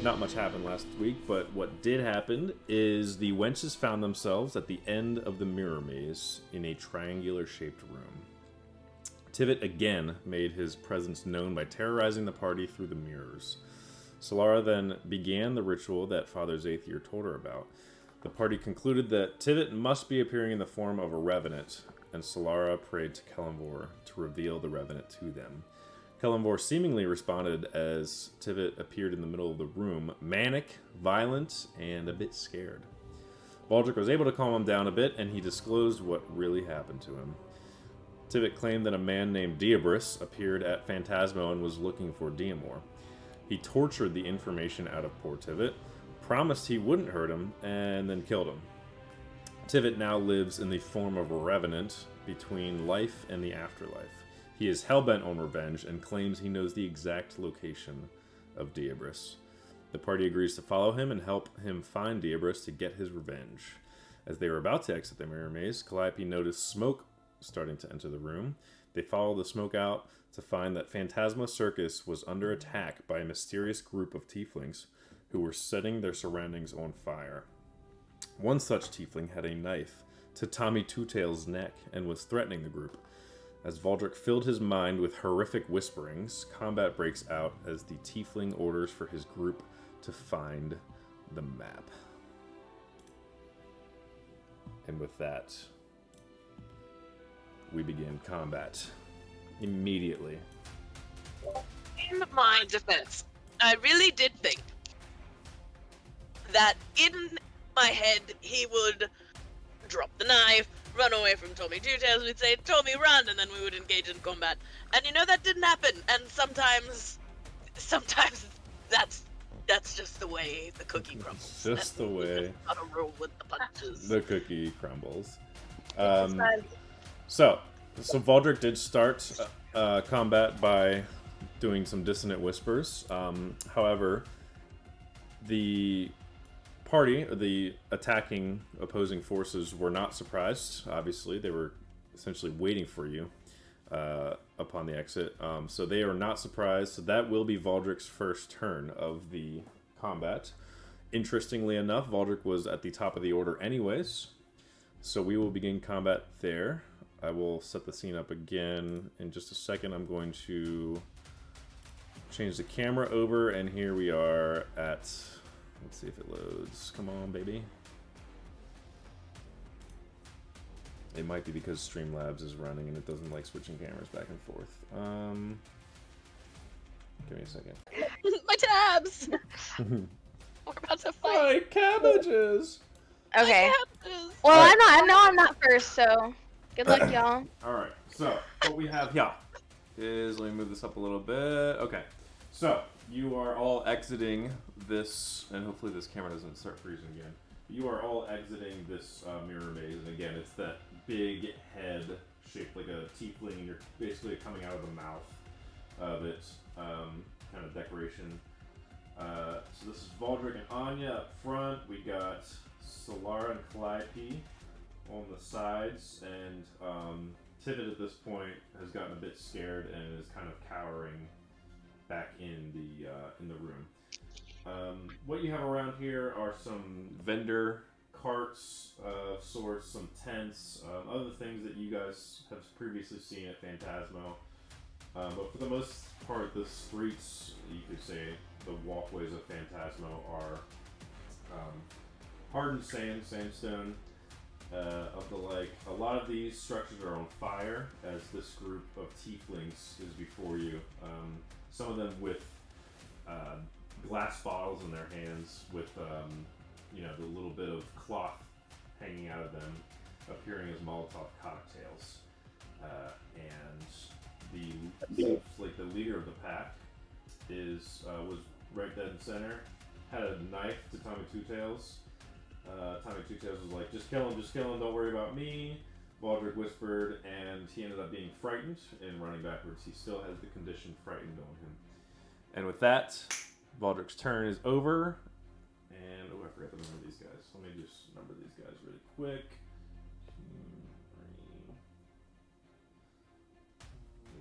not much happened last week, but what did happen is the wenches found themselves at the end of the mirror maze in a triangular-shaped room. Tivit again made his presence known by terrorizing the party through the mirrors. Solara then began the ritual that Father Zathir told her about. The party concluded that Tivit must be appearing in the form of a revenant, and Solara prayed to Kelemvor to reveal the revenant to them. Kelemvor seemingly responded as Tivit appeared in the middle of the room, manic, violent, and a bit scared. Baldric was able to calm him down a bit, and he disclosed what really happened to him. Tivit claimed that a man named Diabris appeared at Fantazmo and was looking for Diamor. He tortured the information out of poor Tivit, promised he wouldn't hurt him, and then killed him. Tivit now lives in the form of a revenant between life and the afterlife. He is hellbent on revenge and claims he knows the exact location of Diabris. The party agrees to follow him and help him find Diabris to get his revenge. As they were about to exit the mirror maze, Calliope noticed smoke starting to enter the room. They follow the smoke out to find that Fantazmo Circus was under attack by a mysterious group of tieflings who were setting their surroundings on fire. One such tiefling had a knife to Tommy Two-Tail's neck and was threatening the group. As Valdric filled his mind with horrific whisperings, combat breaks out as the tiefling orders for his group to find the map. And with that, we begin combat immediately. In my defense, I really did think that in my head he would drop the knife, run away from Tommy Two-Tails, we'd say, Tommy, run, and then we would engage in combat. And you know, that didn't happen, and sometimes that's just the way the cookie crumbles. Just the way. Gotta roll with the punches. The cookie crumbles. So Valdric did start combat by doing some dissonant whispers. However, the party, or the attacking opposing forces, were not surprised. Obviously, they were essentially waiting for you upon the exit. So they are not surprised. So that will be Valdric's first turn of the combat. Interestingly enough, Valdric was at the top of the order anyways. So we will begin combat there. I will set the scene up again in just a second. I'm going to change the camera over, and here we are at... Let's see if it loads. Come on, baby. It might be because Streamlabs is running and it doesn't like switching cameras back and forth. Give me a second. My tabs! We're about to fight. My cabbages! Okay. My cabbages. Well, Right. I'm not first, so good luck, y'all. Alright, so what we have here is, let me move this up a little bit. Okay, so you are all exiting this, and hopefully this camera doesn't start freezing again. You are all exiting this mirror maze, and again, it's that big head shaped like a tiefling, and you're basically coming out of the mouth of it, kind of decoration. So this is Valdric and Anya up front. We got Solara and Calliope on the sides, and Tivit at this point has gotten a bit scared and is kind of cowering back in the room. What you have around here are some vendor carts of sorts, some tents, other things that you guys have previously seen at Fantazmo. But for the most part, the streets, you could say, the walkways of Fantazmo are hardened sandstone of the like. A lot of these structures are on fire as this group of tieflings is before you. Some of them with glass bottles in their hands with, the little bit of cloth hanging out of them, appearing as Molotov cocktails. And the leader of the pack was right dead in center, had a knife to Tommy Two-Tails. Tommy Two-Tails was like, just kill him, don't worry about me. Valdric whispered, and he ended up being frightened and running backwards. He still has the condition frightened on him. And with that, Valdric's turn is over. And, I forgot to number these guys. Let me just number these guys really quick. 2, 3.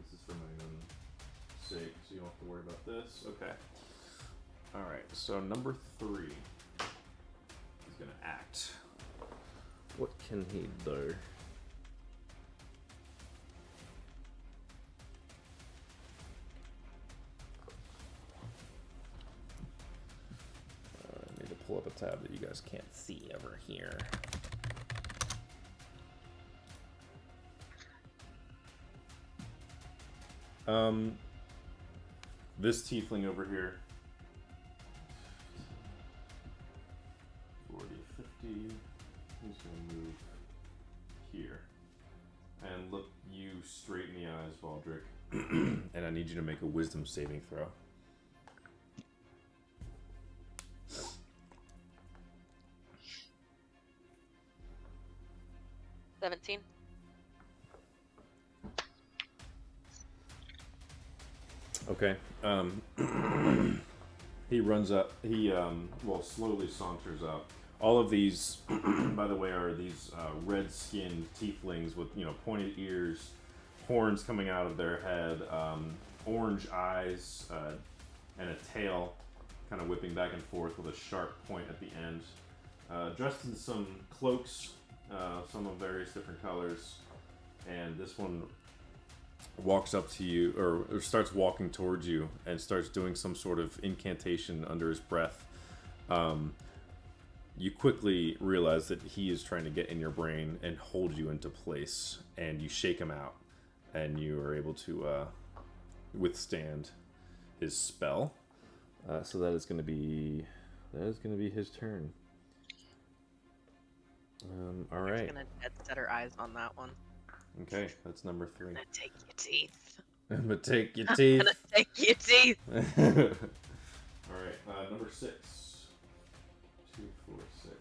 This is for my own sake, so you don't have to worry about this. Okay. Alright, so number 3 is gonna act. What can he do? I need to pull up a tab that you guys can't see over here. This tiefling over here, 40, 50, he's gonna move here and look you straight in the eyes, Valdrick, and I need you to make a wisdom saving throw. $17. Okay. He runs up. He slowly saunters up. All of these, by the way, are these red-skinned tieflings with pointed ears, horns coming out of their head, orange eyes, and a tail, kind of whipping back and forth with a sharp point at the end. Dressed in some cloaks, some of various different colors, and this one walks up to you, or starts walking towards you, and starts doing some sort of incantation under his breath. You quickly realize that he is trying to get in your brain and hold you into place, and you shake him out, and you are able to withstand his spell. So that is going to be his turn. All right. I'm gonna dead set her eyes on that one. Okay, that's number 3. I'm gonna take your teeth. I'm gonna take your teeth. I'm gonna take your teeth. All right, number 6. 2, 4, 6.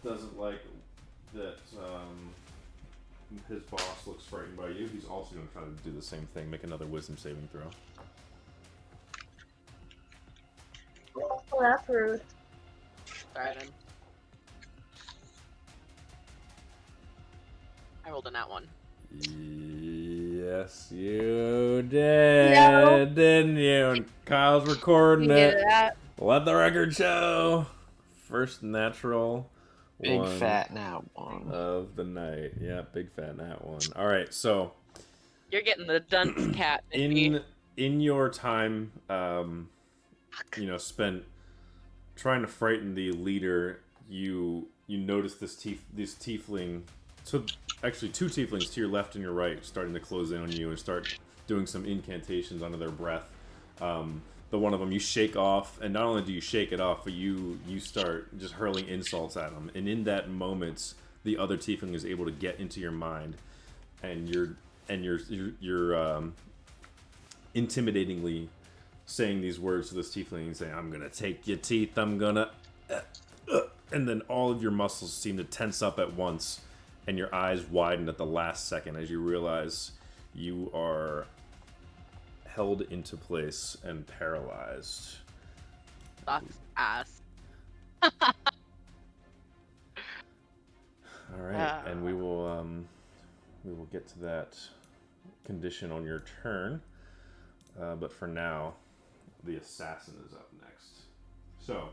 Doesn't like that his boss looks frightened by you. He's also going to try to do the same thing. Make another wisdom saving throw. Oh, that's rude. Sorry, then. I rolled a nat 1. Yes, you did, No. didn't you? And Kyle's recording You it. did that. Let the record show. First natural Big one fat nat 1. of the night. Yeah, big fat nat 1. All right, so You're getting the dunce cat. Baby. in your time, spent trying to frighten the leader, you notice this tiefling. So actually, 2 tieflings to your left and your right starting to close in on you and start doing some incantations under their breath. The one of them you shake off, and not only do you shake it off, but you start just hurling insults at them. And in that moment, the other tiefling is able to get into your mind, and you're intimidatingly saying these words to this tiefling and saying, "I'm gonna take your teeth. I'm gonna," and then all of your muscles seem to tense up at once, and your eyes widen at the last second as you realize you are held into place and paralyzed. Sucks ass. All right, and we will get to that condition on your turn. But for now, the assassin is up next. So,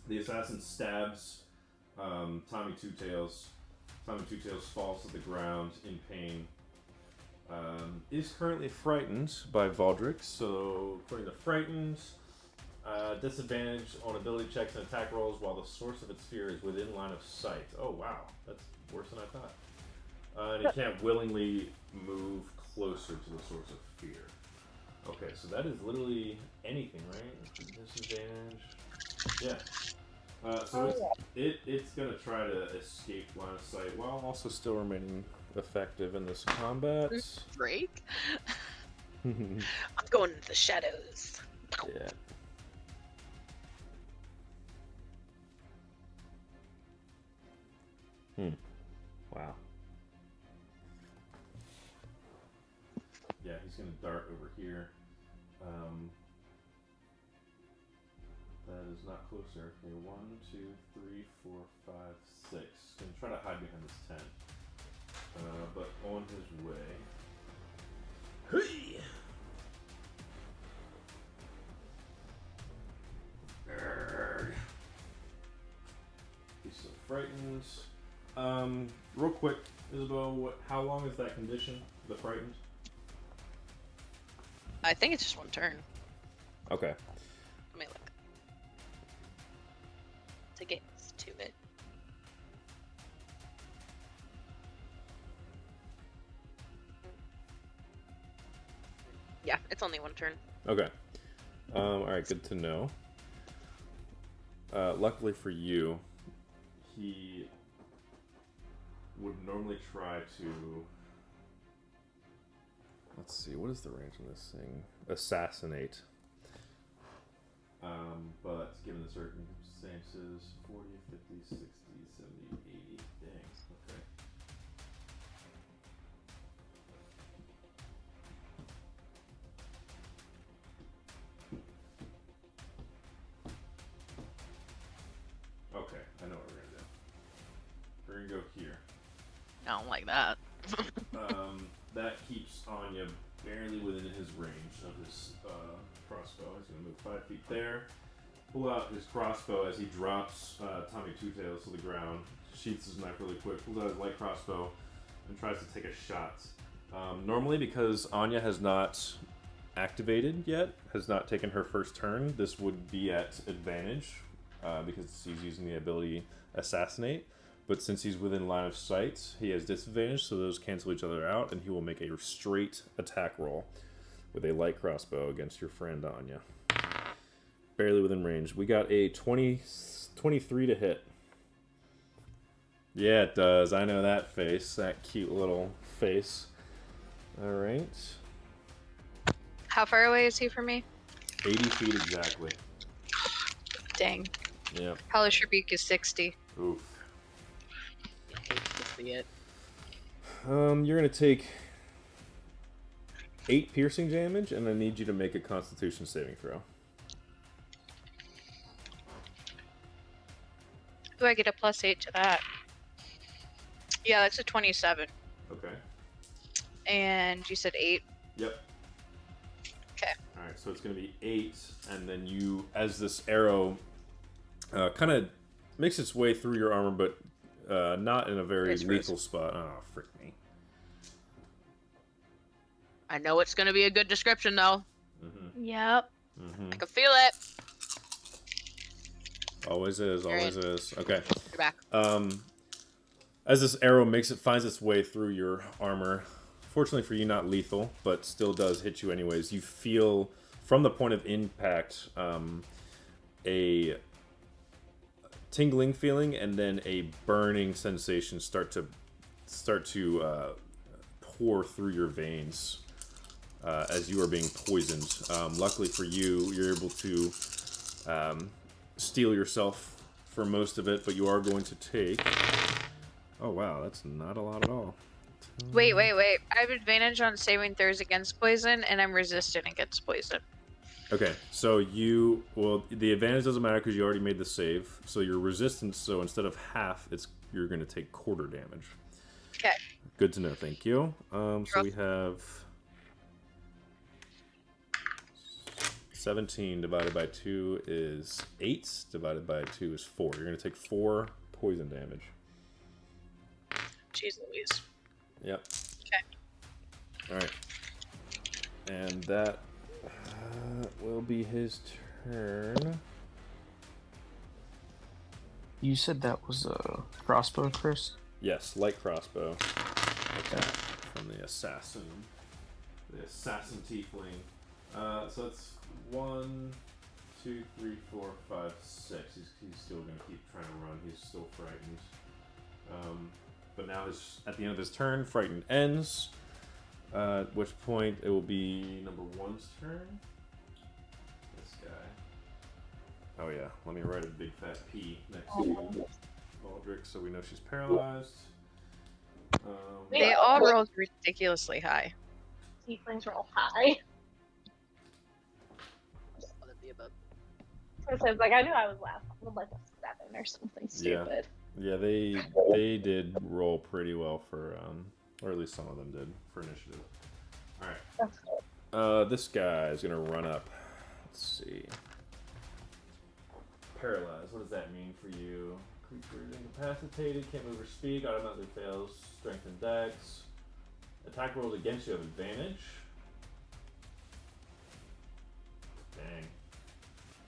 the assassin stabs Tommy Two Tails. Tommy Two Tails falls to the ground in pain. Is currently frightened by Valdrick, so according to frightened, disadvantage on ability checks and attack rolls while the source of its fear is within line of sight. Oh wow, that's worse than I thought. And it can't willingly move closer to the source of fear. Okay, so that is literally anything, right? Disadvantage. Yeah. So it's gonna try to escape line of sight while also still remaining effective in this combat. Drake? I'm going into the shadows. Yeah. Wow. Yeah, he's gonna dart over here. That is not closer. Okay, 1, 2, 3, 4, 5, 6. Gonna try to hide behind this tent. But Hey. Arrgh. He's so frightened. Real quick, Isabel, how long is that condition? The frightened? I think it's just one turn. Okay. Let me look. To get to it. Yeah, it's only one turn. Okay. Alright, good to know. Luckily for you, he would normally try to... Let's see, what is the range on this thing? Assassinate. But given the circumstances, 40, 50, 60, 70, 80. Dang, okay. Okay, I know what we're gonna do. We're gonna go here. I don't like that. That keeps Anya barely within his range of his crossbow. He's gonna move 5 feet there. Pull out his crossbow as he drops Tommy Two Tails to the ground. Sheaths his knife really quick. Pulls out his light crossbow and tries to take a shot. Normally, because Anya has not activated yet, has not taken her first turn, this would be at advantage because he's using the ability Assassinate. But since he's within line of sight, he has disadvantage, so those cancel each other out, and he will make a straight attack roll with a light crossbow against your friend Anya. Barely within range. We got a 23 to hit. Yeah, it does. I know that face. That cute little face. Alright. How far away is he from me? 80 feet exactly. Dang. Yep. Hellish Rebuke is 60. Oof. I hate to see it. You're gonna take 8 piercing damage, and I need you to make a Constitution saving throw. Do I get a +8 to that? Yeah, that's a 27. Okay. And you said 8? Yep. Okay. Alright, so it's gonna be 8, and then you, as this arrow kind of makes its way through your armor, but not in a very lethal spot. Oh, frick me. I know it's gonna be a good description though. Mm-hmm. Yep. Mm-hmm. I can feel it. Always is, always is. Okay. You're back. As this arrow finds its way through your armor, fortunately for you, not lethal, but still does hit you anyways. You feel, from the point of impact, a tingling feeling and then a burning sensation start to pour through your veins as you are being poisoned. Luckily for you, you're able to steel yourself for most of it, but you are going to take... Oh wow, that's not a lot at all. Wait. I have advantage on saving throws against poison, and I'm resistant against poison. Okay, so the advantage doesn't matter because you already made the save. So your resistance, so instead of half, you're going to take quarter damage. Okay. Good to know, thank you. So we have 17 divided by 2 is 8, divided by 2 is 4. You're going to take 4 poison damage. Jeez Louise. Yep. Okay. Alright. And that will be his turn. You said that was a crossbow, Chris? Yes, light crossbow. Okay. From the assassin tiefling. So that's 1, 2, 3, 4, 5, 6. He's still gonna keep trying to run. He's still frightened. But now at the end of his turn, frightened ends. At which point it will be number 1's turn. This guy. Oh yeah, let me write a big fat P next to Baldric so we know she's paralyzed. They all rolled ridiculously high. Tieflings roll high. All of the above. So it's like I knew I was last with like a 7 or something stupid. Yeah, they did roll pretty well for, or at least some of them did, for initiative. Alright. That's good. This guy is gonna run up. Let's see. Paralyzed. What does that mean for you? Creature is incapacitated, can't move or speak, automatically fails strength and dex. Attack rolls against you have advantage. Dang.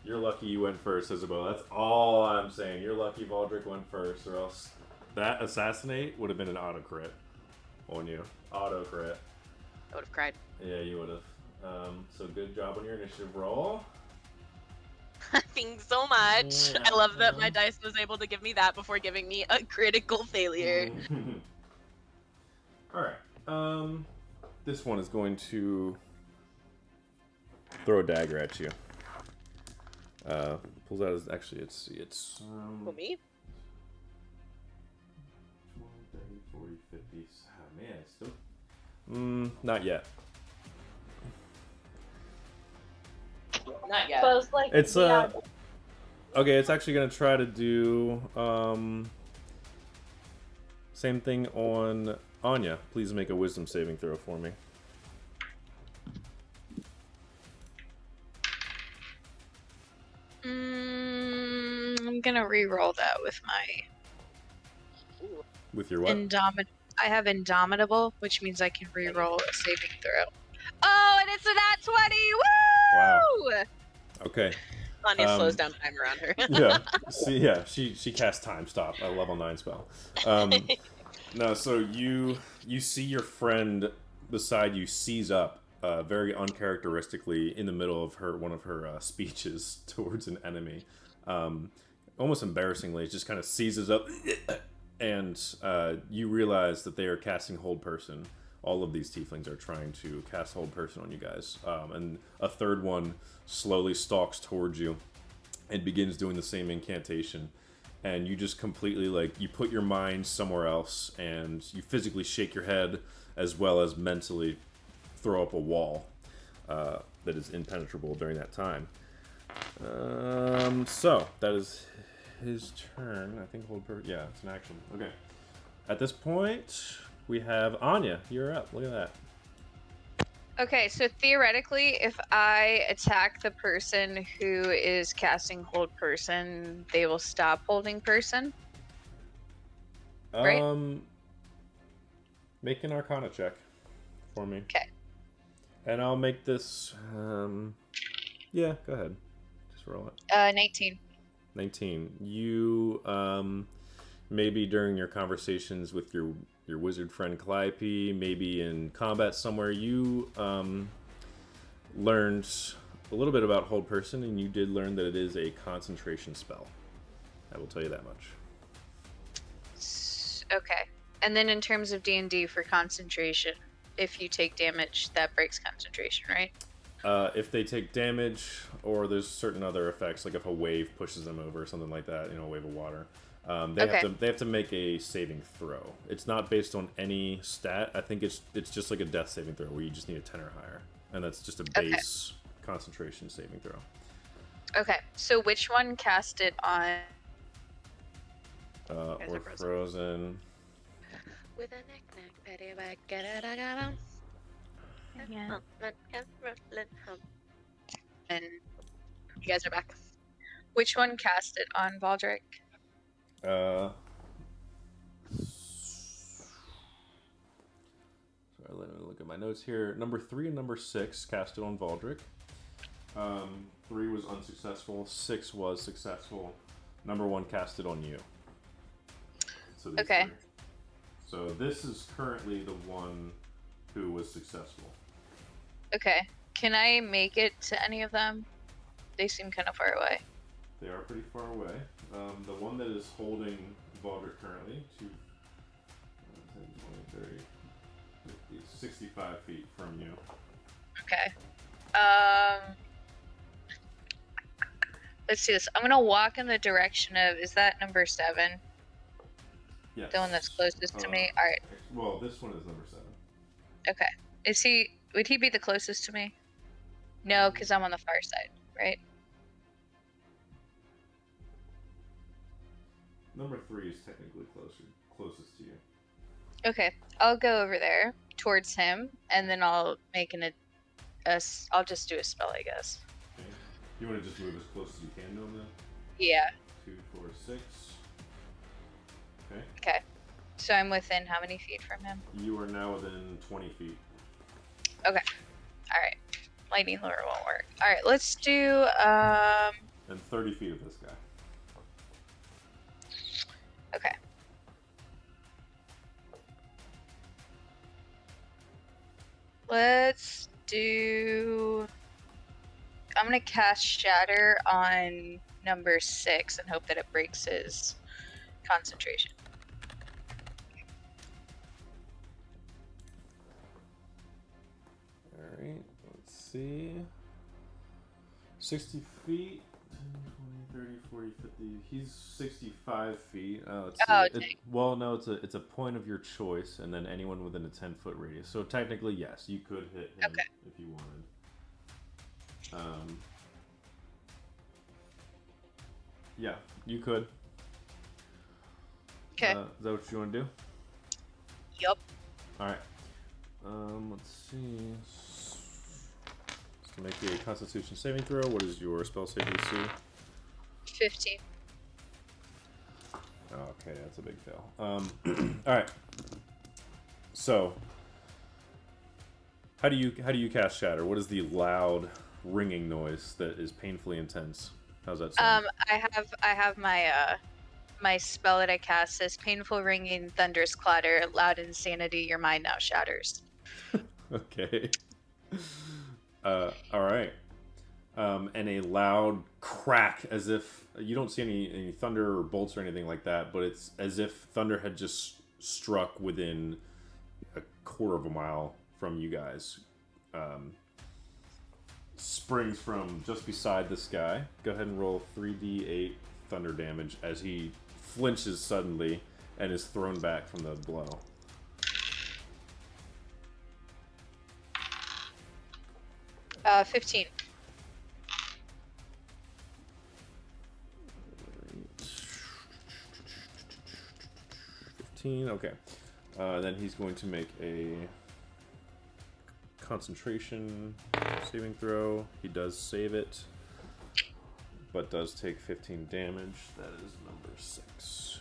You're lucky you went first, Isabel. That's all I'm saying. You're lucky Valdrick went first, or else that assassinate would have been an auto crit on you. Auto crit. I would have cried. Yeah, you would have. So good job on your initiative roll. Thanks so much. Yeah. I love that my dice was able to give me that before giving me a critical failure. Alright. This one is going to throw a dagger at you. Pulls out his. Actually, it's. For me? 20, 30, 40, 50. Ah, man, still. Not yet. Not yet. So it's like It's yeah, okay. It's actually gonna try to do same thing on Anya. Please make a wisdom saving throw for me. I'm gonna re-roll that with my With your what? I have Indomitable, which means I can re-roll a saving throw. Oh, and it's a nat 20! Woo! Wow. Okay. Anya slows down time around her. Yeah. See, yeah. She casts Time Stop, a level 9 spell. No, so you see your friend beside you seize up very uncharacteristically in the middle of one of her speeches towards an enemy. Almost embarrassingly, it just kind of seizes up, and you realize that they are casting Hold Person. All of these tieflings are trying to cast Hold Person on you guys. And a third one slowly stalks towards you and begins doing the same incantation. And you just completely, you put your mind somewhere else, and you physically shake your head as well as mentally throw up a wall that is impenetrable during that time. So, that is his turn. I think yeah, it's an action. Okay. At this point, we have Anya. You're up. Look at that. Okay, so theoretically, if I attack the person who is casting Hold Person, they will stop holding person? Right? Make an Arcana check for me. Okay. And I'll make this, yeah, go ahead. Just roll it. 19. 19. You, maybe during your conversations with your wizard friend Calliope, maybe in combat somewhere, you, learned a little bit about Hold Person, and you did learn that it is a concentration spell. I will tell you that much. Okay. And then in terms of D&D for concentration, if you take damage, that breaks concentration, right? If they take damage, or there's certain other effects, like if a wave pushes them over or something like that, a wave of water, they have to make a saving throw. It's not based on any stat. I think it's just like a death saving throw where you just need a 10 or higher, and that's just a base concentration saving throw. Okay, so which one cast it on? Or frozen. With a knick-knack, paddywhack, get-it-a-ga-dum. Yeah. And you guys are back. Which one cast it on Valdrick? Sorry, let me look at my notes here. Number 3 and number 6 cast it on Valdrick. 3 was unsuccessful. 6 was successful. Number 1 cast it on you. So okay. 3. So this is currently the one who was successful. Okay. Can I make it to any of them? They seem kind of far away. They are pretty far away. The one that is holding Valdrick currently, 10, 20, 30, 50, 65 feet from you. Okay. Let's do this. I'm gonna walk in the direction of, is that number 7? Yes. The one that's closest to me? Alright. Well, this one is number 7. Okay. Would he be the closest to me? No, because I'm on the far side, right? Number 3 is technically closest to you. Okay. I'll go over there towards him, and then I'll make I'll just do a spell, I guess. Okay. You want to just move as close as you can to him then? Yeah. 2, 4, 6. Okay. Okay. So I'm within how many feet from him? You are now within 20 feet. Okay. All right. Lightning lure won't work. All right. Let's do And 30 feet of this guy. Okay. Let's do. I'm gonna cast Shatter on number 6 and hope that it breaks his concentration. Alright, let's see. 60 feet. 10, 20, 30, 40, 50. He's 65 feet. Let's see. Oh, dang. Well, no, it's a point of your choice, and then anyone within a 10-foot radius. So technically, yes, you could hit him Okay. if you wanted. Yeah, you could. Okay. Is that what you want to do? Yup. All right. Let's see. To make a Constitution saving throw, what is your spell save DC? 15. Okay, that's a big fail. All right. So, how do you cast Shatter? What is the loud ringing noise that is painfully intense? How's that sound? I have my spell that I cast says painful ringing, thunderous clatter, loud insanity. Your mind now shatters. Okay. All right. And a loud crack, as if you don't see any thunder or bolts or anything like that, but it's as if thunder had just struck within a quarter of a mile from you guys. Springs from just beside this guy. Go ahead and roll 3d8 thunder damage as he flinches suddenly and is thrown back from the blow. Uh, 15. 15, okay. Then he's going to make a concentration saving throw. He does save it, but does take 15 damage. That is number 6.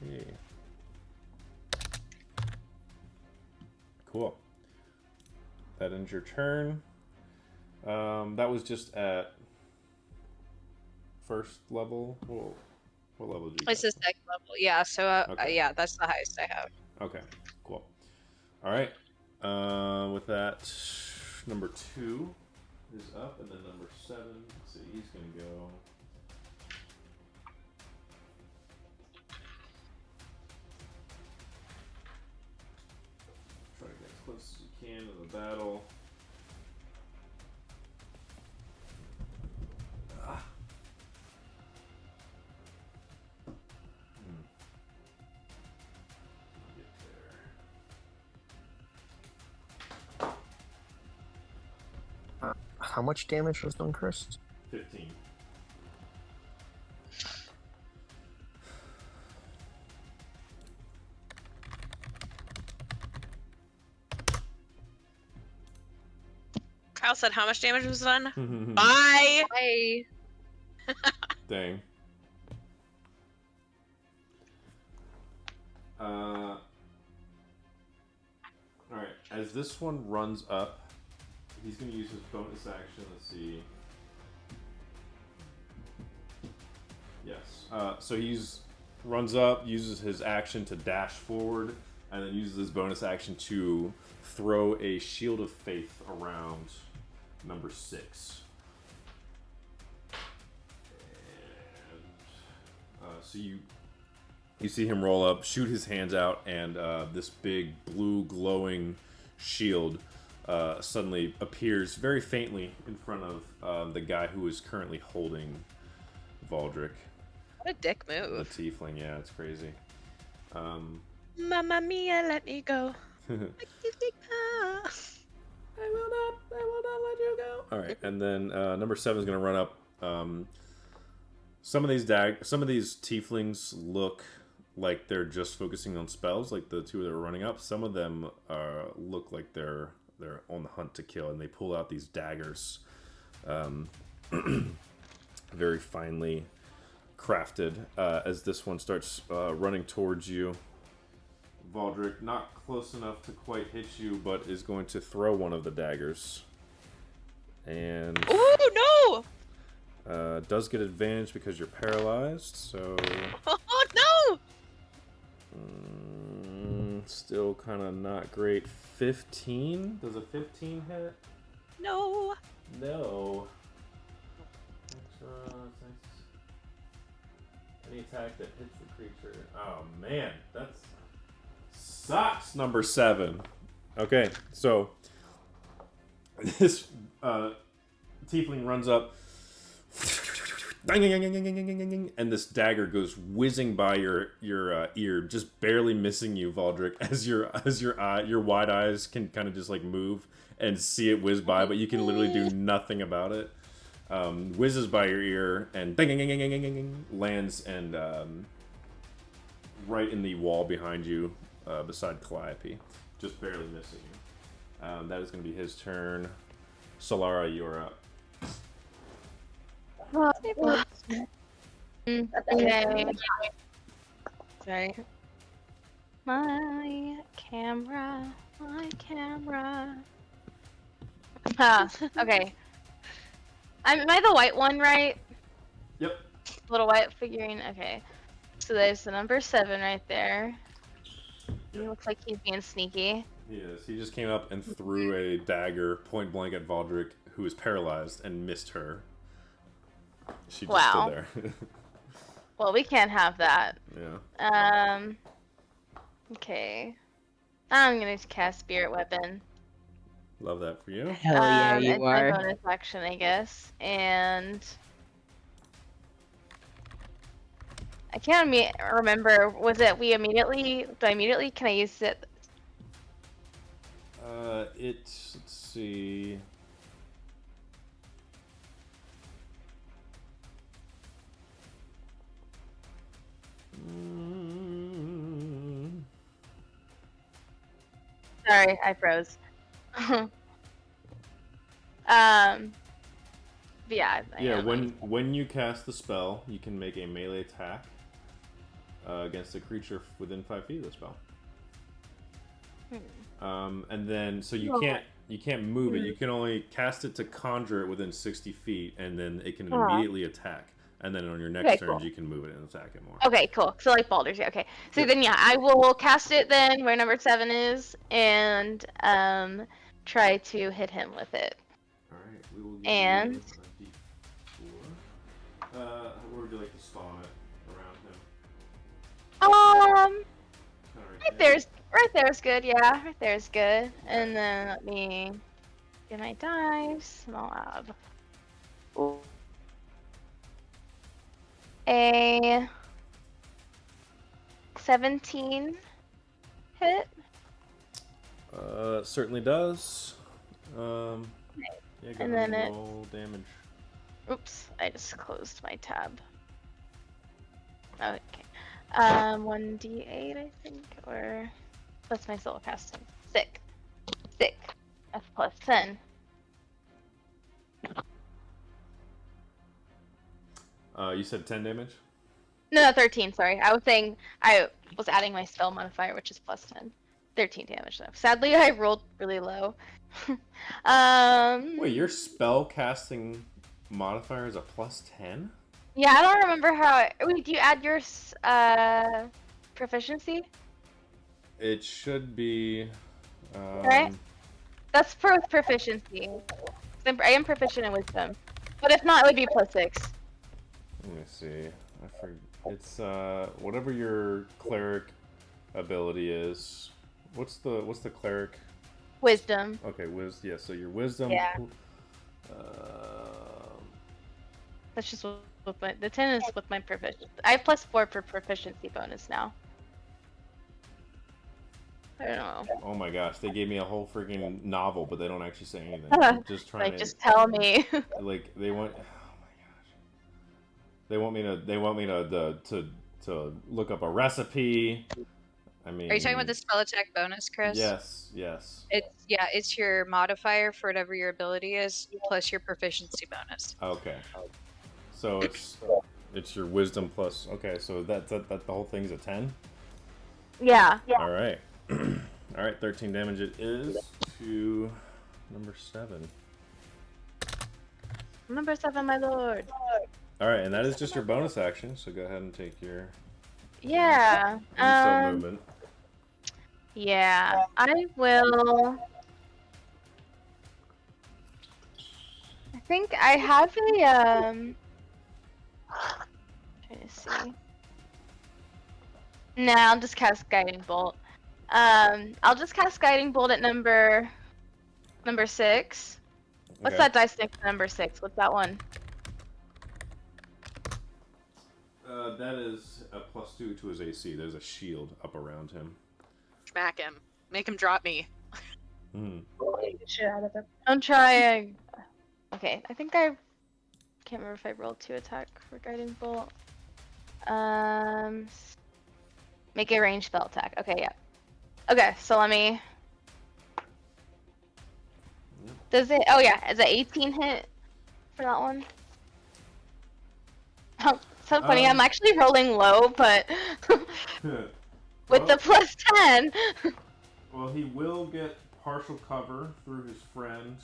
Okay. Cool. That ends your turn. That was just at first level. Whoa. What level did you It's get? the second level. Yeah, so Okay. yeah, that's the highest I have. Okay, cool. All right. With that, number 2 is up, and then number 7. Let's see, he's gonna go. Try to get as close as you can to the battle. Ah. Get there. How much damage was done, Chris? 15. Kyle said how much damage was done? Dang. Bye! I Alright, as this one runs up, he's going to use his bonus action. Let's see. Yes. So he's runs up, uses his action to dash forward, and then uses his bonus action to throw a shield of faith around number 6. And so you see him roll up, shoot his hands out, and this big blue glowing shield suddenly appears very faintly in front of the guy who is currently holding Valdric. What a dick The move. tiefling, yeah, it's crazy. Mamma mia, let me go. I will not let you go. All right, and then number 7 is going to run up. Some of these tieflings look like they're just focusing on spells, like the two that are running up. Some of them look like they're on the hunt to kill, and they pull out these daggers, very finely crafted. As this one starts running towards you, Valdrick, not close enough to quite hit you, but is going to throw one of the daggers. And Oh no! Does get advantage because you're paralyzed, so... Oh no! Still kind of not great. 15? Does a 15 hit? No. No. Any attack that hits the creature. Oh man, that's sucks. Number 7. Okay, so this tiefling runs up, and this dagger goes whizzing by your ear, just barely missing you, Valdrick, as your wide eyes can kind of just like move and see it whiz by, but you can literally do nothing about it. Whizzes by your ear and lands and right in the wall behind you, beside Calliope, just barely missing you. That is going to be his turn. Solara, you're up. Okay. Sorry. My camera. Okay. Am I the white one, right? Yep. Little white figurine. Okay. So there's the number 7 right there. He looks like he's being sneaky. He is. He just came up and threw a dagger point blank at Valdrick, who is paralyzed, and missed her. She just stood there. Well, we can't have that. Yeah. Okay. I'm gonna cast Spirit Weapon. Love that for you. Hell yeah, you it's are. my bonus action, I guess. And I can't remember. Was it can I use it? Let's see. Sorry, I froze. Yeah. When you cast the spell, you can make a melee attack against a creature within 5 feet of the spell. And then so you can't move it. You can only cast it to conjure it within 60 feet, and then it can immediately attack. And then on your next turn, you can move it and attack it more. Okay, cool. So like Baldur's Gate. Okay. So then I will cast it then where number 7 is, and try to hit him with it. All right. We will give and you a D4. Where would you like to spawn it around him? Right there's good. Yeah, right there's good. And then let me get my dice. Small ab. Ooh. A 17 hit. Certainly does. Yeah, go and ahead then and roll damage. Oops, I just closed my tab. Okay. 1d8, I think, or that's my soul casting. 6. That's plus 10. You said 10 damage? No, 13, sorry. I was adding my spell modifier, which is plus 10. 13 damage, though. Sadly, I rolled really low. Wait, your spell casting modifier is a plus 10? Yeah, I don't remember how... Wait, do you add your proficiency? It should be... Right? That's for proficiency. I am proficient in wisdom. But if not, it would be plus 6. Let me see. I forget. It's whatever your cleric ability is. What's the cleric? Wisdom. Okay, yeah. So your wisdom. Yeah. That's just with the 10 is with my proficiency. I have plus 4 for proficiency bonus now. I don't know. Oh my gosh, they gave me a whole freaking novel, but they don't actually say anything. I'm just trying to. Just tell me. Like they want. Oh my gosh. They want me to to look up a recipe. I mean, Are you talking about the spell attack bonus, Chris? Yes. It's your modifier for whatever your ability is, plus your proficiency bonus. Okay. So it's your wisdom plus. Okay, so that the whole thing's a 10. Yeah. All right. All right. 13 damage it is to number 7. Number 7, my lord. All right, and that is just your bonus action. So go ahead and take your Yeah. movement. Yeah. I will. I think I have a trying to see. Nah, I'll just cast Guiding Bolt. I'll just cast Guiding Bolt at number 6. What's Okay. that dice next to number 6? What's that one? That is a +2 to his AC. There's a shield up around him. Smack him. Make him drop me. Shit out of it. I'm trying. Okay, I think I can't remember if I rolled 2 attack for Guiding Bolt. Make a ranged spell attack. Okay, yeah. Okay, so let me. Does it? Oh yeah, is it 18 hit for that one? Oh, so funny. I'm actually rolling low, but with the +10. Well, he will get partial cover through his friend.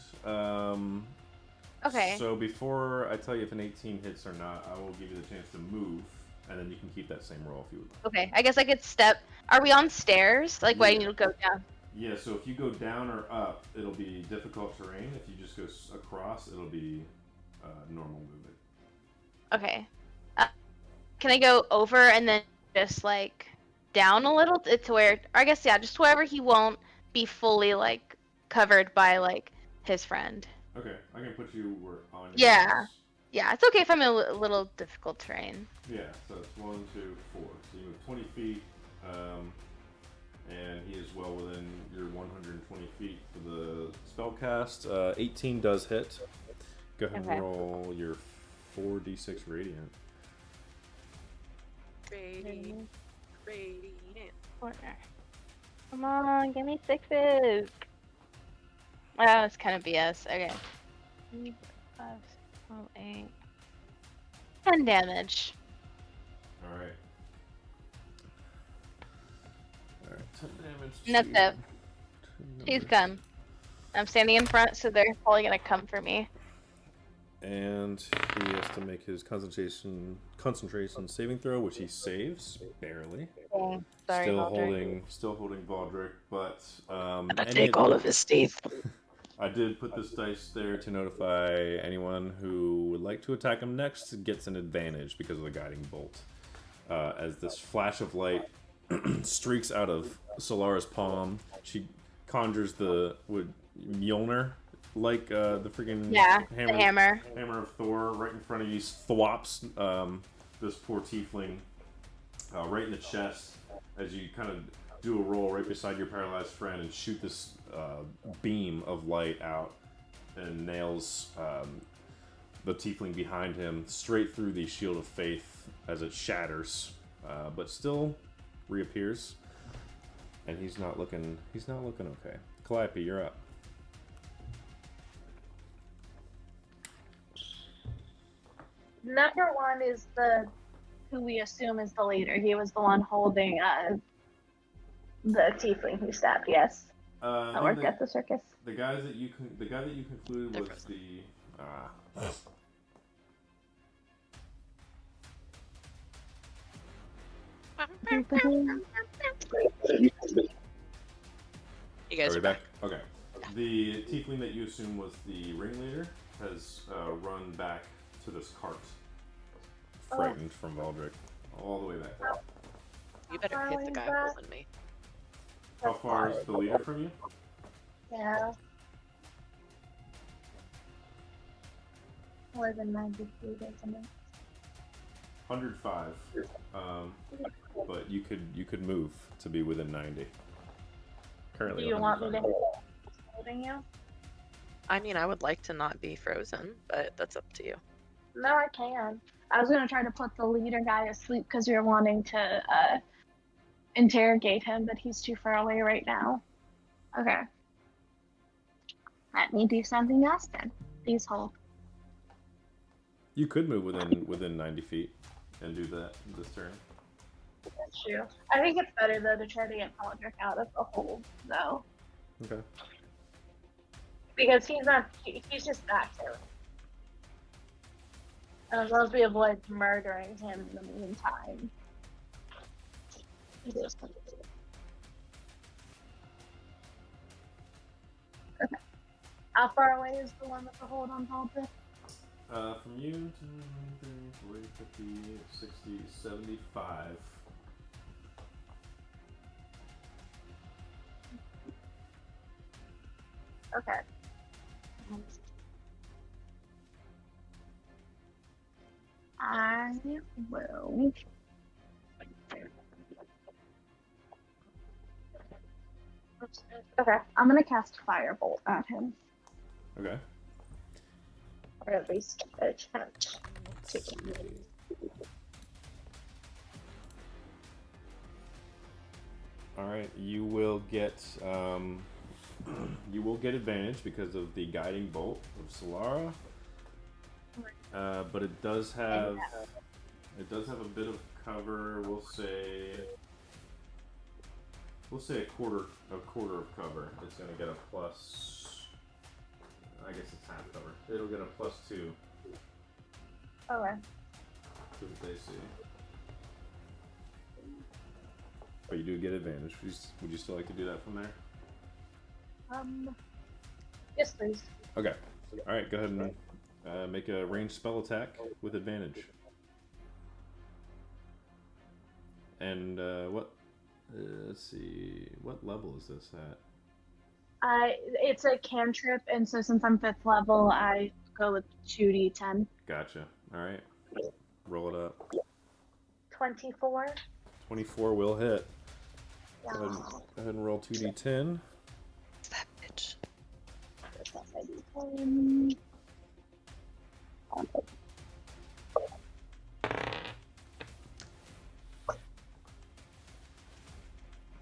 Okay. So before I tell you if an 18 hits or not, I will give you the chance to move, and then you can keep that same roll if you would like. Okay, I guess I could step. Are we on stairs? Like, why do you go down? Yeah, so if you go down or up, it'll be difficult terrain. If you just go across, it'll be normal movement. Okay. Can I go over and then just like down a little to where, I guess, yeah, just wherever he won't be fully like covered by like his friend. Okay, I can put you on your Yeah. house. Yeah, it's okay if I'm in a little difficult terrain. Yeah, so it's 1, 2, 4. So you move 20 feet, and he is well within your 120 feet for the spell cast. 18 does hit. Go ahead and roll your 4d6 radiant. Radiant. Come on, give me 6s. Oh, it's kind of BS. Okay. 3, 5, 8. 10 damage. Alright. Alright, 10 damage. And that's it. She's come. I'm standing in front, so they're probably gonna come for me. And he has to make his concentration saving throw, which he saves barely. Oh, sorry, Still holding Valdrick, but I'm gonna take all of his teeth. I did put this dice there to notify anyone who would like to attack him next gets an advantage because of the guiding bolt. As this flash of light streaks out of Solara's palm, she conjures the Mjolnir. Like the freaking hammer of Thor right in front of you, thwops this poor tiefling right in the chest as you kind of do a roll right beside your paralyzed friend and shoot this beam of light out and nails the tiefling behind him straight through the shield of faith as it shatters, but still reappears, and he's not looking okay. Calliope, you're up. Number 1 is who we assume is the leader. He was the one holding the tiefling who stabbed. Yes, I worked at the circus. The guy that you concluded was the. You guys are back. Okay. The tiefling that you assume was the ringleader has run back to this cart, frightened from Valdrick, all the way back. You better hit the guy holding me. How far is the leader from you? Yeah. More than 90 feet, isn't it? 105. But you could move to be within 90. Currently. Do you want me to holding you? I mean, I would like to not be frozen, but that's up to you. No, I can. I was gonna try to put the leader guy asleep because we were wanting to interrogate him, but he's too far away right now. Okay. Let me do something else then. Please hold. You could move within 90 feet and do that this turn. That's true. I think it's better though to try to get Valdrick out of the hold, though. Okay. Because he's just back there. And as long as we avoid murdering him in the meantime. Okay. How far away is the one with the hold on Valdrick? From you to 40, 50, 60, 75. Okay. I will. Okay, I'm gonna cast Firebolt at him. Okay. Or at least attempt to. All right, you will get advantage because of the guiding bolt of Solara. But it does have a bit of cover. We'll say a quarter of cover. It's gonna get a plus. I guess it's half cover. It'll get a +2 Okay. to the AC. But you do get advantage. Would you still like to do that from there? Yes, please. Okay. All right. Go ahead and make a ranged spell attack with advantage. And what? Let's see. What level is this at? It's a cantrip, and so since I'm 5th level, I go with 2d10. Gotcha. All right. Roll it up. 24. 24 will hit. Yeah. Go ahead and roll 2d10. It's that bitch.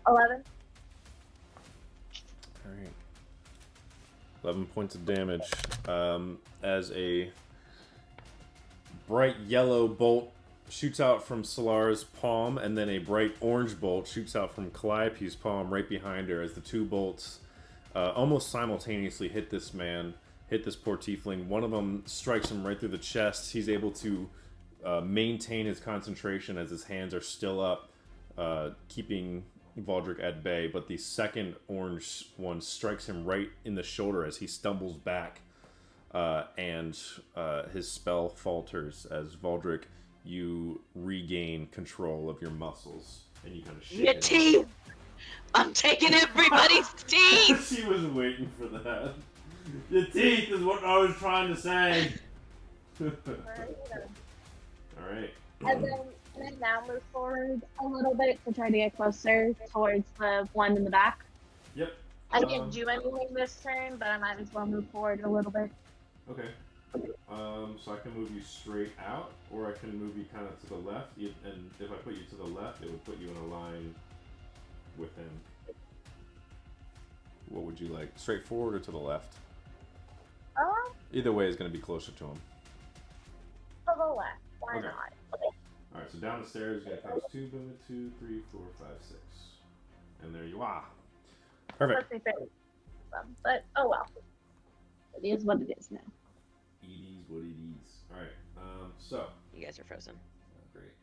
11. All right. 11 points of damage. As a bright yellow bolt shoots out from Solar's palm, and then a bright orange bolt shoots out from Calliope's palm right behind her as the two bolts almost simultaneously hit this man, hit this poor tiefling. One of them strikes him right through the chest. He's able to maintain his concentration as his hands are still up, keeping Valdrick at bay, but the second orange one strikes him right in the shoulder as he stumbles back, and his spell falters as Valdrick, you regain control of your muscles, and you kind of shake Your it teeth! I'm taking everybody's teeth! off. She was waiting for that. Your teeth is what I was trying to say. Alright. And then can I now move forward a little bit to try to get closer towards the one in the back? Yep. I didn't do anything this turn, but I might as well move forward a little bit. Okay. So I can move you straight out, or I can move you kind of to the left. And if I put you to the left, it would put you in a line with him. What would you like? Straight forward or to the left? Either way is going to be closer to him. To the left. Why Okay. not? Alright, so down the stairs, you're going to cost 2, 2, 3, 4, 5, 6. And there you are. Perfect. That's my favorite. But, oh well. It is what it is now. It is what it is. Alright, so. You guys are frozen. Great.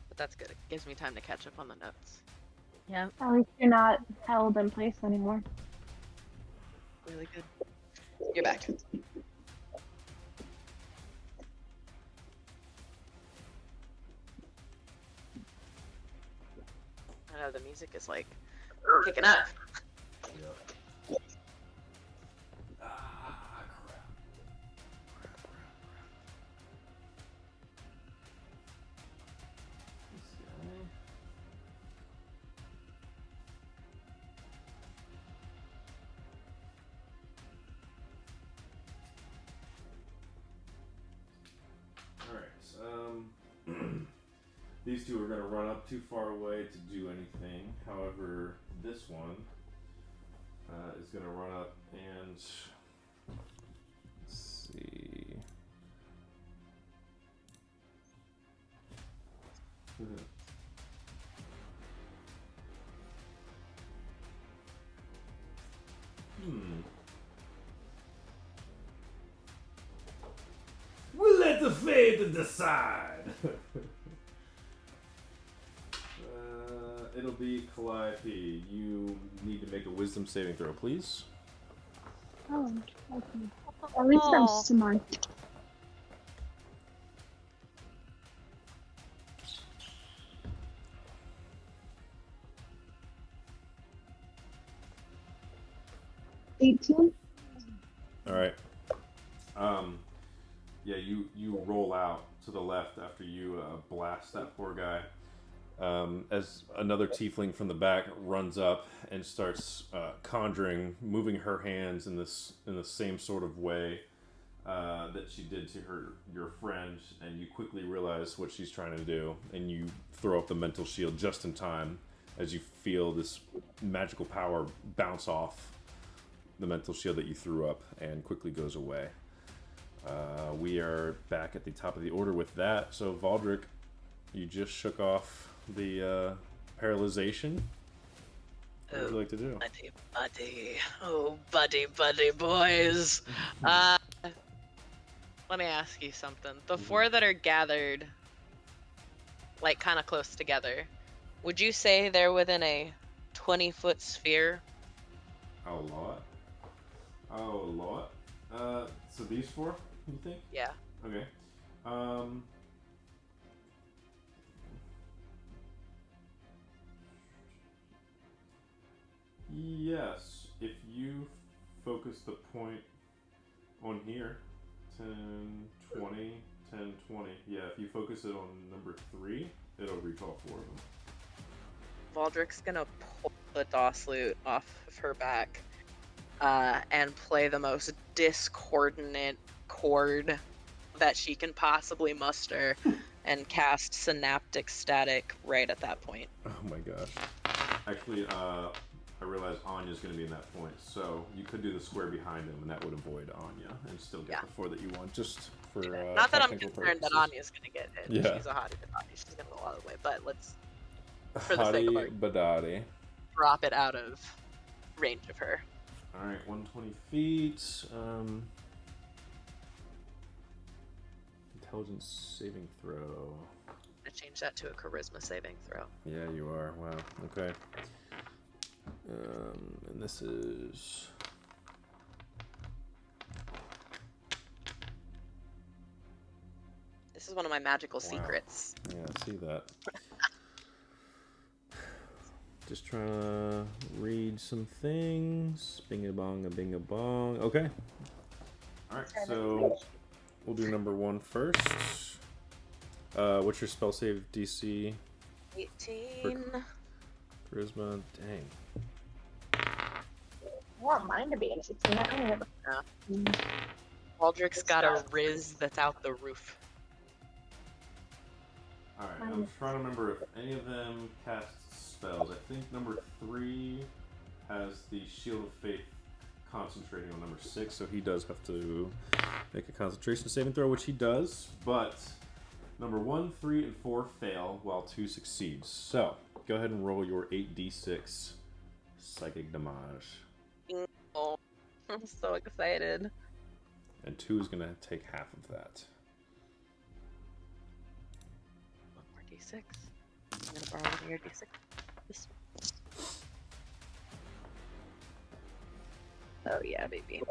But that's good. It gives me time to catch up on the notes. Yeah. At least you're not held in place anymore. Really good. You're back. I know the music is like kicking up. Yep. Ah, crap. This guy. These two are going to run up too far away to do anything. However, this one is going to run up and let's see. We'll let the fate decide. It'll be Calliope. You need to make a wisdom saving throw, please. Oh, okay. At least I'm smart. $18. All right. Yeah, you roll out to the left after you blast that poor guy. As another tiefling from the back runs up and starts conjuring, moving her hands in the same sort of way that she did to your friend, and you quickly realize what she's trying to do, and you throw up the mental shield just in time as you feel this magical power bounce off the mental shield that you threw up and quickly goes away. We are back at the top of the order with that. So Valdric, you just shook off the paralyzation. What would you like to do? Buddy. Oh, buddy, boys. Let me ask you something. The four that are gathered, like, kind of close together, would you say they're within a 20-foot sphere? A lot. So these four, you think? Yeah. Okay. Yes, if you focus the point on here, 10, 20, 10, 20. Yeah, if you focus it on number 3, it'll reach all 4 of them. Valdric's gonna pull the DOS loot off of her back and play the most discordant chord that she can possibly muster and cast Synaptic Static right at that point. Oh my gosh. Actually, I realize Anya's going to be in that point, so you could do the square behind him, and that would avoid Anya and still get the 4 that you want, just for Not that I'm technical concerned purposes. that Anya's going to get it. Yeah. She's a hottie badati. She's going to go all the way, but let's, for the sake of Hottie badati. drop it out of range of her. Alright, 120 feet. Intelligence saving throw. I change that to a charisma saving throw. Yeah, you are. Wow. Okay. And this is... This is one of my magical secrets. Yeah, I see that. Just trying to read some things. Bing-a-bong, bing-a-bong. Okay. Alright, so we'll do number 1 first. What's your spell save DC? 18. Charisma, dang. I want mine to be an 16. I don't have Valdric's got a Riz that's out the roof. Alright, I'm trying to remember if any of them cast spells. I think number 3 has the Shield of Faith concentrating on number 6, so he does have to make a concentration saving throw, which he does, but number 1, 3, and 4 fail, while 2 succeeds. So, go ahead and roll your 8d6 psychic damage. Oh, I'm so excited. And 2 is going to take half of that. 1 more d6. I'm going to borrow one of your d6. This one. Oh yeah, baby.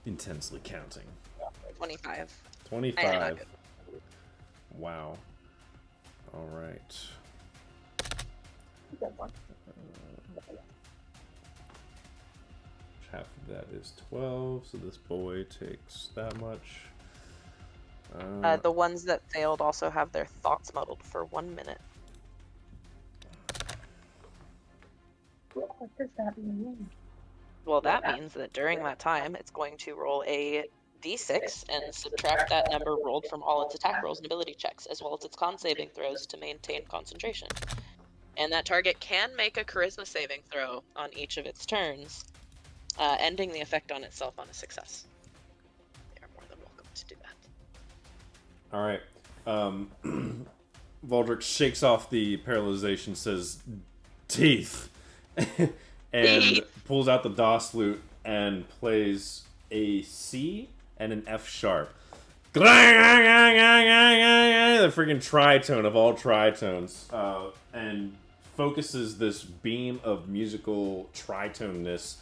Intensely counting. 25. 25. Wow. All right. Half of that is 12, so this boy takes that much. The ones that failed also have their thoughts muddled for 1 minute. What does that mean? Well, that means that during that time, it's going to roll a d6 and subtract that number rolled from all its attack rolls and ability checks, as well as its con saving throws to maintain concentration. And that target can make a charisma saving throw on each of its turns, ending the effect on itself on a success. They are more than welcome to do that. All right. Valdrick shakes off the paralyzation, says, "Teeth," and pulls out the DOS lute and plays a C and an F sharp. The freaking tritone of all tritones, and focuses this beam of musical tritoneness,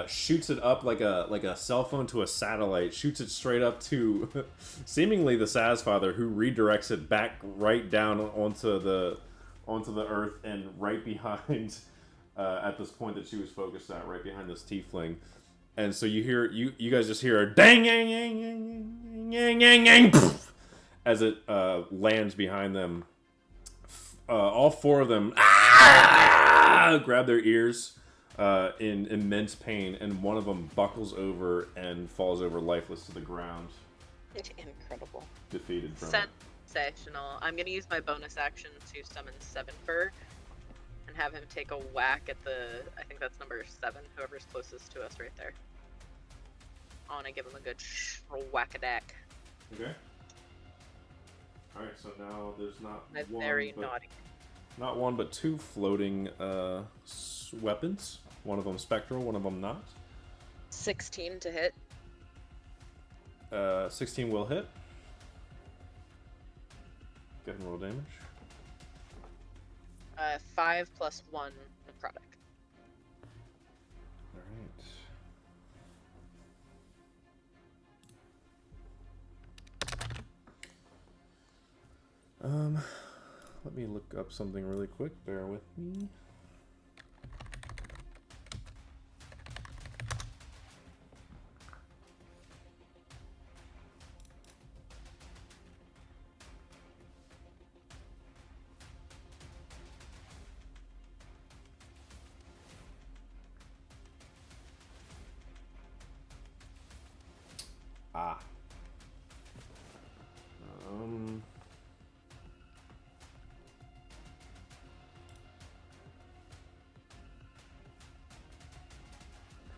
shoots it up like a cell phone to a satellite, shoots it straight up to seemingly the Sazfather, who redirects it back right down onto the earth and right behind at this point that she was focused at, right behind this tiefling. And so you guys just hear a dang yang yang yang yang yang yang poof, as it lands behind them. All four of them grab their ears in immense pain, and one of them buckles over and falls over lifeless to the ground. Incredible. Defeated from it. Sensational. I'm going to use my bonus action to summon Seven Fur and have him take a whack at I think that's number 7, whoever's closest to us right there. I want to give him a good whack-a-dack. Okay. Alright, so now there's not That's one, very but, naughty. not one, but 2 floating weapons. One of them spectral, one of them not. 16 to hit. 16 will hit. Go ahead and roll damage. 5 plus 1 necrotic. Alright. Let me look up something really quick. Bear with me.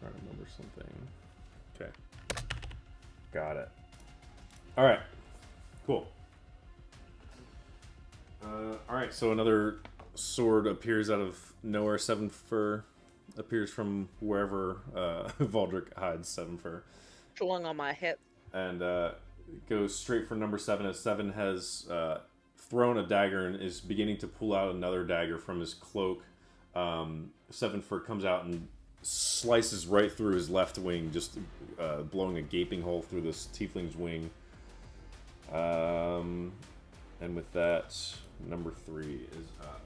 Trying to remember something. Okay. Got it. Alright. Cool. Alright, so another sword appears out of nowhere. Seven Fur appears from wherever Valdrick hides Seven Fur. Flung on my hip. And goes straight for number 7, as 7 has thrown a dagger and is beginning to pull out another dagger from his cloak. Seven Fur comes out and slices right through his left wing, just blowing a gaping hole through this tiefling's wing. And with that, number 3 is up.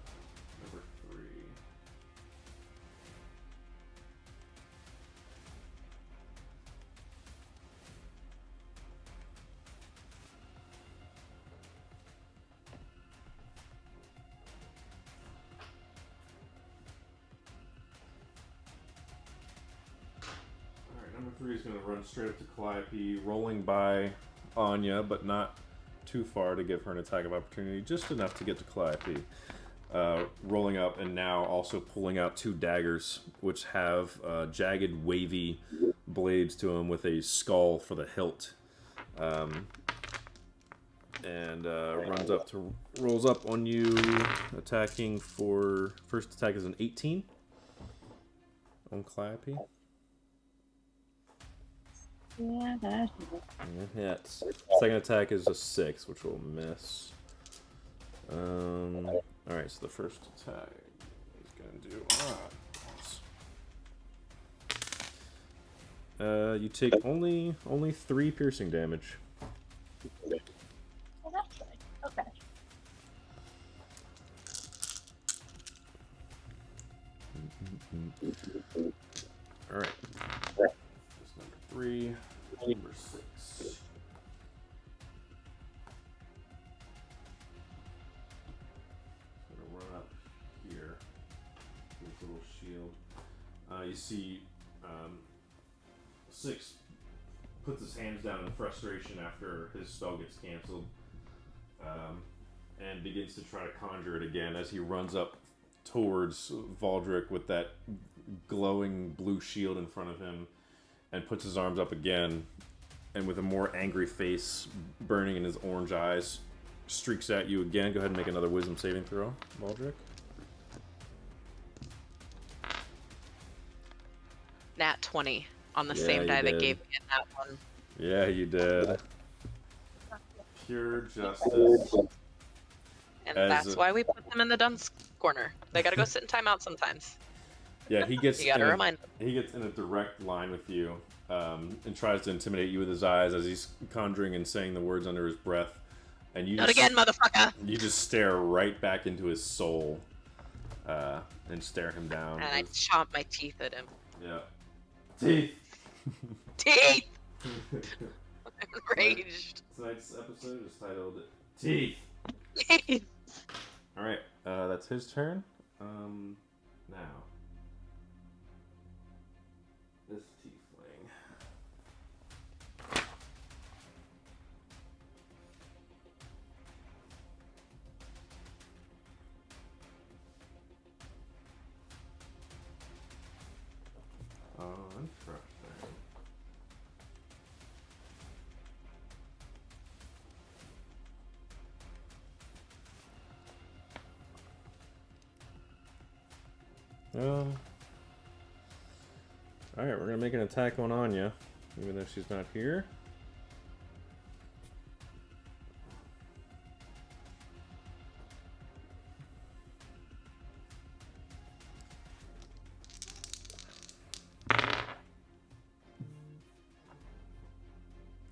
Number 3. Number 3 is going to run straight up to Calliope, rolling by Anya, but not too far to give her an attack of opportunity, just enough to get to Calliope. Rolling up and now also pulling out 2 daggers, which have jagged, wavy blades to them with a skull for the hilt. And rolls up on you, attacking for... First attack is an 18 on Calliope. Yeah, that hits. Second attack is a 6, which will miss. Alright, so the first attack is going to do... you take only 3 piercing damage. Oh, that's right. Okay. Alright. That's number 3. Number 6. Gonna run up here with a little shield. Six puts his hands down in frustration after his spell gets canceled, and begins to try to conjure it again as he runs up towards Valdric with that glowing blue shield in front of him, and puts his arms up again, and with a more angry face burning in his orange eyes, streaks at you again. Go ahead and make another wisdom saving throw, Valdric. Nat 20 on the Yeah, same you die that did. gave me a nat 1. Yeah, you did. Pure justice. And As that's a- why we put them in the dunce corner. They gotta go sit in timeout sometimes. Yeah, he gets You gotta in remind them. he gets in a direct line with you, and tries to intimidate you with his eyes as he's conjuring and saying the words under his breath, and you Not just, again, motherfucker! you just stare right back into his soul, and stare him down. And I chomp my teeth at him. Yeah. Teeth. Teeth! I'm enraged. Tonight's episode is titled Teeth. All right, that's his turn. Now this tiefling. Oh, interesting. Alright, we're gonna make an attack on Anya, even though she's not here.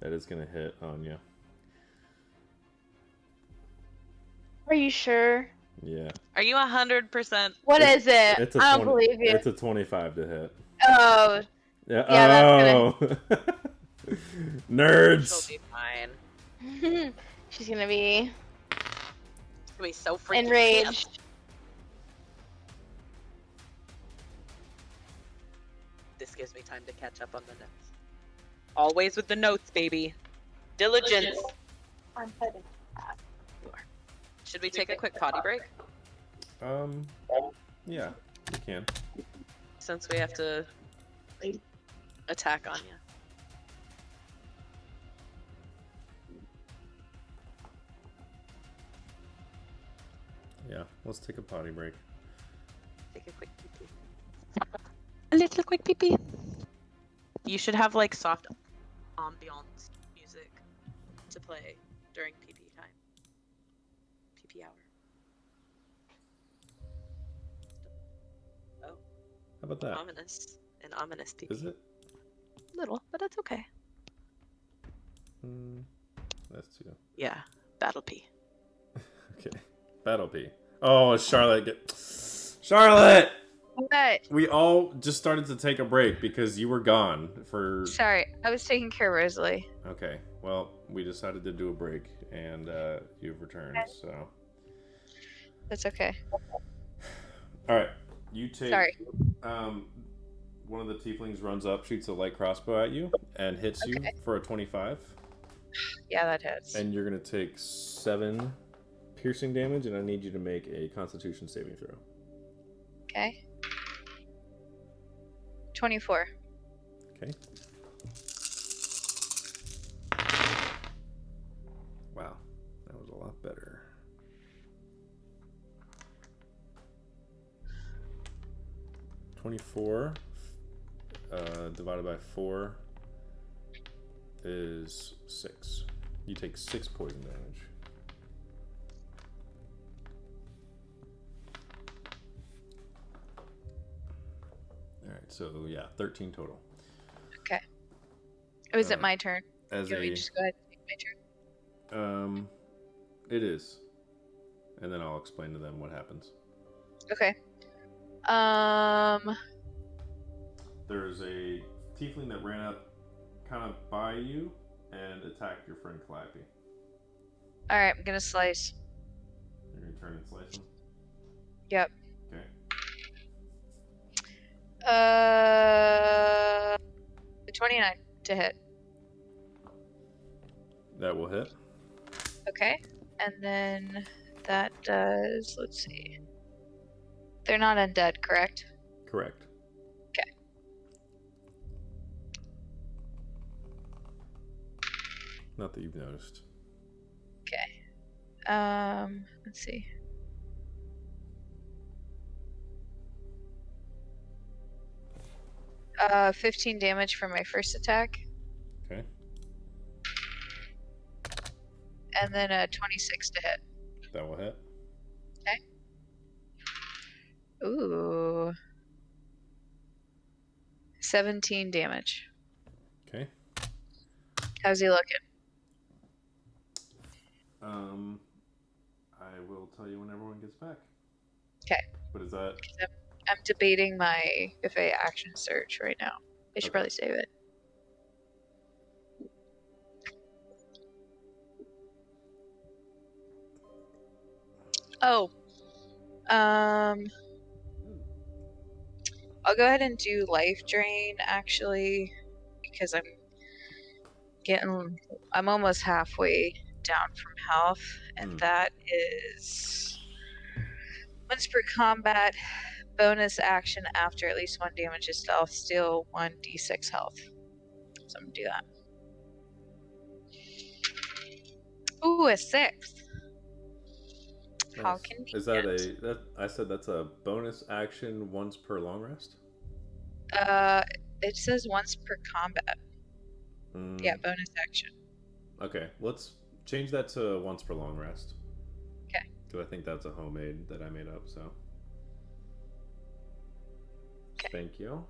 That is gonna hit Anya. Are you sure? Yeah. Are you 100%? What is it? It's a I don't 20 believe you. It's a 25 to hit. Oh, Yeah. Yeah, Nerds. She'll be fine. she's gonna be She'll be so freaking enraged. pissed. This gives me time to catch up on the notes. Always with the notes, baby. Diligence. I'm heading. Should we take a quick potty break? Yeah, you can. Since we have to attack Anya. Yeah, let's take a potty break. Take a quick pee-pee. A little quick pee-pee. You should have like soft ambiance music to play during pee-pee time. Pee-pee hour. Oh, How about that? ominous. An ominous pee-pee. Is it? Little, but that's okay. That's two. Yeah, battle pee. Okay. Battle P. Oh, Charlotte. Charlotte! What? We all just started to take a break because you were gone for... Sorry, I was taking care of Rosalie. Okay, well, we decided to do a break, and you've returned, so... That's okay. Alright, you take... Sorry. One of the tieflings runs up, shoots a light crossbow at you, and hits you Okay. for a 25. Yeah, that hits. And you're going to take 7 piercing damage, and I need you to make a Constitution saving throw. Okay. 24. Okay. Wow, that was a lot better. $24 divided by 4 is 6. You take 6 poison damage. Alright, so yeah, 13 total. Okay. Was it Uh, my turn? As Can we a just go ahead and take my turn? it is. And then I'll explain to them what happens. Okay. There's a tiefling that ran up kind of by you and attacked your friend Clappy. Alright, I'm gonna slice. You're gonna turn and slice him? Yep. Okay. 29 to hit. That will hit. Okay. And then that does, let's see. They're not undead, correct? Correct. Okay. Not that you've noticed. Okay. Let's see. Uh, 15 damage from my first attack. Okay. And then a 26 to hit. That will hit. Ooh. 17 damage. Okay. How's he looking? I will tell you when everyone gets back. Okay. What is that? I'm debating my if I action search right now. I should Okay. probably save it. Oh. I'll go ahead and do life drain actually because I'm almost halfway down from health, and that is once per combat, bonus action after at least 1 damage is stealth, steal 1d6 health. So I'm gonna do that. Ooh, a 6. How Nice. convenient. Is that I said that's a bonus action once per long rest? It says once per combat. Yeah, bonus action. Okay, let's change that to once per long rest. Okay. Because I think that's a homemade that I made up, so. Okay. Thank you.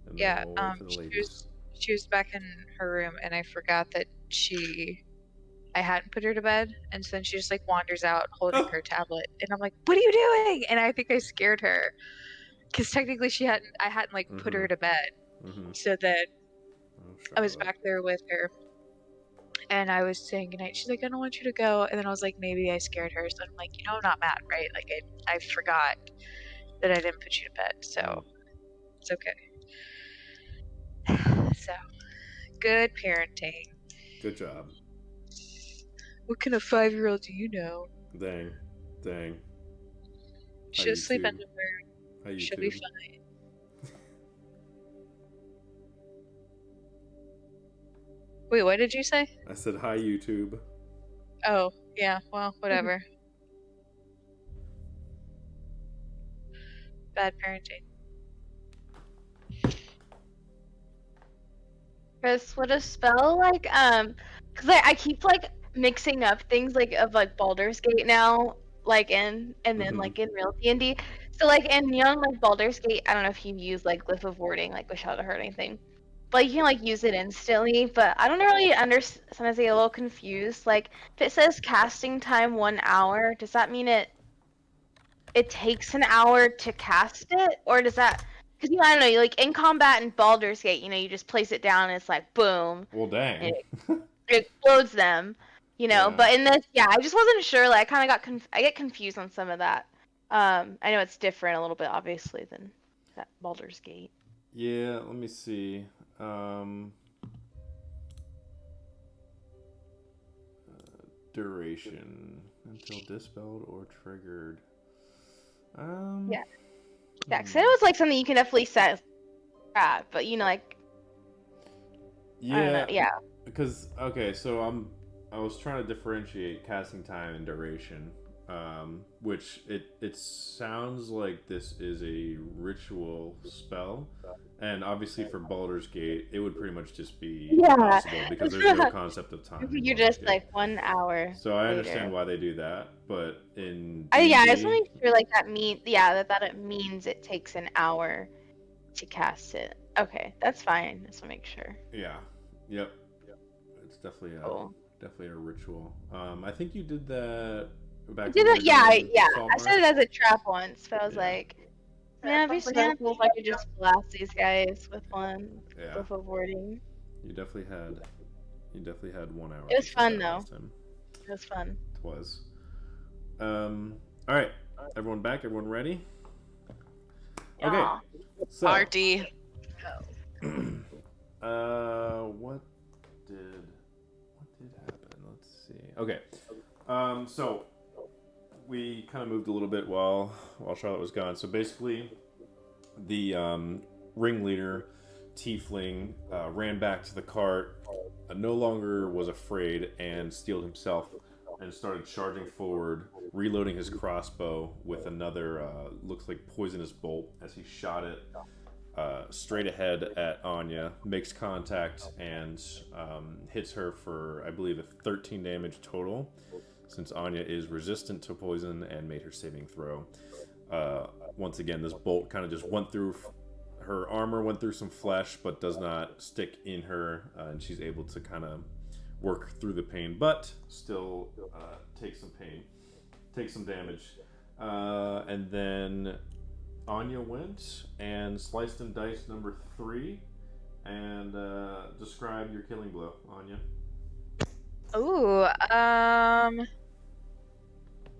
And then Yeah, we'll wait for the ladies. she was back in her room, and I forgot that I hadn't put her to bed, and so then she just like wanders out holding her tablet, and I'm like, "What are you doing?" And I think I scared her, because technically I hadn't like put her to bed. So then I was back there with her, and I was saying goodnight. She's like, "I don't want you to go," and then I was like, maybe I scared her. So I'm like, I'm not mad, right? Like I forgot that I didn't put you to bed, so it's okay. So good parenting. Good job. What kind of 5-year-old do you know? Dang. She'll sleep YouTube. anywhere. She'll be fine. Wait, what did you say? I said hi, YouTube. Oh, yeah, well, whatever. Bad parenting. Chris, would a spell like because I keep like mixing up things like of like Baldur's Gate now, like and then like in real D&D. So like in young like Baldur's Gate, I don't know if you use like glyph of warding, like without to hurt anything, but you can like use it instantly. But I don't really understand. Sometimes I get a little confused. Like if it says casting time 1 hour, does that mean it takes an hour to cast it, or does that? Because I don't know, like in combat in Baldur's Gate, you just place it down and it's like boom. Well, dang. It explodes them, Yeah. But in this, I just wasn't sure. Like, I kind of I get confused on some of that. I know it's different a little bit, obviously, than that Baldur's Gate. Yeah, let me see. Duration until dispelled or triggered. Yeah, because it was like something you can definitely set, but like. Yeah. I don't know, yeah. Because so I was trying to differentiate casting time and duration, which it sounds like this is a ritual spell, and obviously for Baldur's Gate it would pretty much just be impossible because there's no concept of time. You're just like 1 hour. So I understand why they do that, but in I just want to make sure like that means that it means it takes an hour to cast it. Okay, that's fine. Just to make sure. Yeah. Yep. It's definitely a ritual. I think you did that back. I said it as a trap once, but I was like, man, it'd be so cool if I could just blast these guys with one with a warding. You definitely had 1 hour. It was fun though. It was fun. It was. All right, everyone back? Everyone ready? Okay. So RD. What did happen? Let's see. Okay. So we kind of moved a little bit while Charlotte was gone. So basically, the ringleader, Tiefling, ran back to the cart, no longer was afraid, and steeled himself and started charging forward, reloading his crossbow with another, looks like poisonous bolt as he shot it straight ahead at Anya, makes contact, and hits her for, I believe, a 13 damage total, since Anya is resistant to poison and made her saving throw. Once again, this bolt kind of just went through her armor, went through some flesh, but does not stick in her, and she's able to kind of work through the pain, but still take some pain, take some damage. And then Anya went and sliced and diced number 3, and describe your killing blow, Anya. Ooh,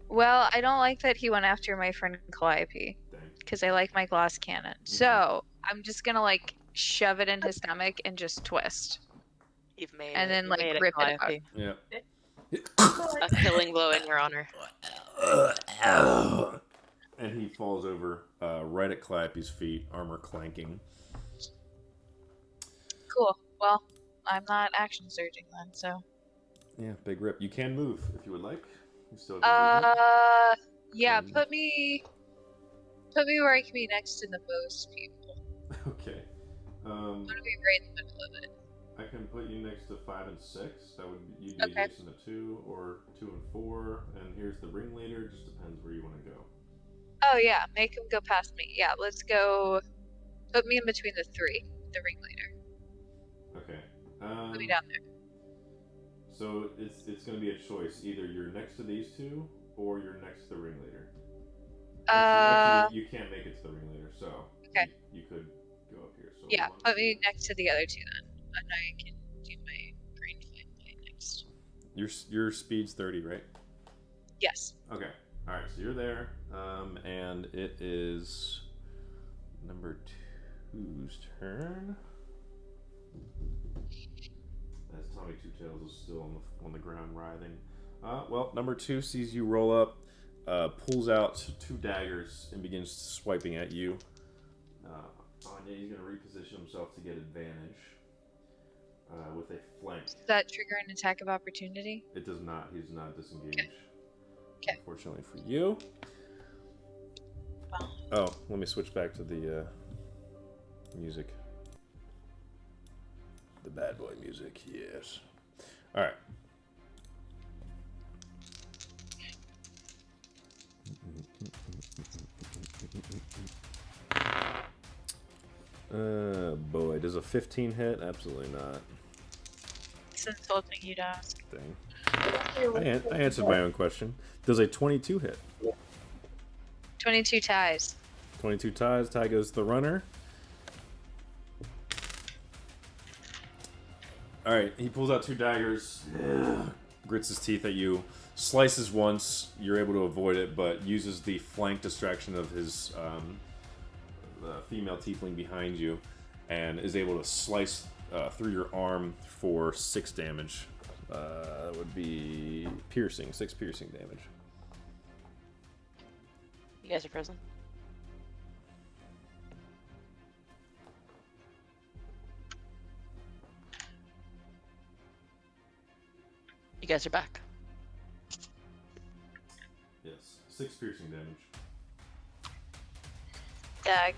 well, I don't like that he went after my friend Calliope, because I like my glass cannon. So I'm just gonna like shove it in his stomach and just twist, You've made and it. then You like made rip it out. Calliope. Yeah. A killing blow in your honor. And he falls over right at Calliope's feet, armor clanking. Cool. Well, I'm not action surging then, so. Yeah, big rip. You can move if you would like. You still have movement. Yeah. And- Put me where I can be next to the most people. Okay. I'm gonna be right in the middle of it. I can put you next to 5 and 6. That would be, you'd be Okay. Jason to 2 or 2 and 4. And here's the ringleader. Just depends where you want to go. Oh yeah, make him go past me. Yeah, let's go. Put me in between the 3, the ringleader. Okay. Put me down there. So it's going to be a choice. Either you're next to these 2 or you're next to the ringleader. Actually, you can't make it to the ringleader, so Okay. you could go up here. So Yeah, 1, put me next to the other 2 then, and I can do my brain fight next. Your speed's 30, right? Yes. Okay. All right. So you're there, and it is number 2's turn. As Tommy Two Tails is still on the ground writhing. Well, number 2 sees you roll up, pulls out 2 daggers and begins swiping at you. Anya, he's going to reposition himself to get advantage with a flank. Does that trigger an attack of opportunity? It does not. He's not disengaged. Okay. Unfortunately for you. Oh, let me switch back to the music. The bad boy music, yes. All right. Boy, does a 15 hit? Absolutely not. It's insulting you'd ask. Dang. I answered my own question. Does a 22 hit? 22 ties. 22 ties. Tie goes to the runner. All right, he pulls out 2 daggers, grits his teeth at you, slices once. You're able to avoid it, but uses the flank distraction of his female tiefling behind you, and is able to slice through your arm for 6 damage. That would be piercing, 6 piercing damage. You guys are frozen. You guys are back. Yes, 6 piercing damage. Dag.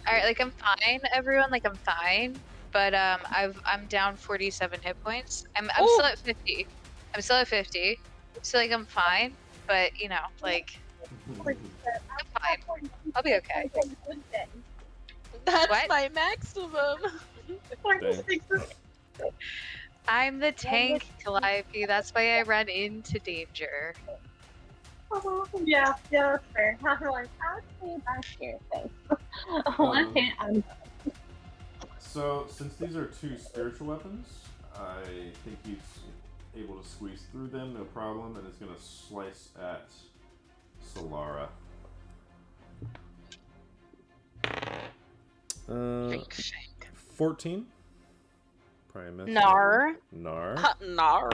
Alright, like I'm fine, everyone. Like I'm fine, but I'm down 47 hit points. I'm still at 50. I'm still at 50. So like I'm fine, but you know, like I'm fine. I'll be okay. That's What? my maximum. I'm the tank, Calliope. That's why I run into danger. Yeah, that's fair. Like, okay, back here, thanks. Okay, So, since these are 2 spiritual weapons, I think he's able to squeeze through them, no problem, and is going to slice at Solara. Drink shank. 14. Probably a miss. Nar. Nar.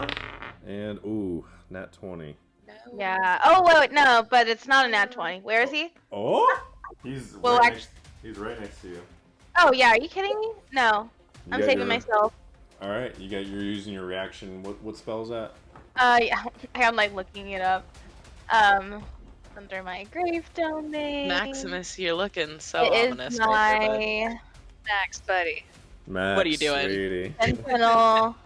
And ooh, nat 20. No. Yeah. Oh wait, no, but it's not a nat 20. Where is he? Oh, he's Well, he's right next to you. Oh yeah, are you kidding me? No, You I'm got saving your- myself. All right, you're using your reaction. What spell is that? Yeah, I'm like looking it up. Under my grave domain. Maximus, you're looking so It ominous is right there, bud. my Max, buddy. Max, What are you doing? sweetie. sentinel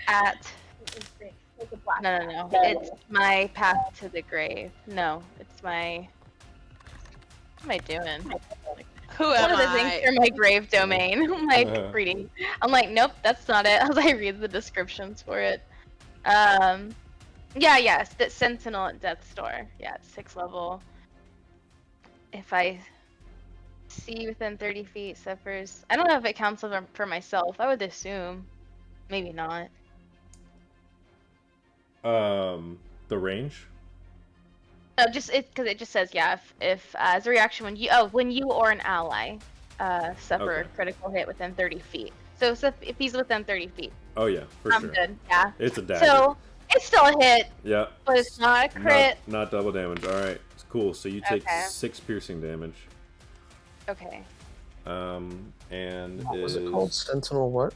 at. It's big, like a black. No. It's my path to the grave. No, it's my. What am I doing? Who One am of the things I? for my grave domain. I'm like Uh-huh. reading. I'm like, nope, that's not it. As I read the descriptions for it. Yes, the Sentinel at Death's Door. Yeah, it's 6th level. If I see within 30 feet, suffers. I don't know if it counts for myself. I would assume, maybe not. The range. No, just because it just says if as a reaction when you or an ally suffer a Okay. critical hit within 30 feet. So if he's within 30 feet, Oh yeah, for I'm sure. good. Yeah. It's a dagger. So it's still a hit, yeah. but it's not a crit. Not double damage. All right, it's cool. So you take Okay. 6 piercing damage. Okay. And What was it called? Sentinel what?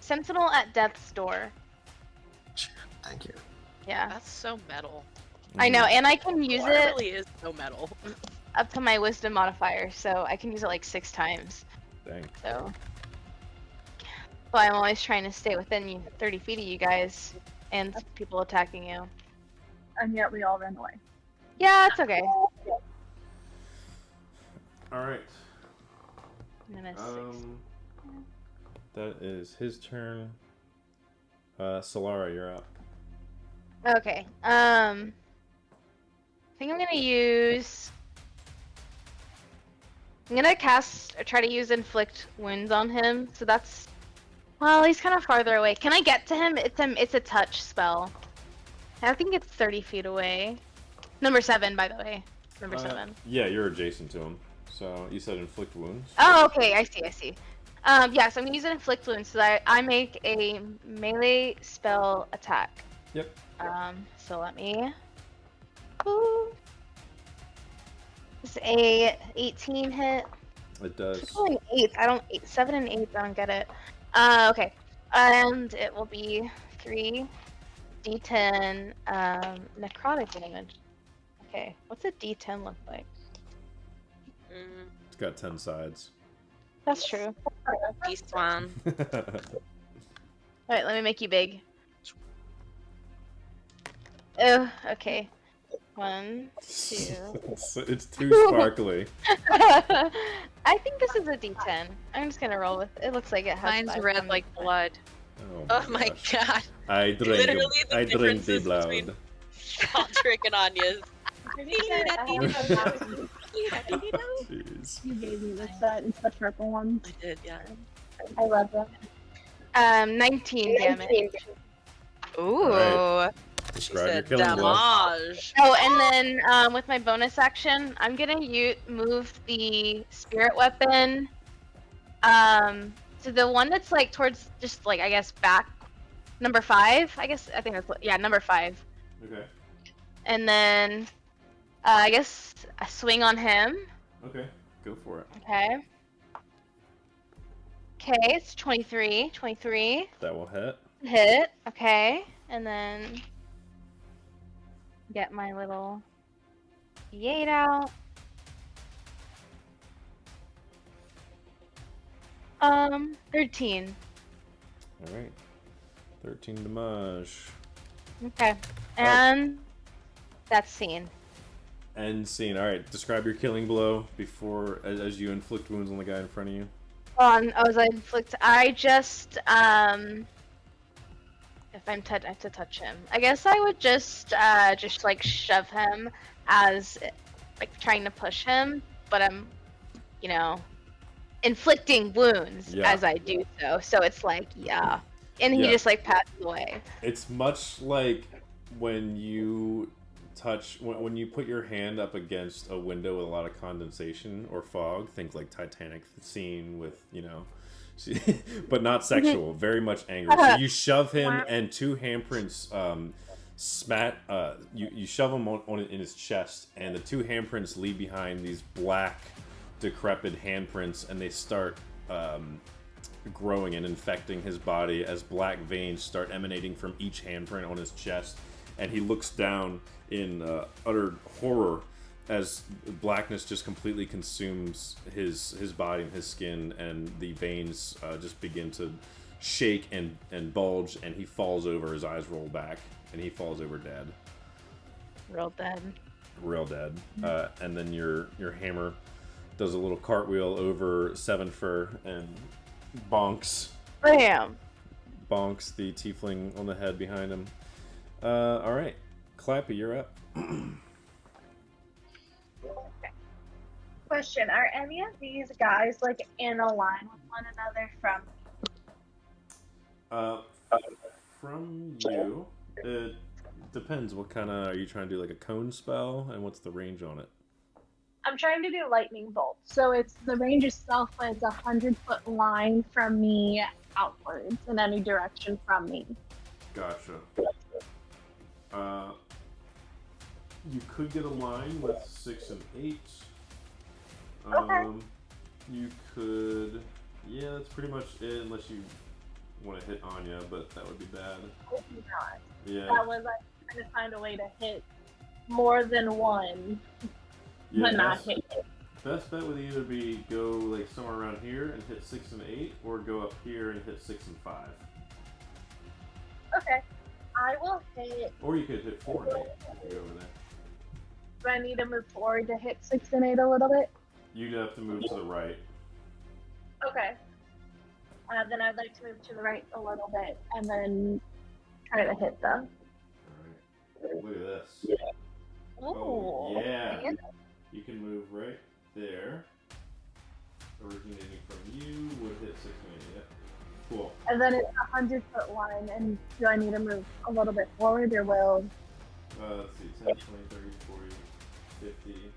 Sentinel at Death's Door. Thank you. Yeah. That's so metal. I know, and I can use It it really is so metal. up to my wisdom modifier, so I can use it like 6 times. Dang. So, but I'm always trying to stay within 30 feet of you guys and people attacking you. And yet we all ran away. Yeah, it's okay. All right. I'm gonna That is his turn. Solara, you're up. Okay. I think I'm gonna use. I'm gonna cast or try to use inflict wounds on him. So that's. Well, he's kind of farther away. Can I get to him? It's a touch spell. I think it's 30 feet away. Number 7, by the way. Number 7. Yeah, you're adjacent to him. So you said inflict wounds. Oh, okay. I see. Yeah. So I'm gonna use an inflict wounds so that I make a melee spell attack. Yep. So let me. Ooh. It's a 18 hit. It does. Keep going 8. 7 and 8. I don't get it. Okay. And it will be 3d10 necrotic damage. Okay. What's a d10 look like? It's got 10 sides. That's true. Beast one. Alright, let me make you big. Oh, okay. 1, 2. It's too sparkly. I think this is a d10. I'm just gonna roll with it. It looks like it has Mine's 5 red on like it. blood. Oh my god. I drink. Literally the I drink the differences blood. between Aldrich and Anya's. Jeez. You gave me this set. It's the purple one. I did, yeah. I love that. 19 damage. Ooh. Alright. She Describe your said killing blow. damage. Oh, and then with my bonus action, I'm gonna move the spirit weapon to the one that's like towards just like I guess back number 5. I think that's number 5. Okay. And then I guess a swing on him. Okay. Go for it. Okay. Okay, it's 23. 23. That will hit. Hit. Okay. And then get my little D8 out. 13. All right. 13 damage. Okay. And that's scene. End scene. All right. Describe your killing blow before as you inflict wounds on the guy in front of you. I just if I have to touch him, I guess I would just like shove him as like trying to push him, but I'm inflicting wounds as I do so. So it's like and he just like passes away. It's much like when you touch when you put your hand up against a window with a lot of condensation or fog. Think like Titanic scene with but not sexual. Very much angry. So you shove him, and two handprints you shove him in his chest, and the two handprints leave behind these black, decrepit handprints, and they start growing and infecting his body as black veins start emanating from each handprint on his chest, and he looks down in utter horror as blackness just completely consumes his body and his skin, and the veins just begin to shake and bulge, and he falls over, his eyes roll back, and he falls over dead. Real dead. Real dead. And then your hammer does a little cartwheel over Seven Fur and bonks. Bam! Bonks the tiefling on the head behind him. Alright. Clappy, you're up. Question: are any of these guys like in a line with one another From you, it depends. What kind of are you trying to do? Like a cone spell, and what's the range on it? I'm trying to do lightning bolt, so it's the range itself, but it's 100-foot line from me outwards in any direction from me. Gotcha. You could get a line with 6 and 8. Okay. You could, yeah, that's pretty much it, unless you want to hit Anya, but that would be bad. Hope not. Yeah. That was like trying to find a way to hit more than one, but not hit it. Best bet would either be go like somewhere around here and hit 6 and 8, or go up here and hit 6 and 5. Okay. I will hit. Or you could hit 4 and 8 if you go over there. Do I need to move forward to hit 6 and 8 a little bit? You'd have to move to the right. Okay. Then I'd like to move to the right a little bit and then try to hit them. Alright. Look at this. Ooh. Oh, yeah. Man. You can move right there. Originating from you would hit 6 and 8. Yeah. Cool. And then it's a 100-foot line, and do I need to move a little bit forward, or will? Let's see, 10, 20, 30, 40, 50,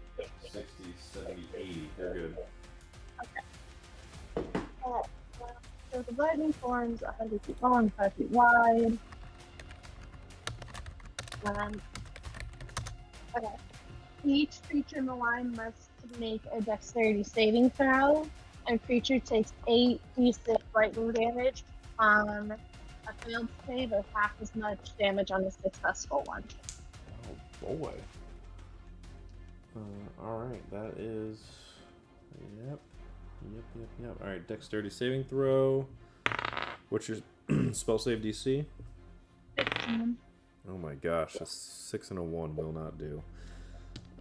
60, 70, 80. You're good. Okay. So the lightning forms 100 feet long, 5 feet wide. Okay. Each creature in the line must make a dexterity saving throw, and creature takes 8d6 lightning damage on a failed save, or half as much damage on a successful one. Oh boy. Alright, that is. Yep. Alright, dexterity saving throw. What's your spell save DC? 15. Oh my gosh, a 6 and a 1 will not do.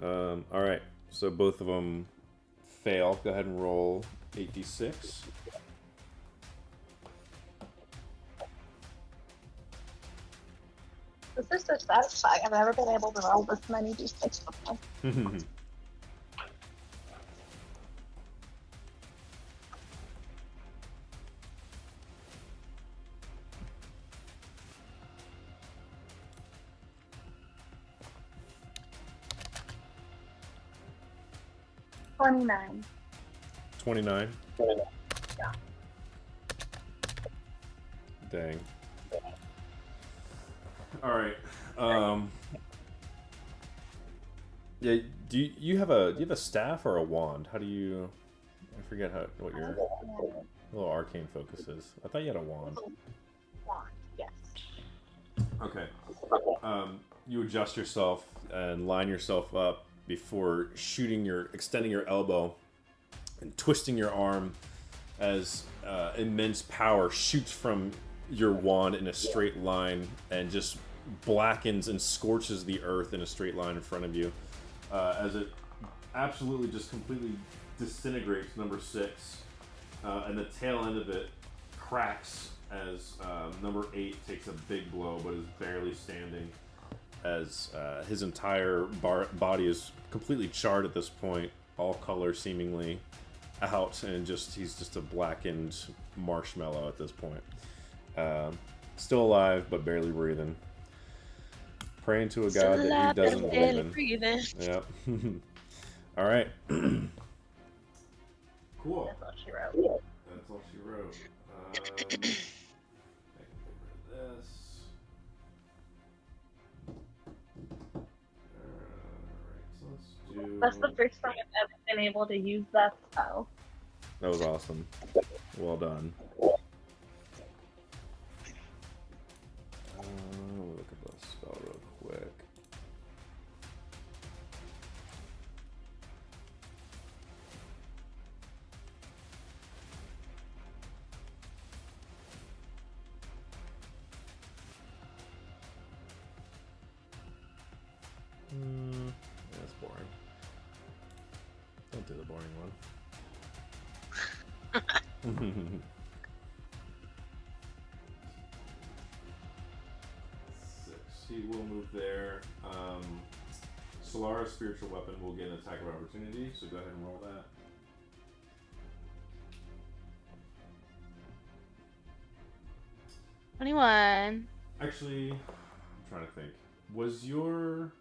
Alright, so both of them fail. Go ahead and roll 8d6. This is so satisfying. I've never been able to roll this many d6 before. 29. 29? Yeah. Dang. Alright. Yeah, do you have a staff or a wand? How do you... I forget what your little arcane focus is. I thought you had a wand. Wand, yes. Okay. You adjust yourself and line yourself up before extending your elbow and twisting your arm as immense power shoots from your wand in a straight line and just blackens and scorches the earth in a straight line in front of you as it absolutely just completely disintegrates number 6 and the tail end of it cracks as number 8 takes a big blow but is barely standing as his entire body is completely charred at this point, all color seemingly out, and he's just a blackened marshmallow at this point. Still alive, but barely breathing. Praying to a god that he doesn't believe in. breathing. Yep. All right. Cool. That's all she wrote. That's all she wrote. I can get rid of this. Alright, so let's do... That's the first time I've ever been able to use that spell. That was awesome. Well done. Look at the spell real quick. That's boring. Don't do the boring one. 6. He will move there. Solara's spiritual weapon will get an attack of opportunity, so go ahead and roll that. $21. Actually, I'm trying to think. Was your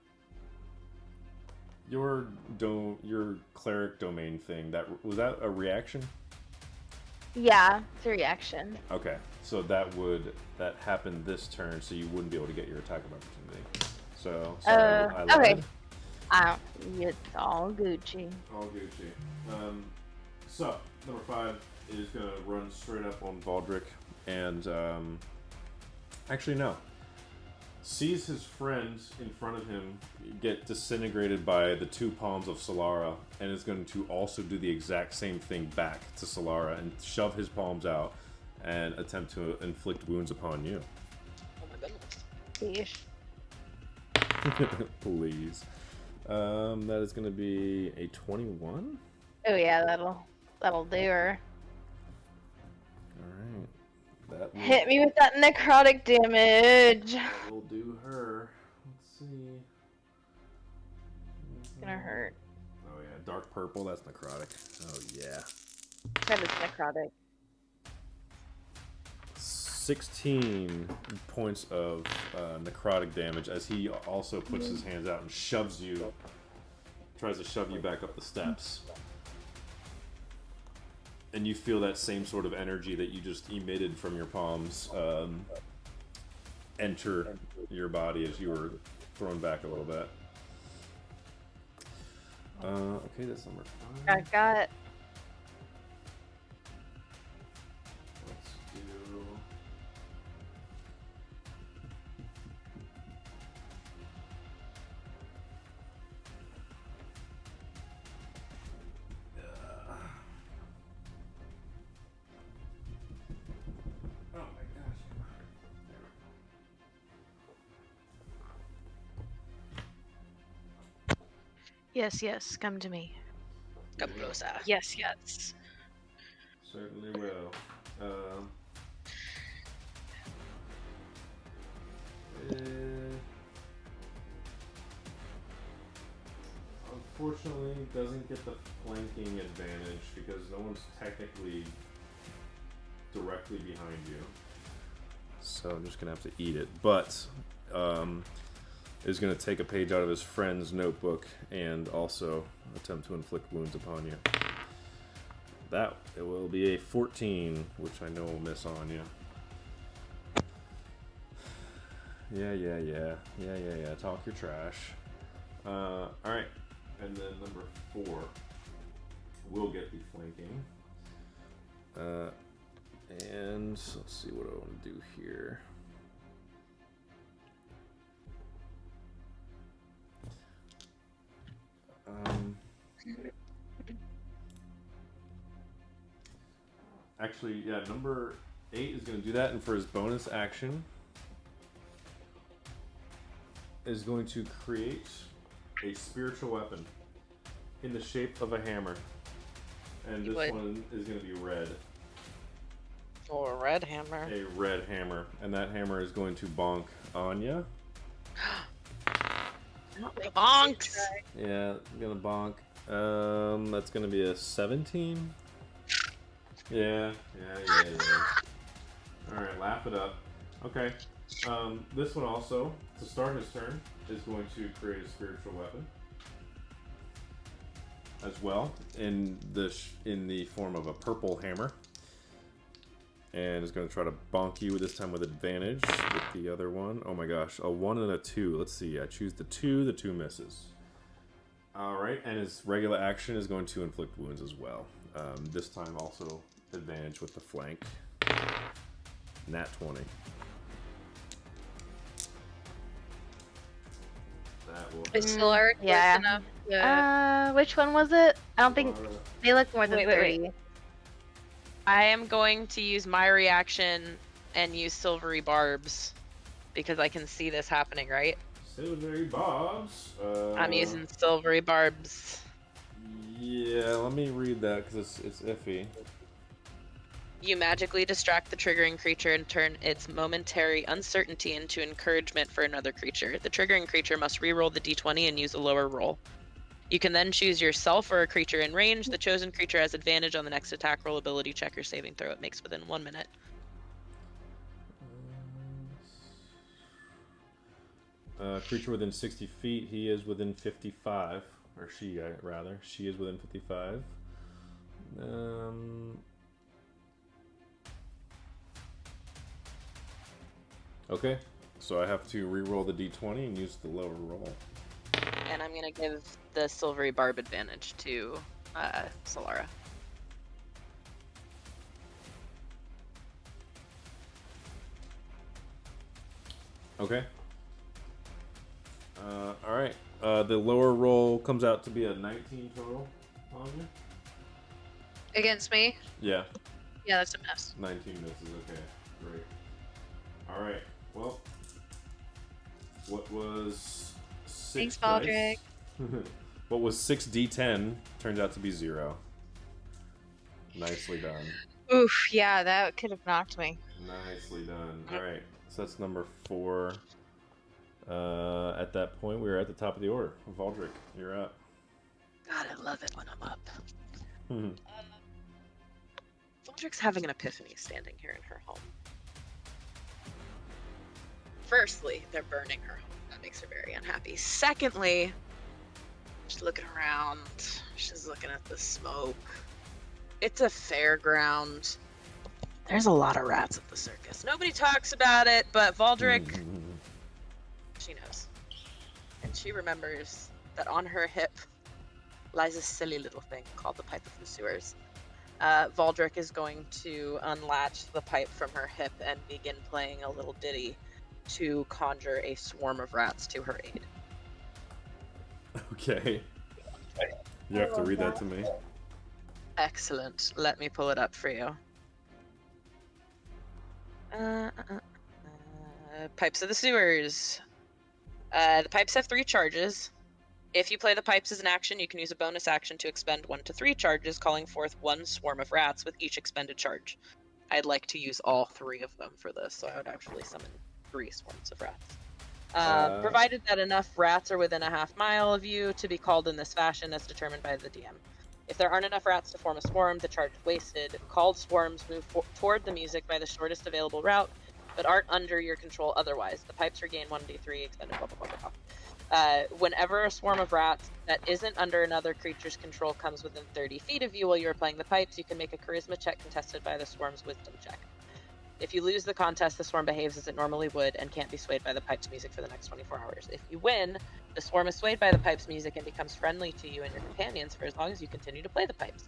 cleric domain thing was that a reaction? Yeah, it's a reaction. Okay, so that happened this turn, so you wouldn't be able to get your attack of opportunity. So sorry, I lied. Okay. It's all Gucci. All Gucci. So number 5 is gonna run straight up on Valdric, and actually no. Sees his friend in front of him get disintegrated by the 2 palms of Solara, and is going to also do the exact same thing back to Solara and shove his palms out and attempt to inflict wounds upon you. Oh my goodness. Sheesh. Please. That is going to be a 21. Oh yeah, that'll do her. All right. That will, Hit me with that necrotic damage. that will do her. Let's see. It's gonna hurt. Oh yeah, dark purple. That's necrotic. Oh yeah. That is necrotic. 16 points of necrotic damage as he also puts his hands out and tries to shove you back up the steps. And you feel that same sort of energy that you just emitted from your palms enter your body as you were thrown back a little bit. Okay, that's number 5. I got. Let's do... Oh my gosh. Yes, yes, come to me. Come closer. Yes, yes. Certainly will. Unfortunately, doesn't get the flanking advantage because no one's technically directly behind you. So I'm just gonna have to eat it. But is gonna take a page out of his friend's notebook and also attempt to inflict wounds upon you. That it will be a 14, which I know will miss on you. Yeah. Talk your trash. Alright. And then number 4 will get the flanking. And let's see what I want to do here. Actually, yeah, number 8 is going to do that, and for his bonus action, is going to create a spiritual weapon in the shape of a hammer. And this one is going to be red. Oh, a red hammer. A red hammer. And that hammer is going to bonk Anya. Bonks! Yeah, gonna bonk. That's gonna be a 17. Yeah. Alright, laugh it up. Okay, This one also, to start his turn, is going to create a spiritual weapon as well in the form of a purple hammer, and is going to try to bonk you this time with advantage with the other one. Oh my gosh, a 1 and a 2. Let's see. I choose the 2. The 2 misses. All right, and his regular action is going to inflict wounds as well. This time also advantage with the flank. Nat 20. That will Is Solar Yeah. close enough to... Which one was it? I don't think they look more than Wait, 30. wait. I am going to use my reaction and use silvery barbs because I can see this happening, right? Silvery barbs. I'm using silvery barbs. Yeah, let me read that because it's iffy. You magically distract the triggering creature and turn its momentary uncertainty into encouragement for another creature. The triggering creature must reroll the d20 and use a lower roll. You can then choose yourself or a creature in range. The chosen creature has advantage on the next attack roll, ability check, or saving throw it makes within 1 minute. Creature within 60 feet. He is within 55. Or she, rather. She is within 55. Okay, so I have to re-roll the d20 and use the lower roll. And I'm going to give the silvery barb advantage to Solara. Okay. Alright. The lower roll comes out to be a 19 total on you? Against me? Yeah, Yeah, that's a mess. 19 misses. Okay, great. Alright, well, what was 6 Thanks, dice? Baldric. What was 6d10 turns out to be 0. Nicely done. Oof, yeah, that could have knocked me. Nicely done. Alright, so that's number 4. At that point, we were at the top of the order. Valdric, you're up. God, I love it when I'm up. Valdric's having an epiphany standing here in her home. Firstly, they're burning her home. That makes her very unhappy. Secondly, she's looking around. She's looking at the smoke. It's a fairground. There's a lot of rats at the circus. Nobody talks about it, but Valdric, she knows. And she remembers that on her hip lies a silly little thing called the pipe of the sewers. Valdric is going to unlatch the pipe from her hip and begin playing a little ditty to conjure a swarm of rats to her aid. Okay. You have to read that to me. Excellent. Let me pull it up for you. Pipes of the sewers. The pipes have 3 charges. If you play the pipes as an action, you can use a bonus action to expend 1 to 3 charges, calling forth 1 swarm of rats with each expended charge. I'd like to use all 3 of them for this, so I would actually summon 3 swarms of rats. Provided that enough rats are within a half mile of you to be called in this fashion as determined by the DM. If there aren't enough rats to form a swarm, the charge is wasted. Called swarms move toward the music by the shortest available route, but aren't under your control otherwise. The pipes regain 1d3, expended blah blah blah blah. Whenever a swarm of rats that isn't under another creature's control comes within 30 feet of you while you are playing the pipes, you can make a charisma check contested by the swarm's wisdom check. If you lose the contest, the swarm behaves as it normally would and can't be swayed by the pipe's music for the next 24 hours. If you win, the swarm is swayed by the pipe's music and becomes friendly to you and your companions for as long as you continue to play the pipes.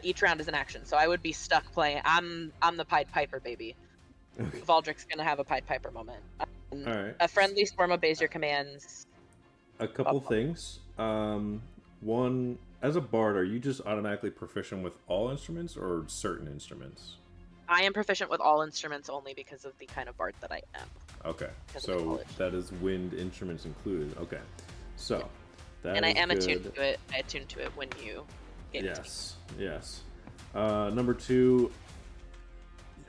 Each round is an action, so I would be stuck playing. I'm the Pied Piper, baby. Okay. Valdric's gonna have a Pied Piper moment. Alright. A friendly swarm obeys your commands. A couple things. One, as a bard, are you just automatically proficient with all instruments or certain instruments? I am proficient with all instruments only because of the kind of bard that I am. Okay, Because of the so college. that is wind instruments included. Okay, so that And I is am good. attuned to it. I attune to it when you get it to me. Yes. Number 2,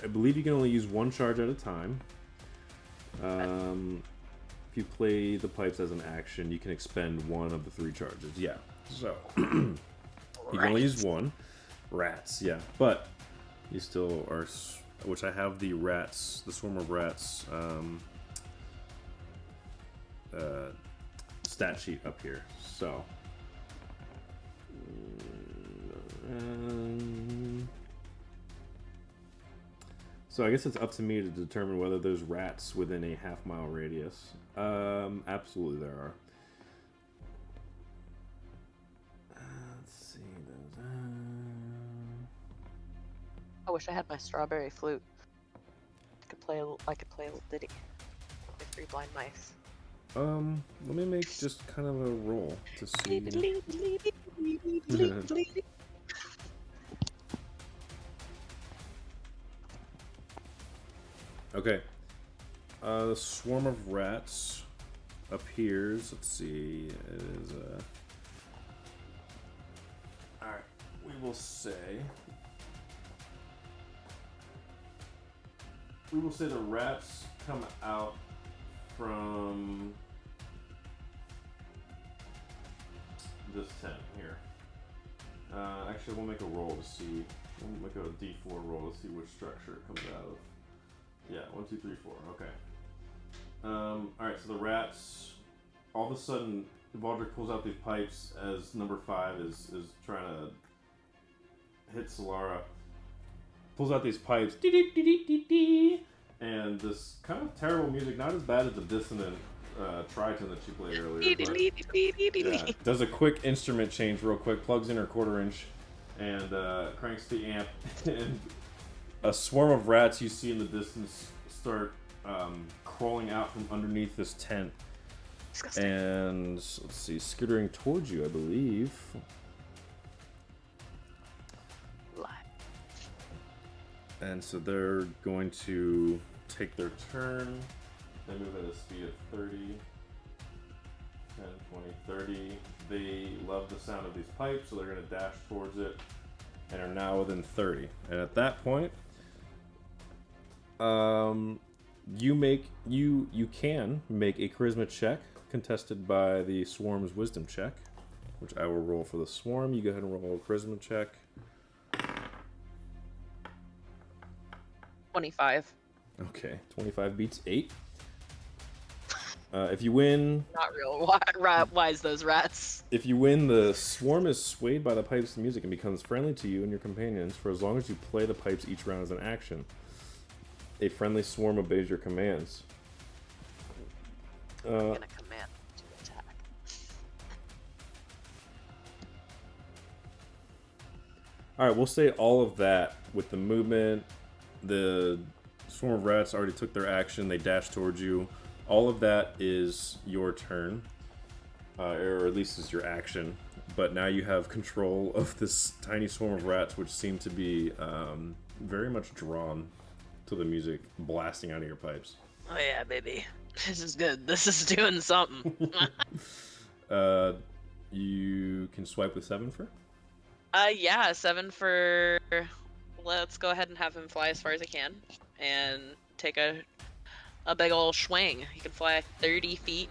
I believe you can only use 1 charge at a time. If you play the pipes as an action, you can expend 1 of the 3 charges. Yeah. So you can only use 1. Rats. Yeah, but you still are which I have the rats, the swarm of rats stat sheet up here. So, so I guess it's up to me to determine whether there's rats within a half-mile radius. Absolutely there are. Let's see those. I wish I had my strawberry flute. I could play a little ditty. With 3 blind mice. Let me make just kind of a roll to see. Okay. The swarm of rats appears. Let's see. It is Alright, we will say the rats come out from this tent here. Actually, we'll make a roll to see. We'll make a D4 roll to see which structure it comes out of. Yeah, 1, 2, 3, 4. Okay. Alright, so the rats. All of a sudden, Valdrick pulls out these pipes as number 5 is trying to hit Solara. Pulls out these pipes. And this kind of terrible music, not as bad as the dissonant Triton that she played earlier. But, yeah, does a quick instrument change real quick, plugs in her 1/4 inch, and cranks the amp. And a swarm of rats you see in the distance start crawling out from underneath this tent. Disgusting. And let's see, skittering towards you, I believe. And so they're going to take their turn. They move at a speed of 30, 10, 20, 30. They love the sound of these pipes, so they're going to dash towards it and are now within 30. And at that point, you can make a charisma check contested by the swarm's wisdom check, which I will roll for the swarm. You go ahead and roll a charisma check. 25. Okay, 25 beats 8. If you win... Not real wise, those rats. If you win, the swarm is swayed by the pipes' music and becomes friendly to you and your companions for as long as you play the pipes each round as an action. A friendly swarm obeys your commands. I'm gonna command to attack. Alright, we'll say all of that with the movement. The swarm of rats already took their action. They dash towards you. All of that is your turn. Or at least is your action. But now you have control of this tiny swarm of rats, which seem to be very much drawn to the music blasting out of your pipes. Oh yeah, baby. This is good. This is doing something. You can swipe with 7 for? Yeah, 7 for... Let's go ahead and have him fly as far as I can. And take a big ol' swing. He can fly 30 feet.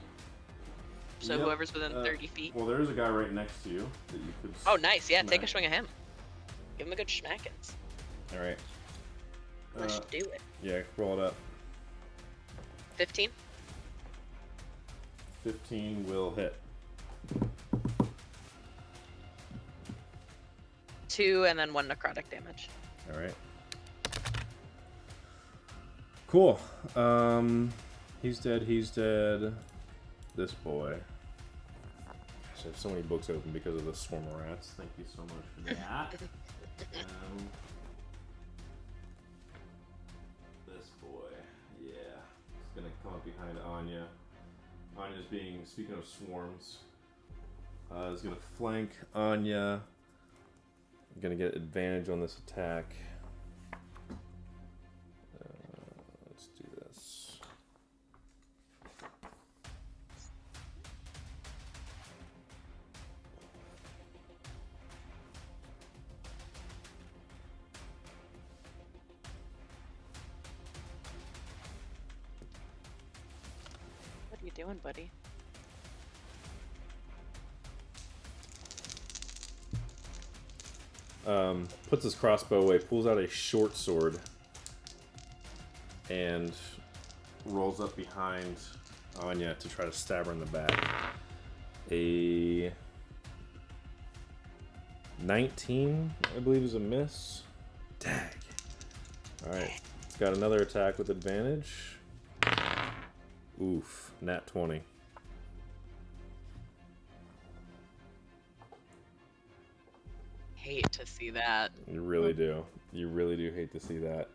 So Yep. whoever's within 30 feet. Well, there's a guy right next to you that you could Oh, nice. Yeah, take a smack. swing at him. Give him a good schmackins. Alright. Let's do it. Yeah, roll it up. 15? 15 will hit. 2 and then 1 necrotic damage. Alright. Cool. He's dead, he's dead. This boy. Gosh, I have so many books open because of the swarm of rats. Thank you so much for that. This boy. Yeah. He's gonna come up behind Anya. Anya's speaking of swarms, is gonna flank Anya. I'm gonna get advantage on this attack. Let's do this. What are you doing, buddy? Puts his crossbow away, pulls out a short sword, and rolls up behind Anya to try to stab her in the back. A 19, I believe, is a miss. Dag. Alright, it's got another attack with advantage. Oof, nat 20. Hate to see that. You really do. You really do hate to see that.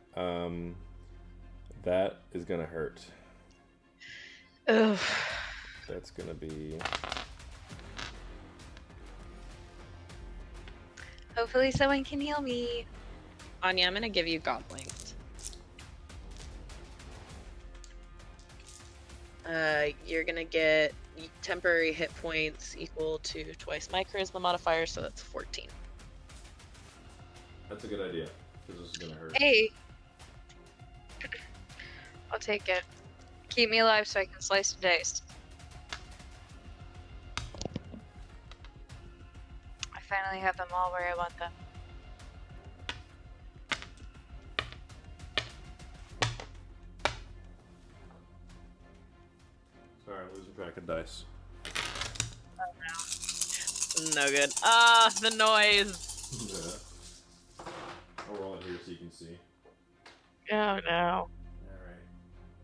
That is gonna hurt. Ugh. That's gonna be... Hopefully someone can heal me. Anya, I'm gonna give you God Linked. You're gonna get temporary hit points equal to twice my charisma modifier, so that's 14. That's a good idea, because this is gonna hurt. Hey. I'll take it. Keep me alive so I can slice and dice. I finally have them all where I want them. Sorry, I'm losing track of dice. No good. Ah, the noise! Yeah. I'll roll it here so you can see. Oh no. Alright.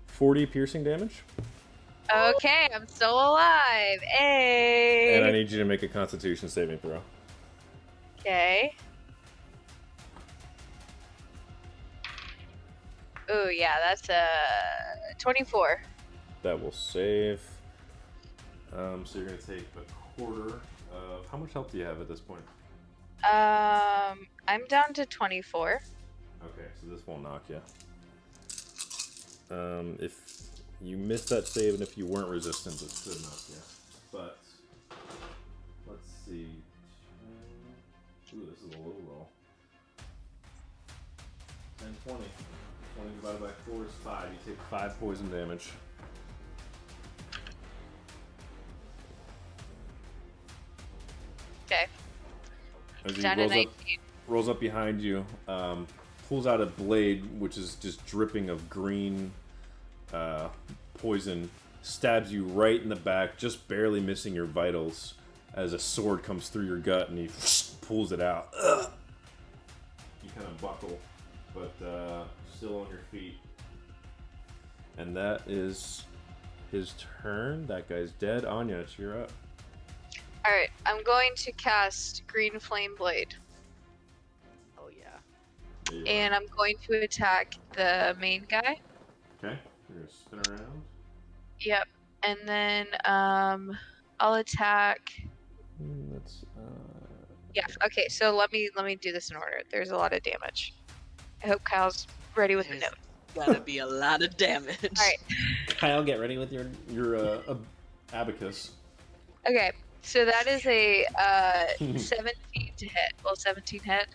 40 piercing damage. Okay, I'm still alive. Hey. And I need you to make a Constitution saving throw. Okay. Ooh, yeah, that's a 24. That will save. So you're going to take a quarter of... How much health do you have at this point? I'm down to 24. Okay, so this won't knock you. If you missed that save and if you weren't resistant, it should knock you. But, let's see. Ooh, this is a low roll. 10, 20. 20 divided by 4 is 5. You take 5 poison damage. Okay. As he Down to 19. rolls up behind you, pulls out a blade, which is just dripping of green poison, stabs you right in the back, just barely missing your vitals, as a sword comes through your gut and he pulls it out. Ugh! You kind of buckle, but still on your feet. And that is his turn. That guy's dead. Anya, you're up. Alright, I'm going to cast Green Flame Blade. Oh yeah. There you And I'm going to attack the main guy. are. Okay, you're gonna spin around. Yep. And then I'll attack. That's Yeah. Okay. So let me do this in order. There's a lot of damage. I hope Kyle's ready with the There's note. gotta be a lot of damage. All right. Kyle, get ready with your abacus. Okay. So that is a 17 to hit. Well, 17 hit.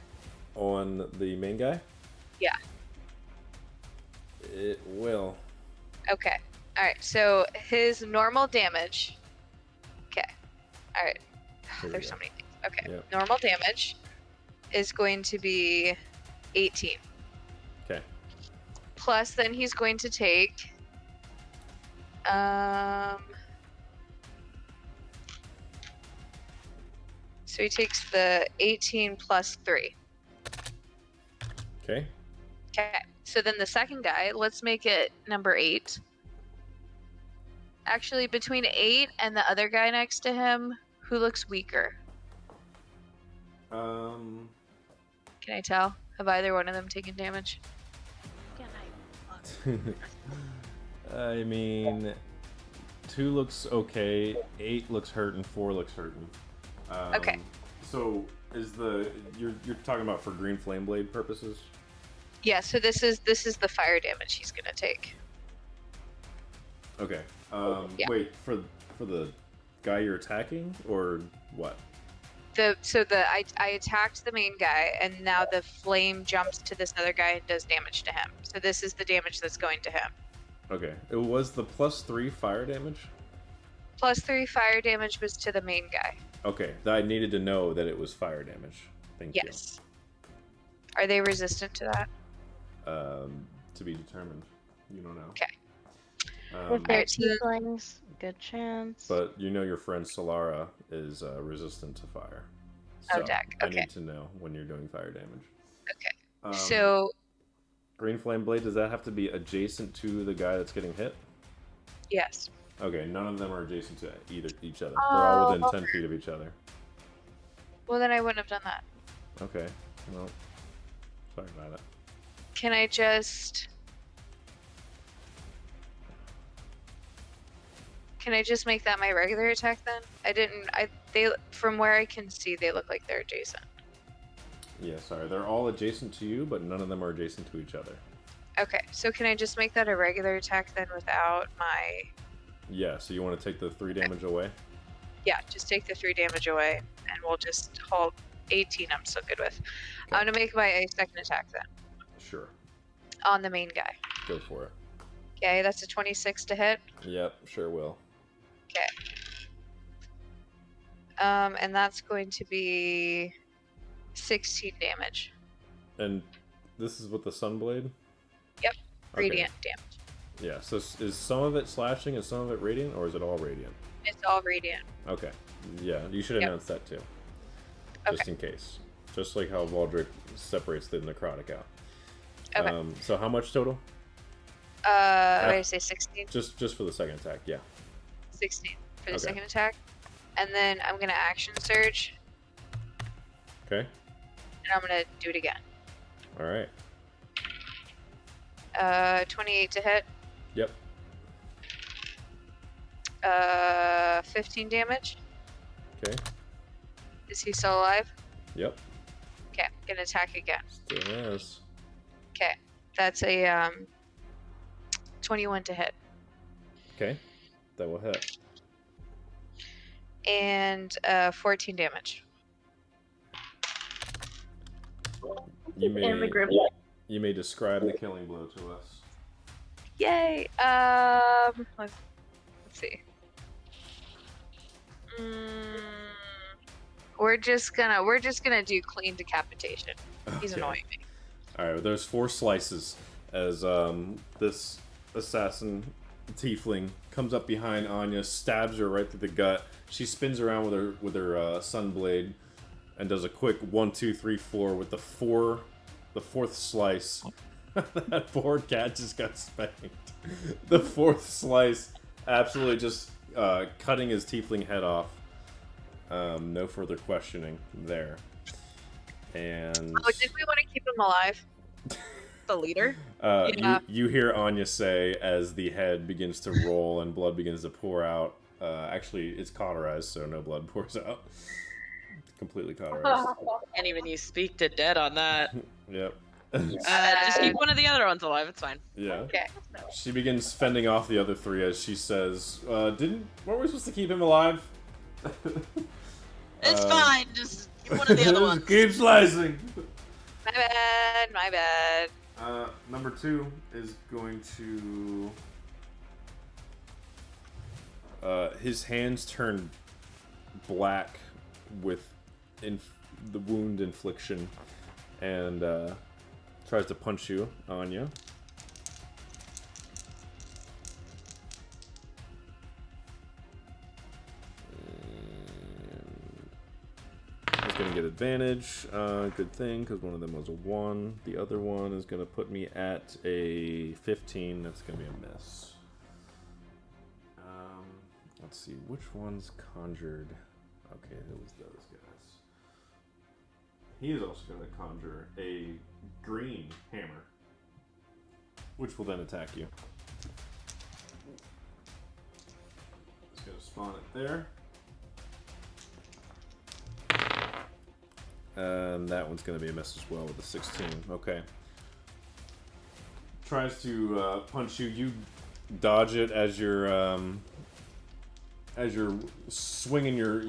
On the main guy? Yeah. It will. Okay. All right. So his normal damage. Okay. All right. There we There's go. so many things. Okay. Yep. Normal damage is going to be 18. Okay. Plus, then he's going to take. So he takes the 18 plus 3. Okay. Okay. So then the second guy, let's make it number 8. Actually, between 8 and the other guy next to him, who looks weaker? Can I tell? Have either one of them taken damage? I mean, 2 looks okay, 8 looks hurt, and 4 looks hurting. Okay. So is you're talking about for green flame blade purposes? Yeah. So this is the fire damage he's gonna take. Okay. Yeah. Wait, for the guy you're attacking, or what? I attacked the main guy, and now the flame jumps to this other guy and does damage to him. So this is the damage that's going to him. Okay. It was the +3 fire damage? +3 fire damage was to the main guy. Okay. I needed to know that it was fire damage. Thank you. Yes. Are they resistant to that? To be determined. You don't know. Okay. If they're Alright, so- tieflings, good chance. But you know your friend Solara is resistant to fire. Oh, So deck. I Okay. need to know when you're doing fire damage. Okay. So Green Flame Blade, does that have to be adjacent to the guy that's getting hit? yes. Okay, none of them are adjacent to each other. They're all within 10 feet of each other. Well, then I wouldn't have done that. Okay, well, sorry about it. Can I just make that my regular attack then? They from where I can see, they look like they're adjacent. Yeah, sorry. They're all adjacent to you, but none of them are adjacent to each other. Okay, so can I just make that a regular attack then without my... Yeah, so you want to take the 3 damage away? Yeah, just take the 3 damage away, and we'll just hold 18 I'm still good with. Okay. I'm gonna make my second attack then, Sure. on the main guy. Go for it. Okay, that's a 26 to hit. Yep, sure will. Okay. And that's going to be 16 damage. And this is with the Sunblade? Yep, Okay. radiant damage. Yeah, so is some of it slashing and some of it radiant, or is it all radiant? It's all radiant. Okay. Yeah, you should Yep. announce that too. Just Okay. in case. Just like how Valdrick separates the necrotic out. Okay. So how much total? What did I say, 16? Just for the second attack, yeah. 16 for the Okay. second attack. And then I'm gonna action surge, Okay. and I'm gonna do it again. Alright. 28 to hit. Yep. 15 damage. Okay. Is he still alive? Yep. Okay, gonna attack again. Still is. Okay, that's a 21 to hit. Okay. That will hit. And 14 damage. You And the may grip. you may describe the killing blow to us. Yay! Let's see. We're just gonna do clean decapitation. He's Okay. annoying me. Alright, there's 4 slices as this assassin tiefling comes up behind Anya, stabs her right through the gut. She spins around with her sunblade and does a quick 1, 2, 3, 4 with the fourth slice. That poor cat just got spanked. The 4th slice absolutely just cutting his tiefling head off. No further questioning there. And Oh, did we want to keep him alive? The leader? Yeah. you hear Anya say as the head begins to roll and blood begins to pour out. Actually, it's cauterized, so no blood pours out. Completely cauterized. Can't even use speak to dead on that. Yep. Just keep one of the other ones alive, it's fine. Yeah. Okay. She begins fending off the other 3 as she says, weren't we supposed to keep him alive? It's fine, just keep one of the other ones. Keep slicing! My bad. My bad. Number 2 is going to... his hands turn black with the wound infliction and tries to punch you, Anya. He's going to get advantage. Good thing, because one of them was a 1. The other one is going to put me at a 15. That's going to be a miss. Let's see, which one's conjured? Okay, it was those guys. He is also going to conjure a green hammer, which will then attack you. Just going to spawn it there. And that one's going to be a miss as well with a 16. Okay. Tries to punch you. You dodge it as you're swinging your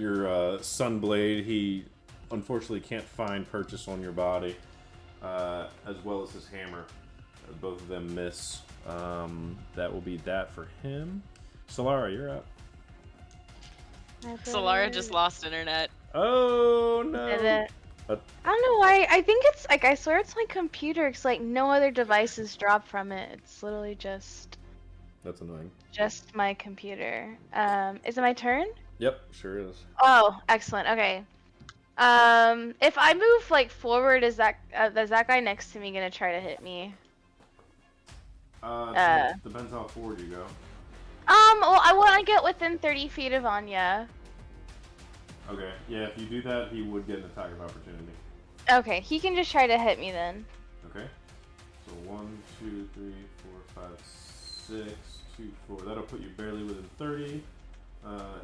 sunblade. He unfortunately can't find purchase on your body, as well as his hammer. Both of them miss. That will be that for him. Solara, you're up. Solara just lost internet. Oh no! Did it. I don't know why. I think it's like, I swear it's my computer. It's like no other devices drop from it. It's literally just That's annoying. my computer. Is it my turn? Yep, sure is. Oh, excellent. Okay. If I move like forward, is that guy next to me gonna try to hit me? Depends how forward you go. Well, I want to get within 30 feet of Anya. Okay, yeah, if you do that, he would get an attack of opportunity. Okay, he can just try to hit me then. Okay. So 1, 2, 3, 4, 5, 6, 2, 4. That'll put you barely within 30.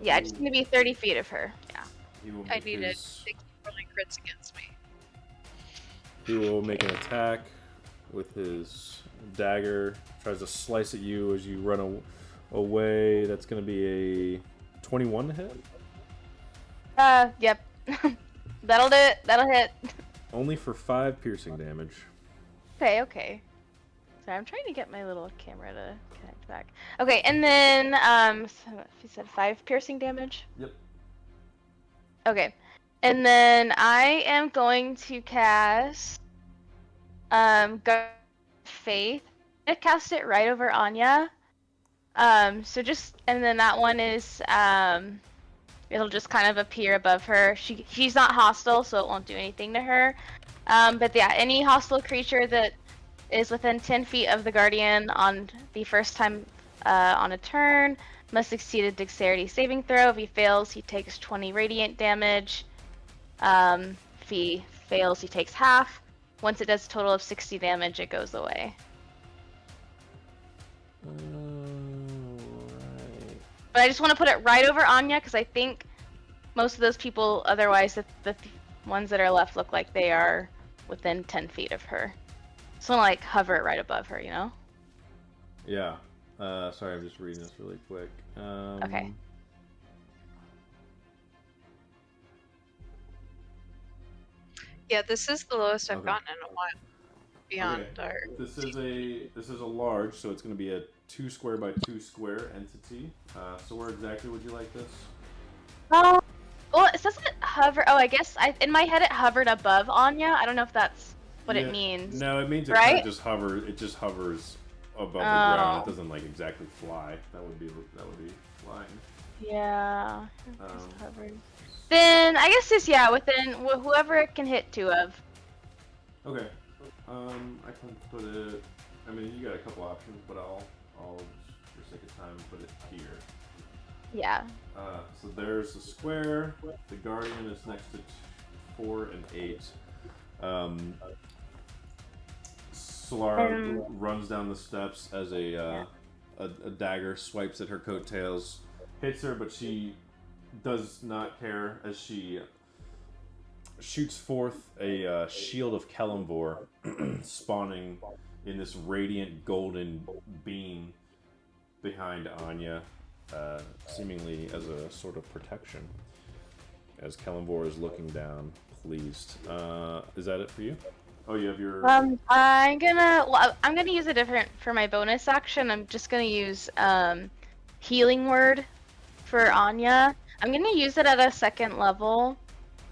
Yeah, I just need to be 30 feet of her. Yeah. He will I make need it. his, They keep rolling crits against me. he will make an attack with his dagger. Tries to slice at you as you run away. That's going to be a 21 to hit. Yep. That'll do it. That'll hit. Only for 5 piercing damage. Okay. Sorry, I'm trying to get my little camera to connect back. Okay, and then, so you said 5 piercing damage? Yep. Okay. And then I am going to cast, Faith. I'm gonna cast it right over Anya. So just, and then that one is, it'll just kind of appear above her. She's not hostile, so it won't do anything to her. But yeah, any hostile creature that is within 10 feet of the Guardian on the first time on a turn must succeed a dexterity saving throw. If he fails, he takes 20 radiant damage. If he fails, he takes half. Once it does a total of 60 damage, it goes away. Right. But I just want to put it right over Anya because I think most of those people, otherwise, the ones that are left look like they are within 10 feet of her. So like hover it right above her, you know? Yeah. Sorry, I'm just reading this really quick. Okay. Yeah, this is the lowest I've Okay. gotten in a while. Beyond Okay. our. This is a large, so it's going to be a 2 square by 2 square entity. So where exactly would you like this? Well, it says it hover. Oh, I guess in my head it hovered above Anya. I don't know if that's what it means. No, it means it right? kind of just hovers. It just hovers above the ground. It doesn't like exactly fly. That would be flying. Yeah. It just Um, hovered. Then I guess this, yeah, within whoever it can hit 2 of. Okay. I can put it. I mean, you got a couple options, but I'll for sake of time put it here. Yeah. So there's the square. The Guardian is next to 4 and 8. Solara runs down the steps as a dagger swipes at her coattails, hits her, but she does not care as she shoots forth a shield of Kalimvor, spawning in this radiant golden beam behind Anya, seemingly as a sort of protection. As Kalimvor is looking down, pleased. Is that it for you? Oh, you have your. I'm gonna use a different for my bonus action. I'm just gonna use healing word for Anya. I'm gonna use it at a 2nd level,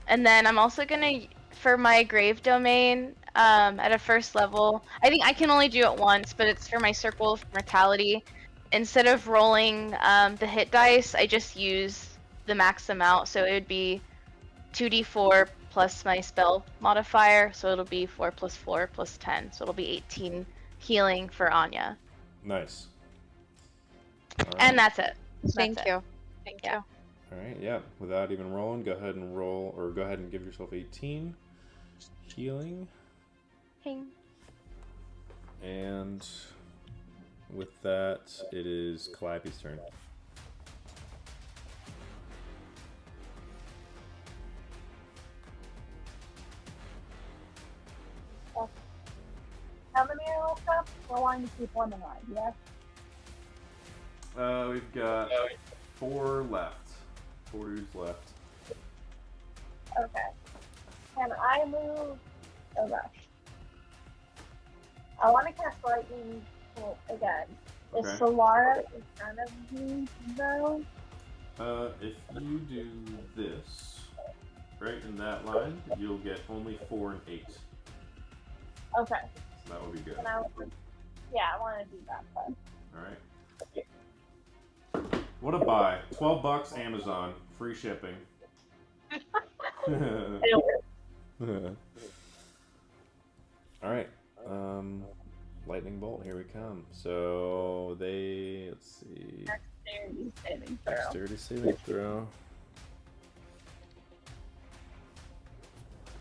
and then I'm also gonna for my grave domain at a 1st level. I think I can only do it once, but it's for my circle of mortality. Instead of rolling the hit dice, I just use the max amount, so it would be 2d4 plus my spell modifier, so it'll be 4 plus 4 plus 10, so it'll be 18 healing for Anya. Nice. And that's it. Thank That's you. it. Thank Yeah. you. Alright, yeah. Without even rolling, go ahead and roll, or go ahead and give yourself 18 healing. Ping. And with that, it is Calliope's turn. How many are left up? We're wanting to keep one alive, yeah? We've got 4 left. 4 dudes left. Okay. Can I move? Oh gosh. I want to cast lightning bolt again. Is Okay. Solara in front of me though? If you do this, right in that line, you'll get only 4 and 8. Okay. So that would be good. And I want to do that then. Alright. What a buy. $12 Amazon. Free shipping. Alright. Lightning bolt, here we come. So let's see. Dexterity saving throw. Dexterity saving throw.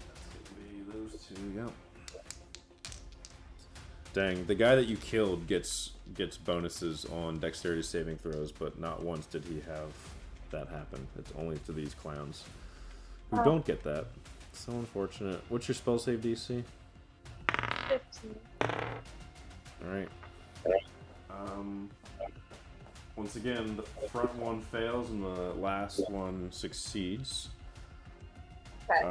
That's gonna be those two, yep. Dang, the guy that you killed gets bonuses on dexterity saving throws, but not once did he have that happen. It's only to these clowns who don't get that. So unfortunate. What's your spell save DC? 15. Alright. Once again, the front one fails and the last one succeeds. Okay.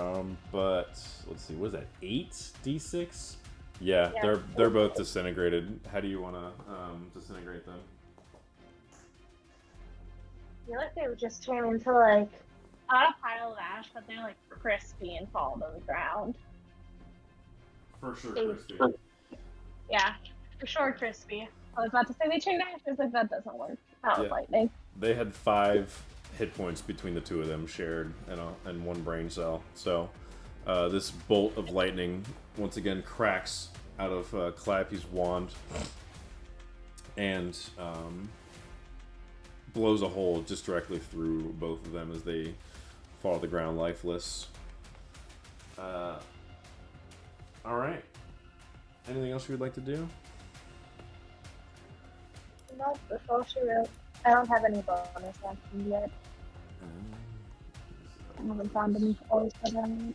But let's see, what is that? 8 D6? Yeah, they're both disintegrated. How do you want to disintegrate them? I feel like they would just turn into like not a pile of ash, but they're like crispy and fall to the ground. For sure, They- crispy. Yeah, for sure crispy. I was about to say they turn to ashes, like that doesn't work. Not with lightning. They had 5 hit points between the two of them shared and 1 brain cell. So this bolt of lightning once again cracks out of Calliope's wand and blows a hole just directly through both of them as they fall to the ground lifeless. Alright. Anything else you would like to do? No, that's all she wrote. I don't have any bonus action yet. I haven't found any always put on.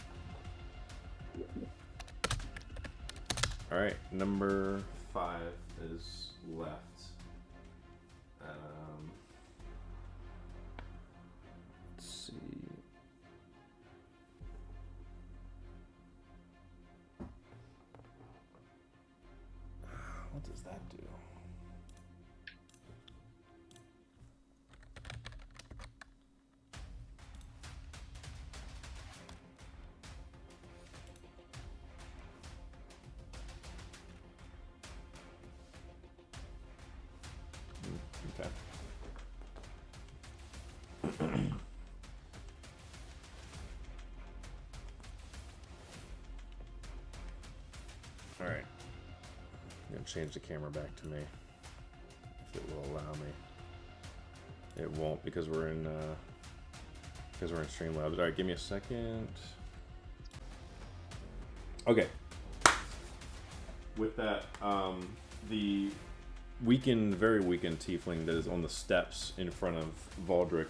Alright, number 5 is left. Let's see. What does that do? Okay. Alright. I'm going to change the camera back to me. If it will allow me. It won't because we're in Streamlabs. Alright, give me a second. Okay. With that, the very weakened tiefling that is on the steps in front of Valdric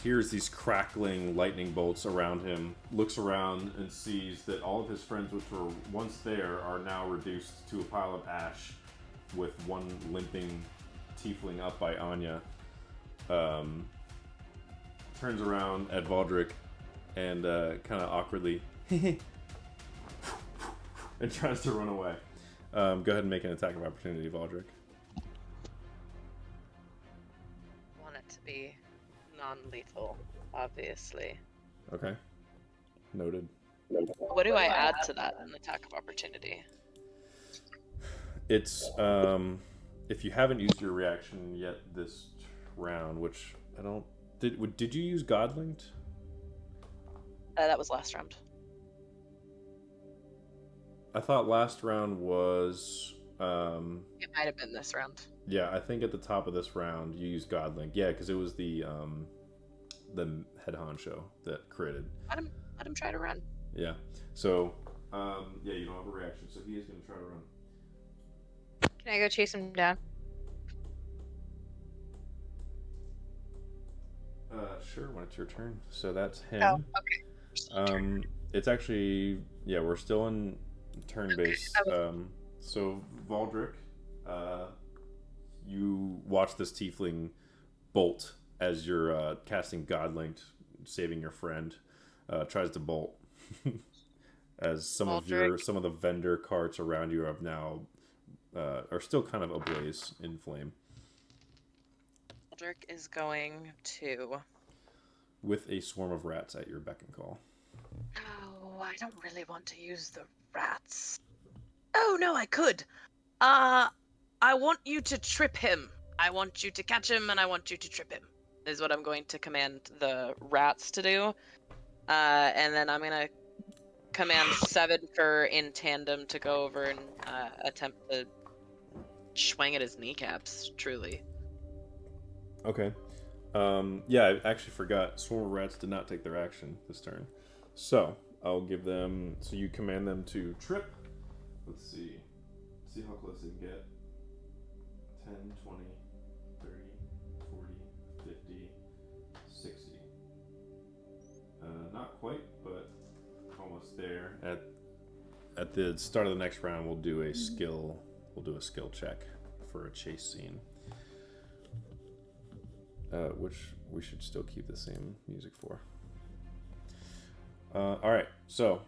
hears these crackling lightning bolts around him, looks around and sees that all of his friends which were once there are now reduced to a pile of ash with one limping tiefling up by Anya. Turns around at Valdric and kind of awkwardly and tries to run away. Go ahead and make an attack of opportunity, Valdric. Want it to be non-lethal, obviously. Okay. Noted. What do I add to that in attack of opportunity? It's if you haven't used your reaction yet this round, which I don't. Did you use Godlinked? That was last round. I thought last round was. It might have been this round. Yeah, I think at the top of this round you used Godlink. Yeah, because it was the head honcho that critted. Let him try to run. Yeah. So yeah, you don't have a reaction, so he is going to try to run. Can I go chase him down? Sure, when it's your turn. So that's him. Oh, okay. It's actually, yeah, we're still in turn-based. So Valdric, you watch this tiefling bolt as you're casting Godlinked, saving your friend. Tries to bolt. As some of the vendor carts around you have now are still kind of ablaze in flame. Aldrich is going to... With a swarm of rats at your beck and call. Oh, I don't really want to use the rats. Oh, no, I could. I want you to trip him. I want you to catch him, and I want you to trip him, is what I'm going to command the rats to do. And then I'm going to command Seven Fur in tandem to go over and attempt to swing at his kneecaps, truly. Okay. Yeah, I actually forgot. Swarm of rats did not take their action this turn. So, I'll give them... So you command them to trip. Let's see. See how close they can get. 10, 20, 30, 40, 50, 60. Not quite, but almost there. At the start of the next round, we'll do a skill check for a chase scene. Which we should still keep the same music for. Alright, so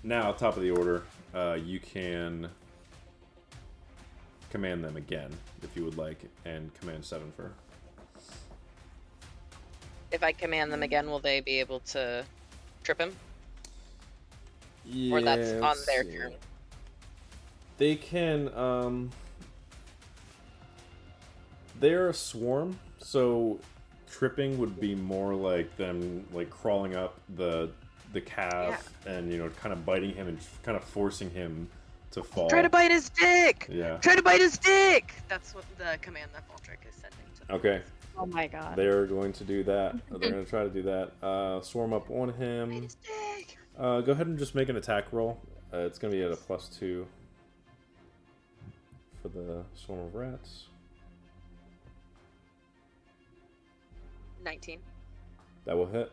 now top of the order, you can command them again if you would like, and command Seven Fur. If I command them again, will they be able to trip him? Yeah, or that's on their turn? They can, they're a swarm, so tripping would be more like them like crawling up the calf and, you know, kind of biting him and kind of forcing him to fall. Try to bite his dick! Yeah. Try to bite his dick! That's what the command that Baldric is sending to them. Okay. Oh my god. They're going to do that. They're going to try to do that. Swarm up on Bite him. his dick! Go ahead and just make an attack roll. It's going to be at a +2 for the swarm of rats. 19. That will hit.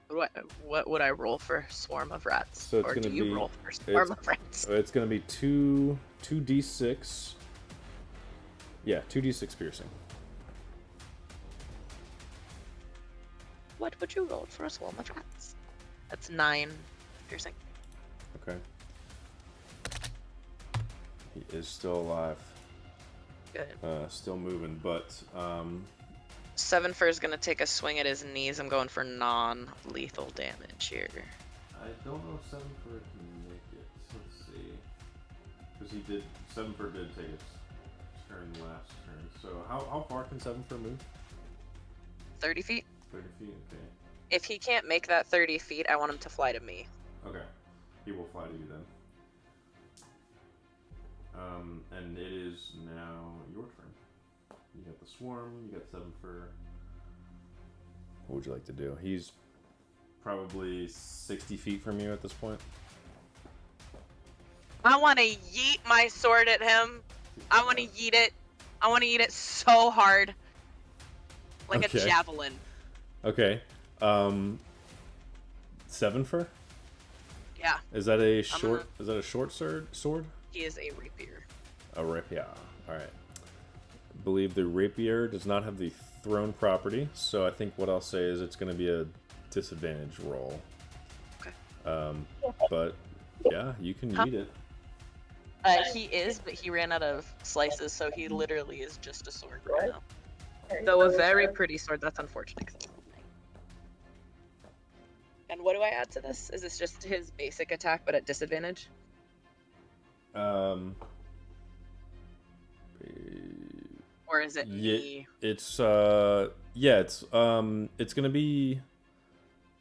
What would I roll for swarm of rats? So it's or gonna do you be- roll for swarm of rats? It's going to be 2d6. Yeah, 2d6 piercing. What would you roll for a swarm of rats? That's 9 piercing. Okay. He is still alive. Good. Still moving, but Seven Fur is gonna take a swing at his knees. I'm going for non-lethal damage here. I don't know if Seven Fur can make it. Let's see. Because Seven Fur did take his turn last turn. So how far can Seven Fur move? 30 feet. 30 feet, okay. If he can't make that 30 feet, I want him to fly to me. Okay. He will fly to you then. And it is now your turn. You got the swarm, you got Seven Fur. What would you like to do? He's probably 60 feet from you at this point. I want to yeet my sword at him. I want to yeet it. I want to yeet it so hard. Like a javelin. Okay. Seven Fur? Yeah. Is that a short sword? He is a rapier. A rapier. Alright. I believe the rapier does not have the thrown property, so I think what I'll say is it's going to be a disadvantage roll. Okay. But yeah, you can eat it. He is, but he ran out of slices, so he literally is just a sword right now. Though a very pretty sword, that's unfortunate. And what do I add to this? Is this just his basic attack, but at disadvantage? Or is it me? It's gonna be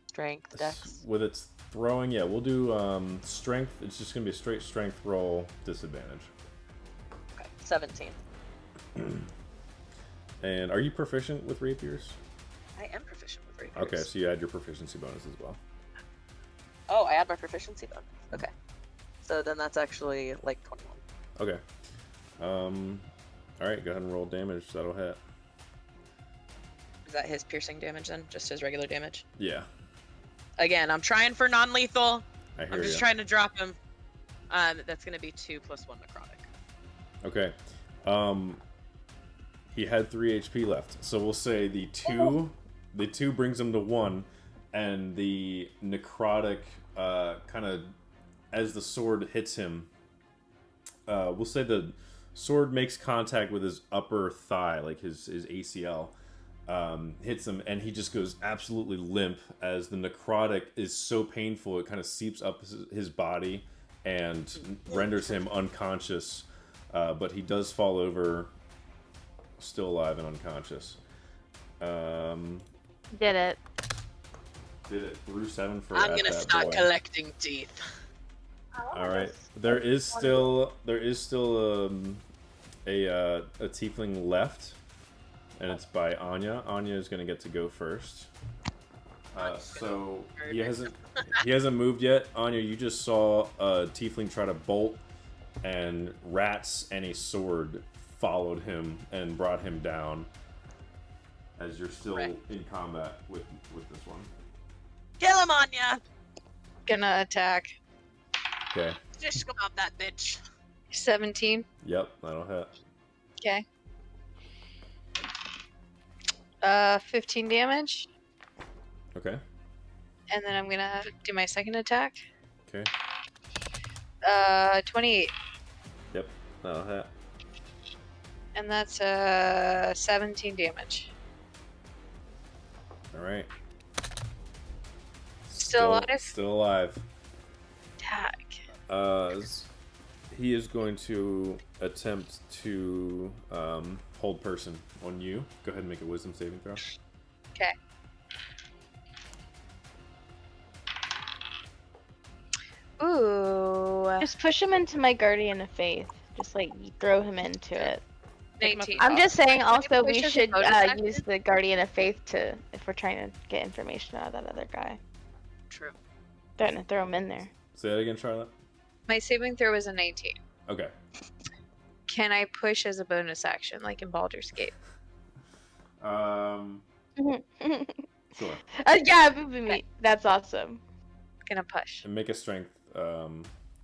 Strength, dex? with its throwing. Yeah, we'll do strength. It's just gonna be a straight strength roll, disadvantage. Okay, 17. And are you proficient with rapiers? I am proficient with rapiers. Okay, so you add your proficiency bonus as well. Oh, I add my proficiency bonus. Okay. So then that's actually like 21. Okay. Alright, go ahead and roll damage. That'll hit. Is that his piercing damage then? Just his regular damage? Yeah. Again, I'm trying for non-lethal. I hear I'm just ya. trying to drop him. That's going to be 2 + 1 necrotic. Okay. He had 3 HP left. So we'll say the 2 the 2 brings him to 1, and the necrotic kind of, as the sword hits him, we'll say the sword makes contact with his upper thigh, like his ACL, hits him, and he just goes absolutely limp as the necrotic is so painful it kind of seeps up his body and renders him unconscious, but he does fall over, still alive and unconscious. Did it. Did it through 7 for I'm At gonna That start Boy. collecting teeth. All right, there is still a tiefling left, and it's by Anya. Anya is gonna get to go first. So he hasn't moved yet. Anya, you just saw a tiefling try to bolt, and rats and a sword followed him and brought him down. As you're still in combat with this one. Kill him, Anya! Gonna attack. Okay. Just come out that bitch. 17. Yep, that'll hit. Okay. 15 damage. Okay. And then I'm gonna do my second attack. Okay. 28. Yep, that'll hit. And that's 17 damage. All right. Still alive? Still alive. Attack. He is going to attempt to hold person on you. Go ahead and make a wisdom saving throw. Okay. Ooh. Just push him into my Guardian of Faith. Just like throw him into it. 19. I'm just saying also push we as a should bonus action? use the Guardian of Faith to, if we're trying to get information out of that other guy. True. Don't throw him in there. Say that again, Charlotte. My saving throw is a 19. Okay. Can I push as a bonus action, like in Baldur's Gate? Sure. Yeah, it would be me. That's awesome. Gonna push. And make a strength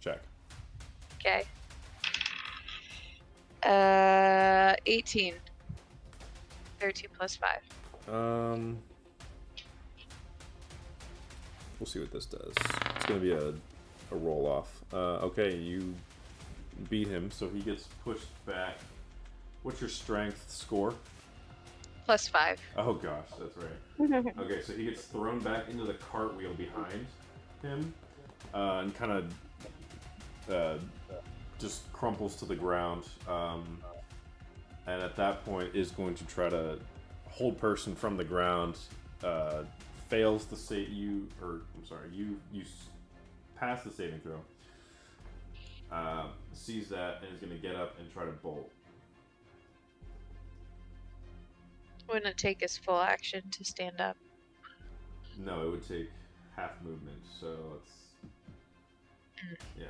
check. Okay. 18. 13 plus 5. We'll see what this does. It's gonna be a roll off. Okay, you beat him, so he gets pushed back. What's your strength score? Plus 5. Oh gosh, that's right. Okay, so he gets thrown back into the cartwheel behind him, and kind of just crumples to the ground. And at that point is going to try to hold person from the ground. Fails to say you pass the saving throw. Sees that and is going to get up and try to bolt. Wouldn't it take his full action to stand up? No, it would take half movement, so it's... Yeah.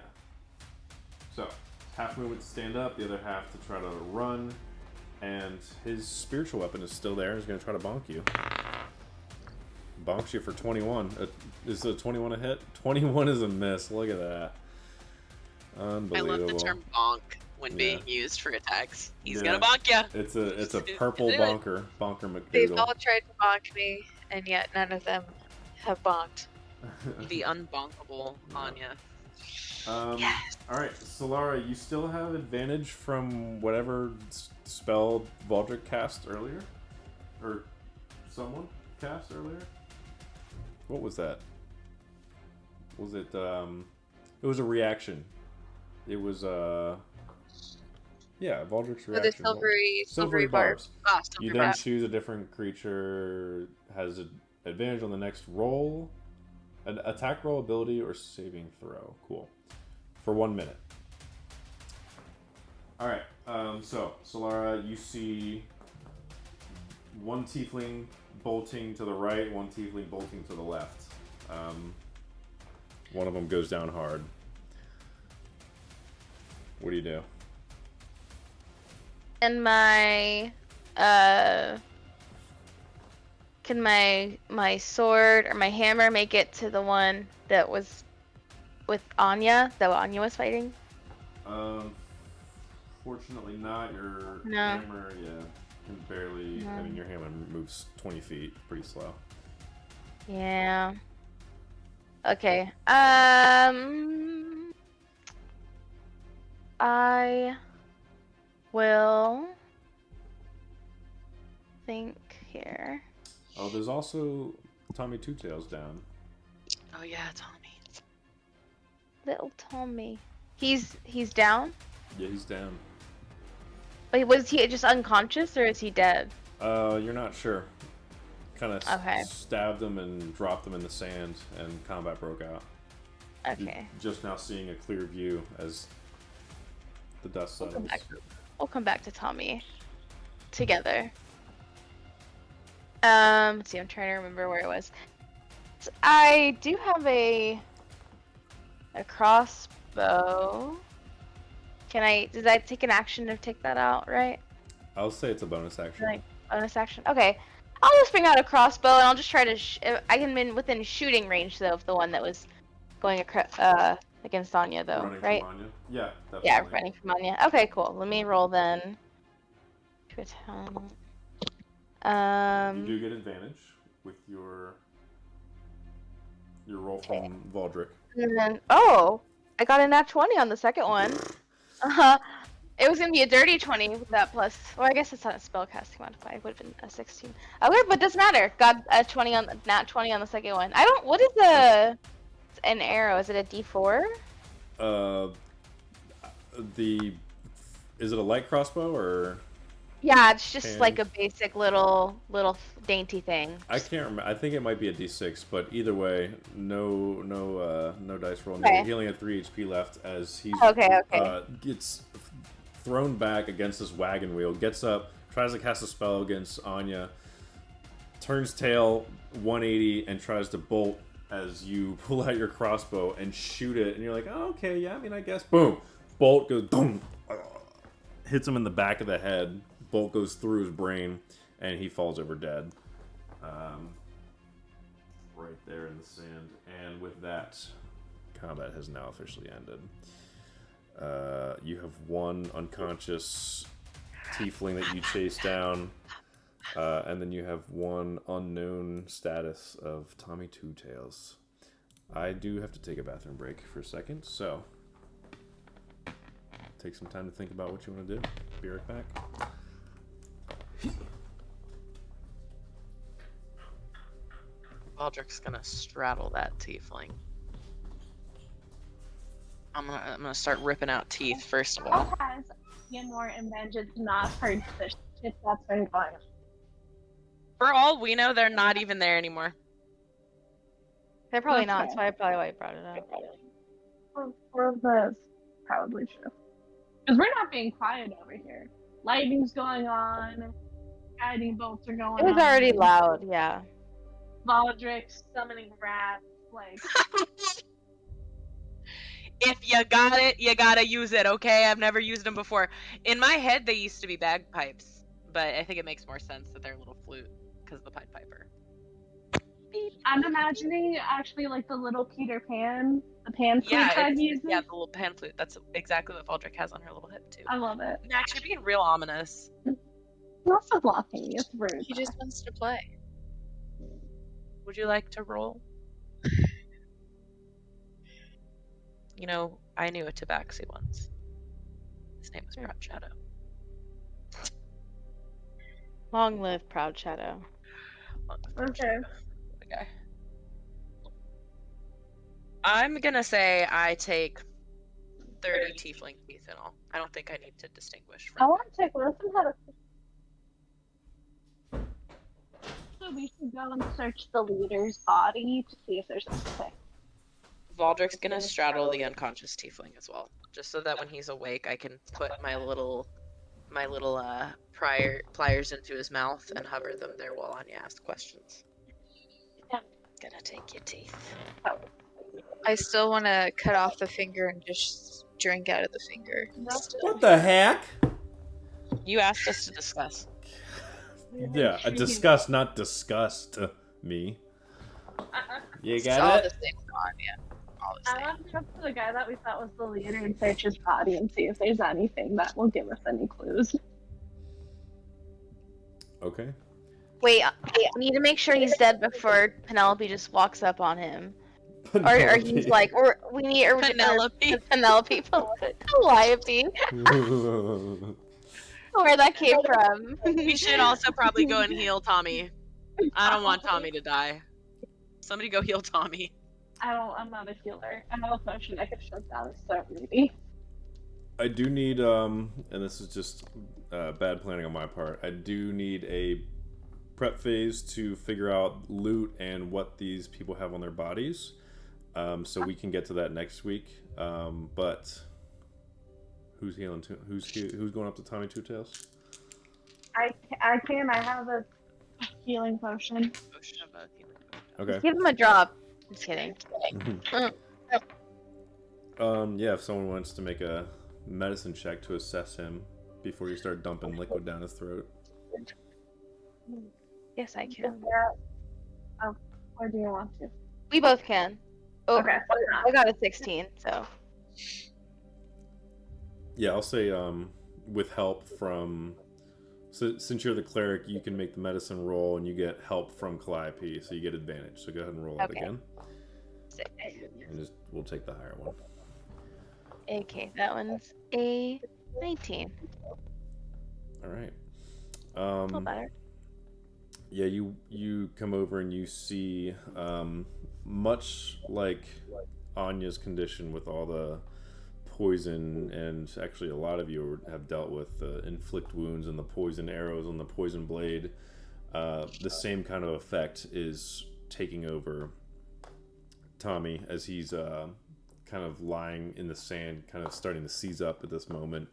So, half movement to stand up, the other half to try to run, and his spiritual weapon is still there. He's going to try to bonk you. Bonks you for 21. Is a 21 a hit? 21 is a miss. Look at that. Unbelievable. I love the term bonk when being used for attacks. He's gonna bonk ya. It's a purple Do it. bonker. Bonker They've McDougal. all tried to bonk me, and yet none of them have bonked. The unbonkable Anya. Yes. Alright, Solara, you still have advantage from whatever spell Valdric cast earlier? Or someone cast earlier? What was that? Was it, it was a reaction. It was, yeah, Valdric's Oh, reaction. the silvery barb. Ah, You then choose a different creature, has an advantage on the next roll, an attack roll, ability, or saving throw. Cool. For 1 minute. Alright, so, Solara, you see one tiefling bolting to the right, one tiefling bolting to the left. One of them goes down hard. What do you do? And my can my sword or my hammer make it to the one that was with Anya, that Anya was fighting? Fortunately not. Your No. hammer, yeah. can barely. I mean, your hammer moves 20 feet, pretty slow. Yeah. Okay. I will think here. Oh, there's also Tommy Two Tails down. Oh yeah, Tommy. Little Tommy. He's down? Yeah, he's down. Wait, was he just unconscious or is he dead? You're not sure. Kind of Okay. stabbed him and dropped him in the sand, and combat broke out. Okay. You're just now seeing a clear view as the dust settles. We'll come back to Tommy together. Let's see, I'm trying to remember where it was. So I do have a crossbow. Did I take an action to take that out, right? I'll say it's a bonus action. Like, bonus action? Okay. I'll just bring out a crossbow and I'll just try to I can be within shooting range though of the one that was going against Anya though, Running right? from Anya? Yeah, definitely. Yeah, running from Anya. Okay, cool. Let me roll then. To attack. You do get advantage with your roll from Valdrick. And then, I got a nat 20 on the second one. It was gonna be a dirty 20 with that plus. Well, I guess it's not a spellcasting modifier. It would have been a 16. Okay, but it doesn't matter. Got a 20 on nat 20 on the second one. What is an arrow? Is it a D4? Is it a light crossbow or? Yeah, it's just like a basic little dainty thing. I can't remember. I think it might be a D6, but either way, no dice roll. Okay. You're healing at 3 HP left as he's gets thrown back against this wagon wheel. Gets up, tries to cast a spell against Anya. Turns tail 180 and tries to bolt as you pull out your crossbow and shoot it. And you're like, oh, okay, yeah. I mean, I guess. Boom, bolt goes boom, hits him in the back of the head. Bolt goes through his brain, and he falls over dead. Right there in the sand. And with that, combat has now officially ended. You have one unconscious tiefling that you chase down, and then you have one unknown status of Tommy Two Tails. I do have to take a bathroom break for a second, so take some time to think about what you want to do. Be right back. Valdrick's gonna straddle that tiefling. I'm gonna start ripping out teeth first of all. How has Ymor and Vengeance not heard the shit that's been going on? For all we know, they're not even there anymore. They're probably not. Okay. That's probably why I brought it up. Well, that's probably true. Because we're not being quiet over here. Lightning's going on. Guiding bolts are going on. It was already loud, yeah. Valdrick summoning rats. Like, If you got it, you gotta use it, okay? I've never used them before. In my head, they used to be bagpipes, but I think it makes more sense that they're a little flute because of the Pied Piper. I'm imagining actually like the little Peter Pan, the pan flute type music. Yeah, the little pan flute. That's exactly what Valdrick has on her little hip too. I love it. Actually, being real ominous. He's also blocking. It's rude. He just wants to play. Would you like to roll? You know, I knew a Tabaxi once. His name was Proud Shadow. Long live Proud Shadow. Okay. Okay. I'm gonna say I take 30 tiefling teeth in all. I don't think I need to distinguish I from. want to take listen how to. So we should go and search the leader's body to see if there's anything. Valdrick's gonna straddle the unconscious tiefling as well, just so that when he's awake, I can put my little pliers into his mouth and hover them there while Anya asks questions. Yeah. Gonna take your teeth. I still want to cut off the finger and just drink out of the finger. What the heck? You asked us to discuss. Yeah, a disgust, not disgust me. You It's got all it? the same on, yeah. All the I same. want to go to the guy that we thought was the leader and search his body and see if there's anything that will give us any clues. Okay. Wait, I need to make sure he's dead before Penelope just walks up on him. Or he's like, or we need Penelope. Penelope. Calliope. Where that came from. We should also probably go and heal Tommy. I don't want Tommy to die. Somebody go heal Tommy. I'm not a healer. I have a potion I could shut down, so maybe. I do need, and this is just bad planning on my part, I do need a prep phase to figure out loot and what these people have on their bodies. So we can get to that next week. But who's healing? Who's going up to Tommy Two Tails? I can. I have a healing potion. Okay. Give him a drop. Just kidding. Yeah, if someone wants to make a medicine check to assess him before you start dumping liquid down his throat. Yes, I can. Oh, or do you want to? We both can. Oh, Okay. I got a 16, so. Yeah, I'll say with help from... So, since you're the cleric, you can make the medicine roll and you get help from Calliope, so you get advantage. So go ahead and roll that again. And we'll take the higher one. Okay, that one's a 19. Alright. A little better. Yeah, you come over and you see, much like Anya's condition with all the poison, and actually a lot of you have dealt with the inflict wounds and the poison arrows and the poison blade, the same kind of effect is taking over Tommy as he's kind of lying in the sand, kind of starting to seize up at this moment,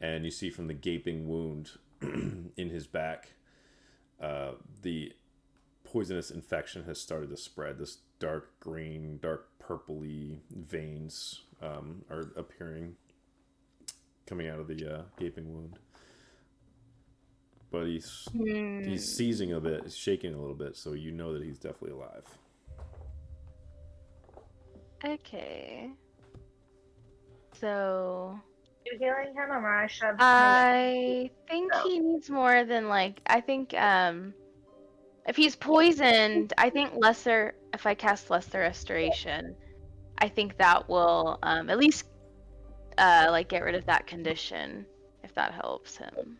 and you see from the gaping wound in his back, the poisonous infection has started to spread. This dark green, dark purpley veins are appearing, coming out of the gaping wound. But he's seizing a bit, he's shaking a little bit, so you know that he's definitely alive. Okay. So... You healing him, or I should? I think he needs more than, like, I think, if he's poisoned, I think if I cast Lesser Restoration, I think that will, at least, like, get rid of that condition, if that helps him.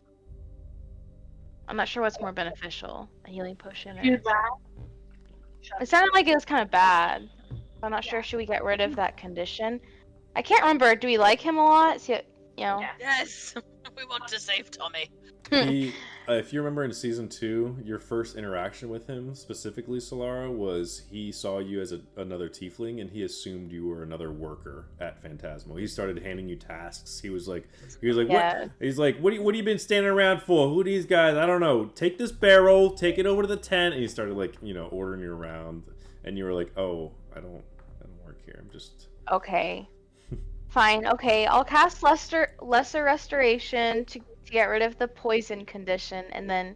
I'm not sure what's more beneficial, a healing potion Do or... that. It sounded like it was kind of bad. I'm not sure, should we get rid of that condition? I can't remember, do we like him a lot? So, you know? Yes, we want to save Tommy. He, if you remember in season 2, your first interaction with him, specifically Solara, was he saw you as another tiefling and he assumed you were another worker at Phantasmo. He started handing you tasks. He was like, Yeah. what? He's like, what have you been standing around for? Who are these guys? I don't know. Take this barrel, take it over to the tent. And he started, like, ordering you around, and you were like, oh, I don't work here. I'm just... Okay. Fine. Okay, I'll cast Lesser Restoration to get rid of the poison condition, and then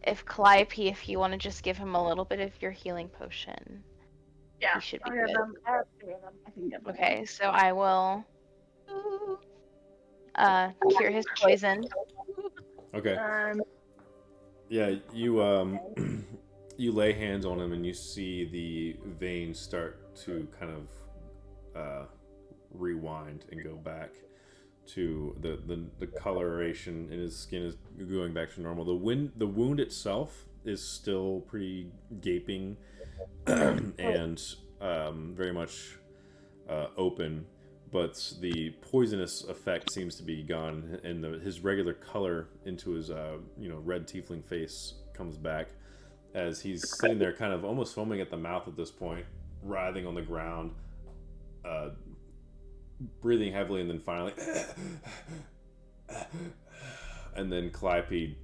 if Calliope, if you want to just give him a little bit of your healing potion, Yeah. he should be I good. have 3 of them. I can get them. Okay, so I will cure his poison. Okay. Yeah, you you lay hands on him and you see the veins start to kind of rewind and go back to the coloration in his skin is going back to normal. The wound itself is still pretty gaping and very much open, but the poisonous effect seems to be gone, and his regular color into his red tiefling face comes back as he's sitting there kind of almost foaming at the mouth at this point, writhing on the ground, breathing heavily, and then finally and then Calliope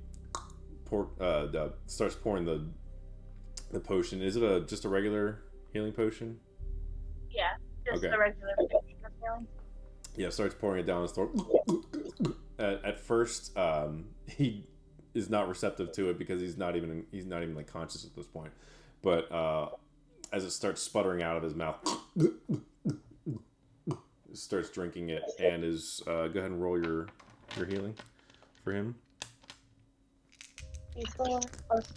starts pouring the potion. Is it just a regular healing potion? Yeah, just Okay. the regular potion of healing. Yeah, starts pouring it down his throat. At first, he is not receptive to it because he's not even like conscious at this point. But as it starts sputtering out of his mouth, starts drinking it, and is go ahead and roll your healing for him. D4 plus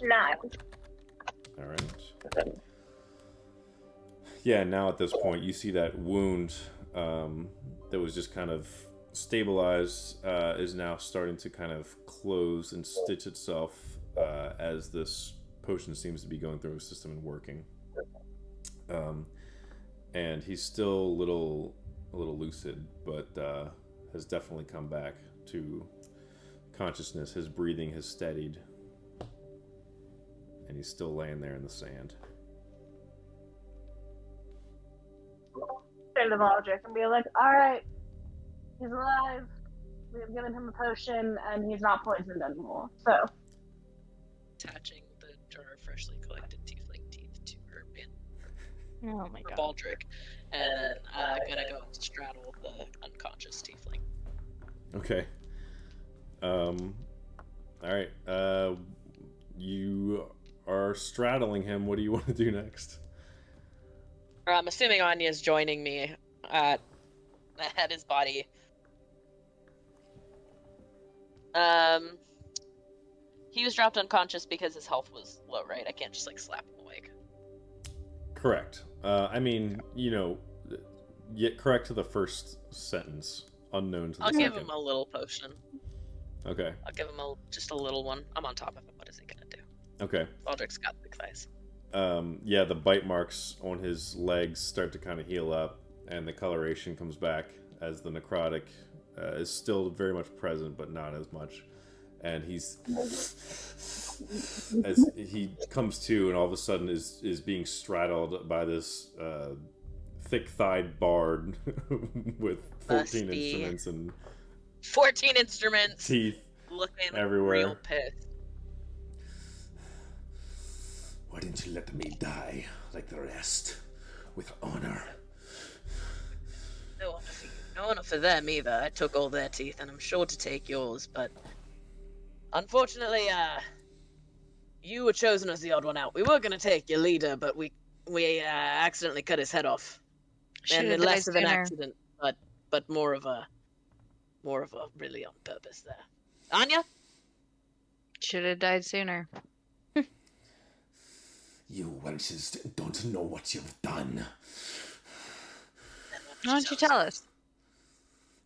9. All right. Yeah, now at this point, you see that wound that was just kind of stabilized is now starting to kind of close and stitch itself as this potion seems to be going through his system and working. And he's still a little lucid, but has definitely come back to consciousness. His breathing has steadied, and he's still laying there in the sand. Turn to Valdrick and be like, alright, he's alive. We've given him a potion, and he's not poisoned anymore. So, Attaching the jar of freshly collected tiefling teeth to her bin. Oh my god. Baldric, and gonna go straddle the unconscious tiefling. Okay. All right. You are straddling him. What do you want to do next? I'm assuming Anya's joining me at his body. He was dropped unconscious because his health was low, right? I can't just like slap him awake. Correct. I mean, correct to the first sentence. Unknown to the I'll second. give him a little potion. Okay. I'll give him just a little one. I'm on top of him. What is he gonna do? Okay. Baldric's got big thighs. Yeah, the bite marks on his legs start to kind of heal up, and the coloration comes back as the necrotic is still very much present, but not as much. And as he comes to, and all of a sudden is being straddled by this thick-thighed bard with 14 Busty. instruments and 14 instruments. teeth Looking everywhere. real pissed. Why didn't you let me die like the rest, with honor? No honor for you. No honor for them either. I took all their teeth, and I'm sure to take yours, but unfortunately, you were chosen as the odd one out. We were gonna take your leader, but we accidentally cut his head off. Should've And less died of an sooner. accident, but more of a really on purpose there. Anya? Should have died sooner. You wenches don't know what you've done. Why don't you tell us?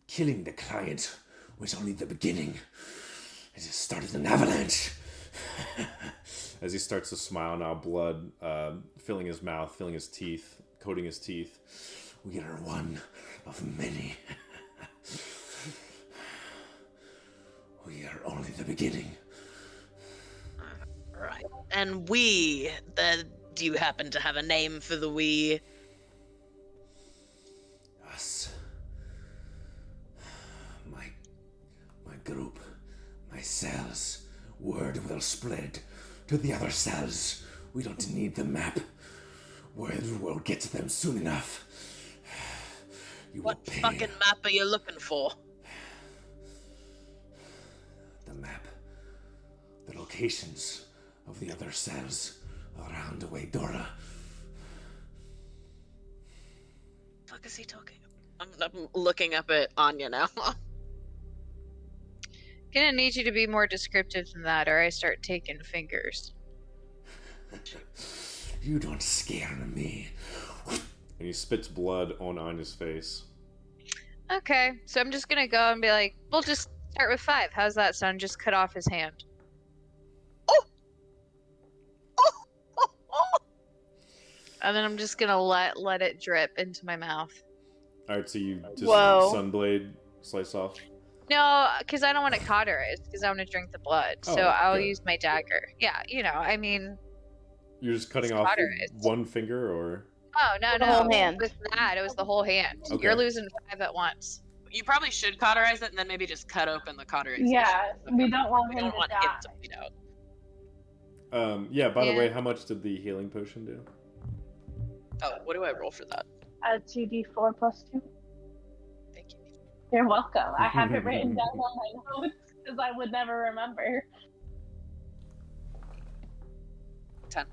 Killing the client was only the beginning. It just started an avalanche. As he starts to smile now, blood filling his mouth, filling his teeth, coating his teeth. We are one of many. We are only the beginning. Right. And do you happen to have a name for the we? Us. My group. My cells. Word will spread to the other cells. We don't need the map. Word will get to them soon enough. You will What pay. fucking map are you looking for? The map. The locations of the other cells around Waydora. Fuck is he talking about? I'm looking up at Anya now. Gonna need you to be more descriptive than that, or I start taking fingers. You don't scare me. And he spits blood on Anya's face. Okay, so I'm just gonna go and be like, we'll just start with 5. How's that sound? Just cut off his hand. And then I'm just gonna let it drip into my mouth. All right, so you just Whoa. sunblade slice off. No, because I don't want to cauterize, because I want to drink the blood. So Oh, I'll good. use my dagger. Yeah, I mean... You're just cutting It's off cauterized. one finger, or Oh, no, The no. whole hand. With that, it was the whole hand. Okay. You're losing 5 at once. You probably should cauterize it and then maybe just cut open the cauterization. yeah, we don't want We him don't to want die. him to bleed out. yeah. By the Yeah. way, how much did the healing potion do? Oh, what do I roll for that? 2d4 plus 2. Thank you. You're welcome. I have it written down on my notes because I would never remember. 10.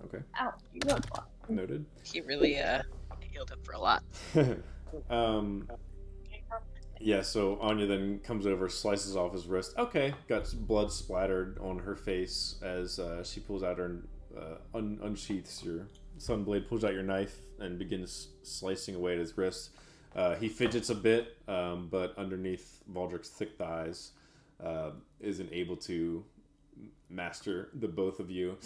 Okay. Ow, you good one. Noted. He really healed him for a lot. Yeah, so Anya then comes over, slices off his wrist. Okay, got blood splattered on her face as she pulls out her, unsheaths your sunblade, pulls out your knife, and begins slicing away at his wrist. He fidgets a bit, but underneath Valdrick's thick thighs, isn't able to master the both of you.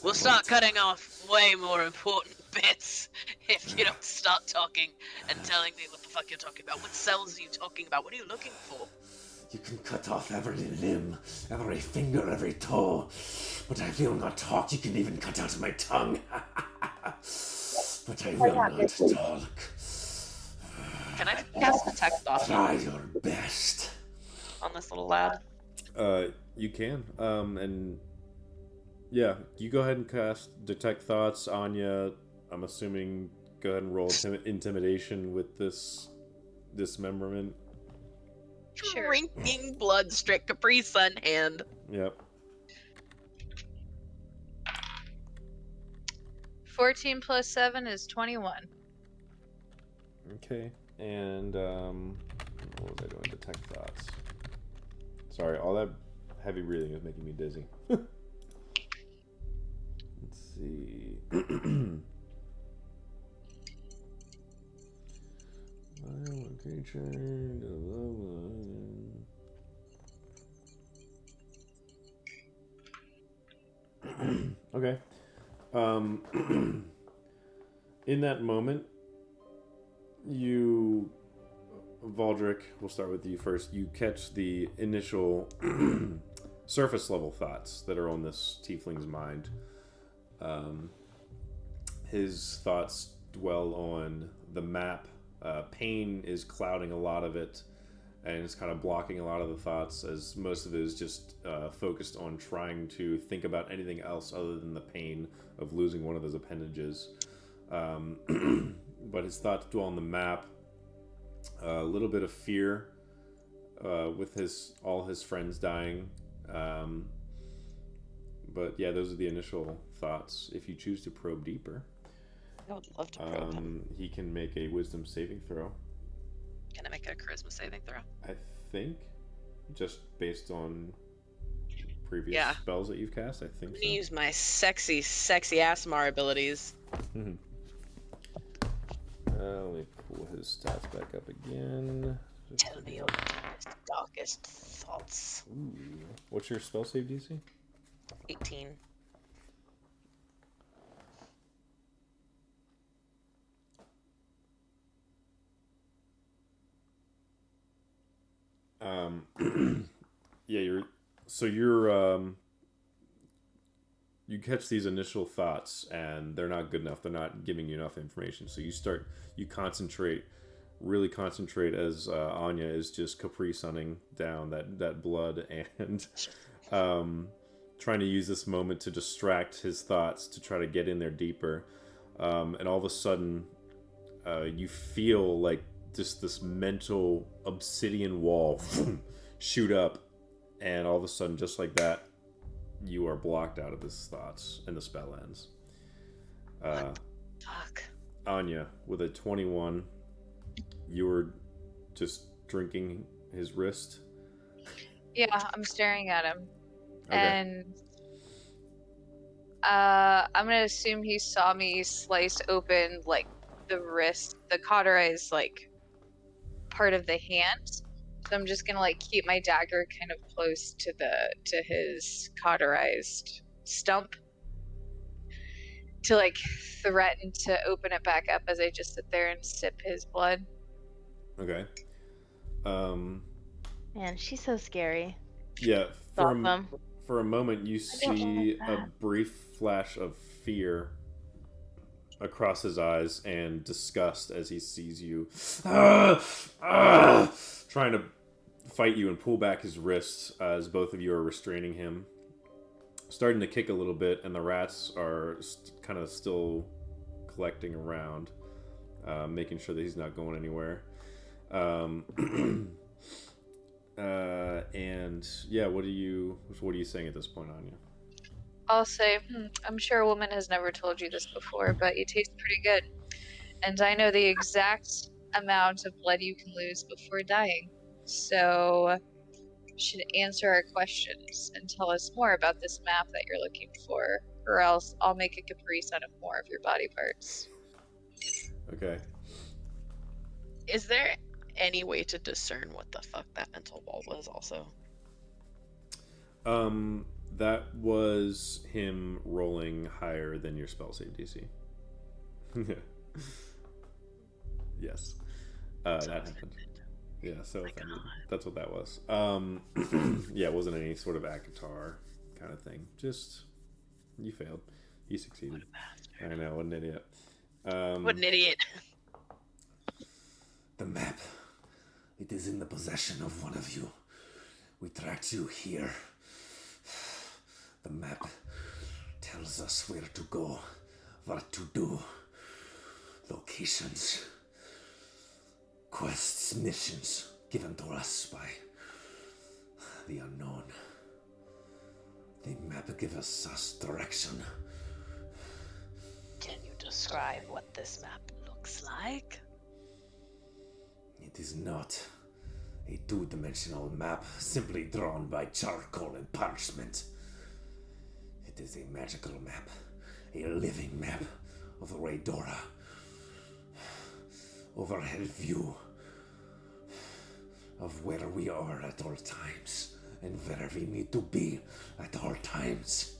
We'll start cutting off way more important bits if you don't start talking and telling me what the fuck you're talking about. What cells are you talking about? What are you looking for? You can cut off every limb, every finger, every toe, but I will not talk. You can even cut out my tongue. But I will not talk. Can I cast Detect Thought Try your best. on this little lad? You can. And yeah, you go ahead and cast Detect Thoughts. Anya, I'm assuming, go ahead and roll intimidation with this dismemberment. Sure. Drinking blood strict Capri Sun hand. Yep. 14 plus 7 is 21. Okay. And what was I doing? Detect Thoughts. Sorry, all that heavy breathing is making me dizzy. Let's see. Violent creature. Okay. In that moment, you, Valdrick, we'll start with you first. You catch the initial surface level thoughts that are on this tiefling's mind. His thoughts dwell on the map. Pain is clouding a lot of it, and it's kind of blocking a lot of the thoughts, as most of it is just focused on trying to think about anything else other than the pain of losing one of those appendages. But his thoughts dwell on the map. A little bit of fear with all his friends dying. But yeah, those are the initial thoughts. If you choose to probe deeper, I would love to probe him. he can make a wisdom saving throw. Can I make a charisma saving throw? I think, just based on previous spells that you've cast, I think I'm so. gonna use my sexy Asmar abilities. Let me pull his stats back up again. Tell me your darkest thoughts. Ooh. What's your spell save DC? 18. Yeah, you catch these initial thoughts and they're not good enough. They're not giving you enough information. So you really concentrate as Anya is just Capri Sunning down that blood and trying to use this moment to distract his thoughts to try to get in there deeper. And all of a sudden, you feel like just this mental obsidian wall shoot up, and all of a sudden, just like that, you are blocked out of his thoughts, and the spell ends. Fuck. Anya, with a 21, you were just drinking his wrist. Yeah, I'm staring at him. Okay. And I'm gonna assume he saw me slice open like the wrist, the cauterized like part of the hand. So I'm just gonna like keep my dagger kind of close to his cauterized stump to like threaten to open it back up as I just sit there and sip his blood. Okay. Man, she's so scary. Yeah, Awesome. for a moment you see a brief flash of fear across his eyes and disgust as he sees you trying to fight you and pull back his wrists as both of you are restraining him. Starting to kick a little bit, and the rats are kind of still collecting around, making sure that he's not going anywhere. And yeah, what are you saying at this point, Anya? I'll say, I'm sure a woman has never told you this before, but you taste pretty good. And I know the exact amount of blood you can lose before dying. So you should answer our questions and tell us more about this map that you're looking for, or else I'll make a caprice out of more of your body parts. Okay. Is there any way to discern what the fuck that mental wall was also? That was him rolling higher than your spell save DC. Yes. That happened. Yeah, so offended. That's what that was. Yeah, it wasn't any sort of ACOTAR kind of thing. Just, you failed. You succeeded. I know, what an idiot. What an idiot. The map. It is in the possession of one of you. We tracked you here. The map tells us where to go, what to do, locations, quests, missions given to us by the unknown. The map gives us direction. Can you describe what this map looks like? It is not a two-dimensional map simply drawn by charcoal and parchment. It is a magical map, a living map of Waydora. Overhead view of where we are at all times and where we need to be at all times.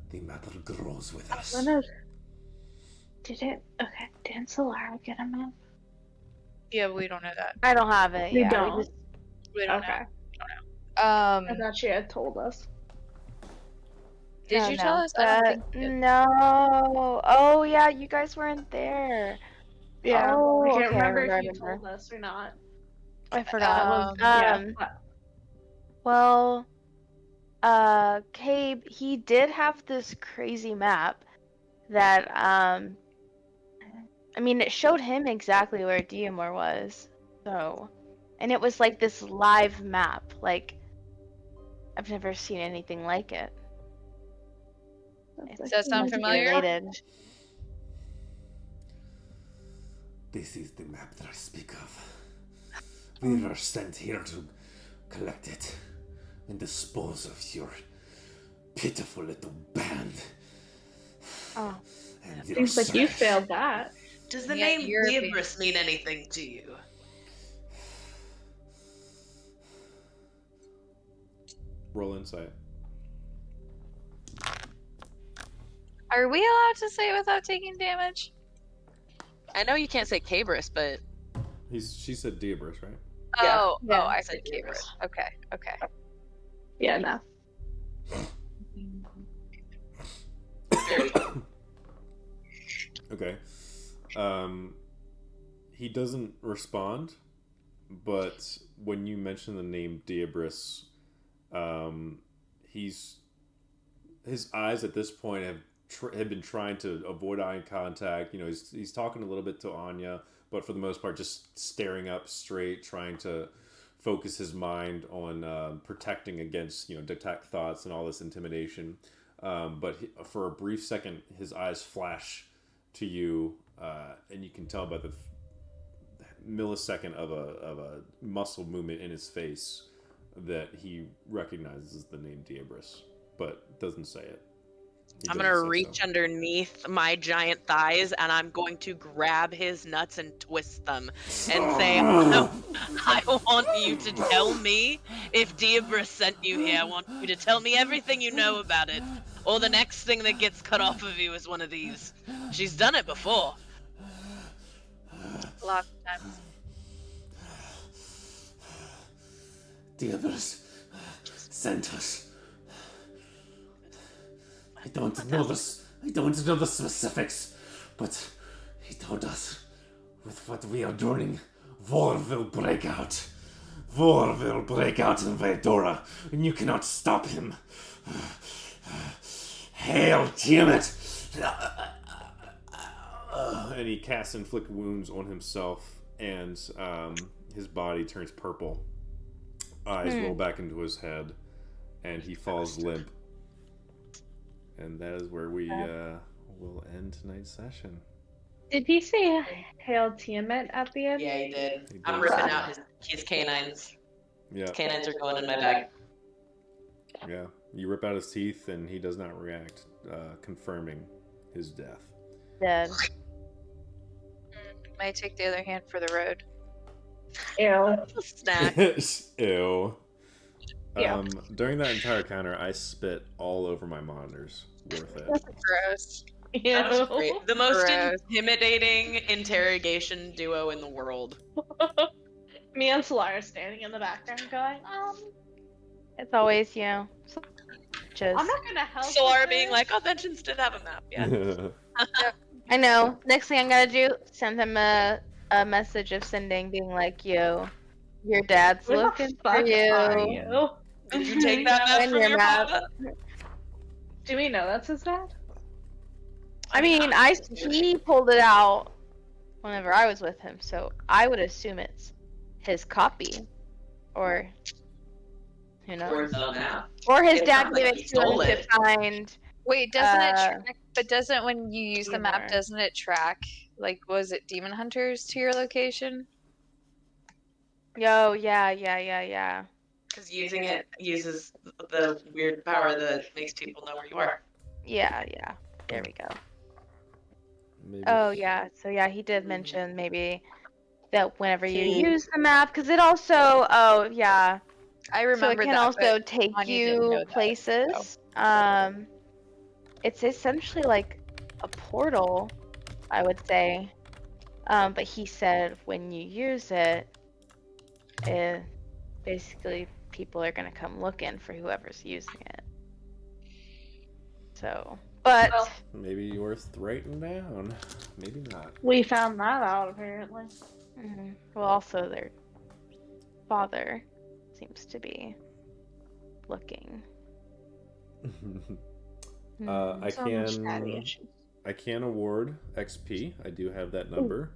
The map grows with us. Didn't Solara get a map? Yeah, we don't know that. I don't have it. You Yeah, don't? We don't Okay. know. I thought she had told us. Did you tell us? I don't think you did. No. Oh yeah, you guys weren't there. Yeah, Oh, I can't okay, remember I if you remember. told us or not. I forgot. Yeah. Well, Cabe, he did have this crazy map that, I mean, it showed him exactly where Diamor was. So, and it was like this live map. Like, I've never seen anything like it. Does that sound familiar? Related. This is the map that I speak of. We were sent here to collect it and dispose of your pitiful little band. Oh. And your Seems like you search. failed that. Does the Yeah, name you're a Libris mean anything to you? Roll insight. Are we allowed to say without taking damage? I know you can't say Cabris, but She said Diabris, right? Yeah. Oh, I said said Cabris. Okay. Yeah, no. Okay. He doesn't respond, but when you mention the name Diabris, his eyes at this point have been trying to avoid eye contact. You know, he's talking a little bit to Anya, but for the most part, just staring up straight, trying to focus his mind on protecting against, detect thoughts and all this intimidation. But for a brief second, his eyes flash to you, and you can tell by the millisecond of a muscle movement in his face that he recognizes the name Diabris, but doesn't say it. I'm gonna reach underneath my giant thighs and I'm going to grab his nuts and twist them and say, I want you to tell me if Diabris sent you here. I want you to tell me everything you know about it, or the next thing that gets cut off of you is one of these. She's done it before. Lots of times. Diabris sent us. I don't know the specifics, but he told us with what we are doing, war will break out. War will break out in Waydora, and you cannot stop him. Hail, damn it! and he casts inflict wounds on himself, and his body turns purple. Eyes roll back into his head, and he falls limp. And that is where we will end tonight's session. Did he say Hail Tiamat at the end? Yeah, he did. He I'm did. ripping out his canines. Yeah. His canines are going in my bag. Yeah. You rip out his teeth, and he does not react, confirming his death. Dead. Might take the other hand for the road. Ew. Snack. Ew. Yeah. During that entire encounter, I spit all over my monitors. Worth it. Gross. That was great. The most Gross. intimidating interrogation duo in the world. Me and Solara standing in the background going, It's always you. Just I'm not gonna help. Solara with being this. like, "Oh, Vengeance did have a map." Yeah. I know. Next thing I'm gonna do, send him a message of sending, being like, "Yo, your dad's Where the looking for fuck are you." you? Did you take that map And from your your map. papa? Do we know that's his dad? I mean, he pulled it out whenever I was with him, so I would assume it's his copy, or who Or knows, the map. or his It dad sounds gave like it he to him stole to it. find. Wait, doesn't it Uh, track? But doesn't when you use the map, either. doesn't it track? Like, was it demon hunters to your location? Yo, yeah. Because using it uses the weird power that makes people know where you are. Yeah. There we go. Maybe. Oh yeah, so yeah, he did mention maybe that whenever you use the map, because it also, oh yeah, I so it remember can that. also but take Anya didn't know you that, places. It's essentially like a portal, I would say. But he said when you use it, basically people are gonna come looking for whoever's using it. So, but Well, Maybe worth writing down. Maybe not. we found that out apparently. well, also their father seems to be looking. I So much daddy can issues. I can award XP. I do have that number.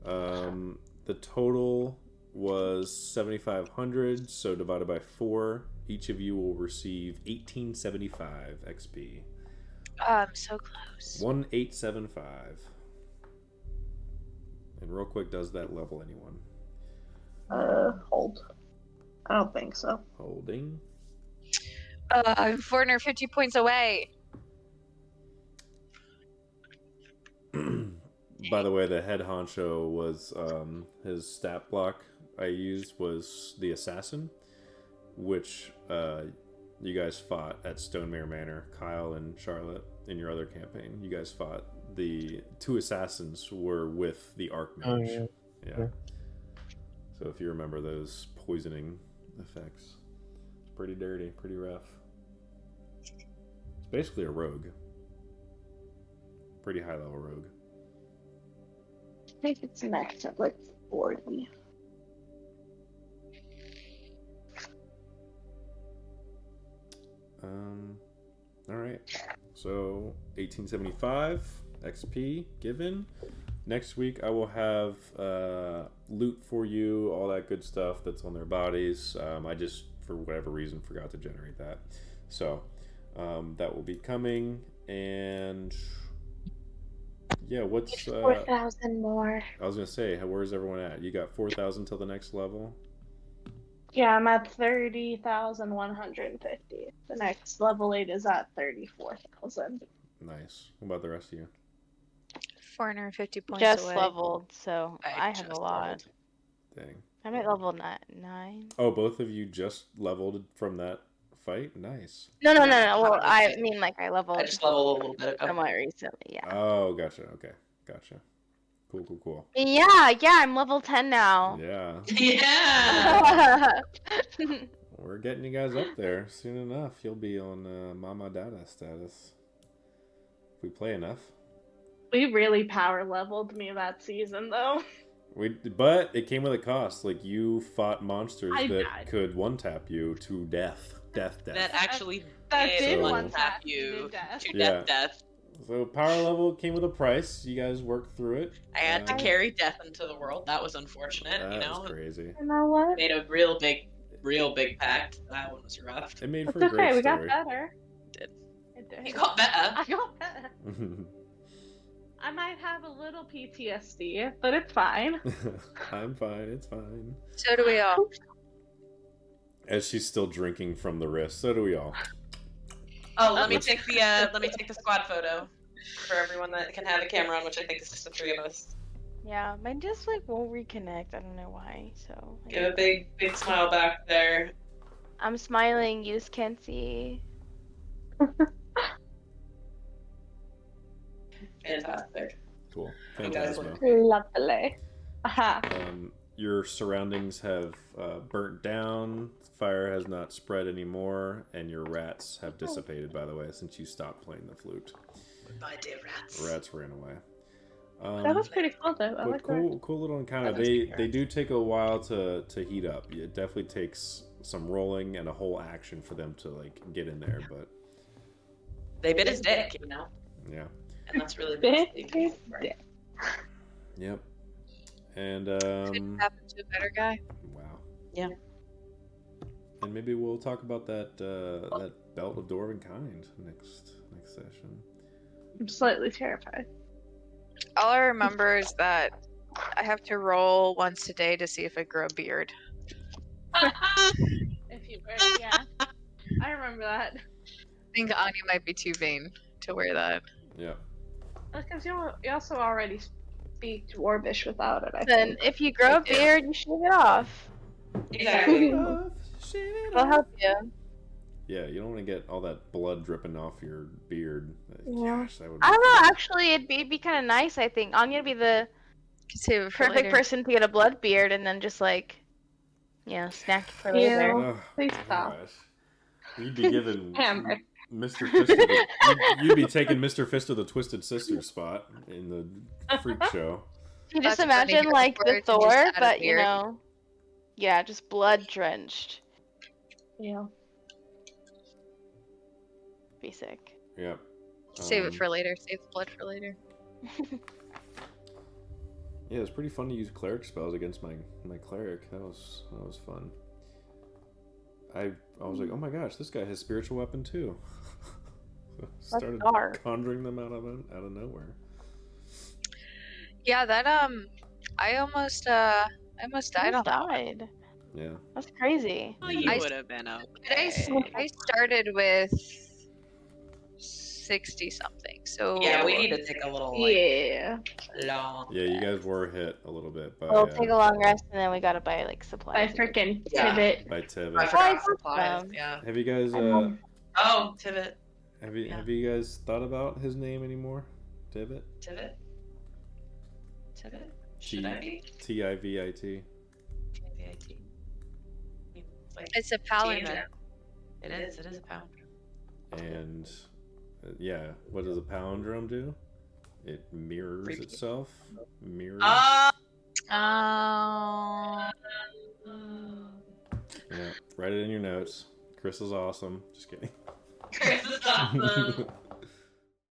The total was 7,500, so divided by 4, each of you will receive 1875 XP. Oh, I'm so close. 1875. And real quick, does that level anyone? Hold. I don't think so. Holding. I'm 450 points away. By the way, the head honcho was his stat block I used was the assassin, which you guys fought at Stonemare Manor. Kyle and Charlotte in your other campaign, you guys fought. The 2 assassins were with the Archmage. Oh, yeah. Yeah. So if you remember those poisoning effects, it's pretty dirty, pretty rough. It's basically a rogue. Pretty high level rogue. I think it's next at like 40. All right. So 1875 XP given. Next week I will have loot for you, all that good stuff that's on their bodies. I just, for whatever reason, forgot to generate that. So that will be coming. And yeah, what's 4,000 more. I was gonna say, where's everyone at? You got 4,000 till the next level. Yeah, I'm at 30,150. The next level 8 is at 34,000. Nice. What about the rest of you? 450 points just away. leveled, so I have just a lot. leveled. Dang. I'm at level 9. Oh, both of you just leveled from that fight? Nice. No. Well, I mean, like I leveled I just leveled a little bit ago. somewhat recently. Yeah. Oh, gotcha. Okay. Gotcha. Cool. Yeah. I'm level 10 now. Yeah. Yeah. We're getting you guys up there soon enough. You'll be on Mama Dada status. If we play enough. We really power leveled me that season, though. But it came with a cost. Like, you fought monsters I that died. could one-tap you to death. Death. That actually That did one one-tap you to death. to Yeah. death. So power level came with a price. You guys worked through it. I had to carry death into the world. That was unfortunate, That you know. was crazy. You know what? Made a real big pact. That one was rough. It made It's for a great okay. We got story. better. Did. It did. You got better. I got better. I might have a little PTSD, but it's fine. I'm fine. It's fine. So do we all. As she's still drinking from the wrist, so do we all. Oh, let me take the squad photo for everyone that can have a camera on, which I think is just the three of us. Yeah, mine just like won't reconnect. I don't know why. So Give a big smile back there. I'm smiling. You just can't see. Fantastic. Cool. You guys Fantazmo. Lovely. Aha. Your surroundings have burnt down. Fire has not spread anymore, and your rats have dissipated. By the way, since you stopped playing the flute, Goodbye, dear rats. rats ran away. That was pretty cool, though. I But like that. cool little encounter. That was They good. do take a while to heat up. It definitely takes some rolling and a whole action for them to like get in there. But They bit his dick, you know, yeah, and that's really Bit big. his dick. yep. And Couldn't happen to a better guy. wow. Yeah. And maybe we'll talk about that that belt of dwarven kind next session. I'm slightly terrified. All I remember is that I have to roll once a day to see if I grow a beard. If you were, yeah. I remember that. I think Anya might be too vain to wear that. Yeah. Because you also already speak Dwarvish without it, I Then think. if you grow a Yeah. beard, you shave it off. Exactly. It'll help you. Yeah, you don't want to get all that blood dripping off your beard. Yeah. Gosh, that would be I don't know. Actually, it'd be kind of nice. I think Anya would be the Could save it for perfect later. person to get a blood beard and then just like, snack it for later. Yeah. Oh, Please stop. gosh. You'd be giving Hammer. Mr. Fister you'd be taking Mr. Fister the Twisted Sister spot in the freak show. You just That's funny, imagine you're like the forward to just Thor, add a but beard. yeah, just blood drenched. Yeah. Be sick. Yeah. Save it for later. Save the blood for later. Yeah, it's pretty fun to use cleric spells against my cleric. That was fun. I was like, oh my gosh, this guy has spiritual weapon too. Started dark. conjuring them out of nowhere. Yeah, that I almost died on that. Died. Yeah. That's crazy. Well, you I- would have been But I started with 60 something. So Yeah, we need to take a little Yeah. long. Yeah, you guys were hit a little bit by We'll take a long rest and then we gotta buy like By supplies. freaking Yeah. Tibbet. by I Tivit. forgot supplies. Yeah. Have you guys Oh, Tivit. have you Yeah. have you guys thought about his name anymore? Tivit? Tivit. Should I be? Tivit. T-I-V-I-T. It's like it's a palindrome. It is a pound. And yeah, what does a palindrome do? It mirrors Repeat. itself. Mirrors. Oh. Yeah, write it in your notes. Chris is awesome. Just kidding. Chris is awesome.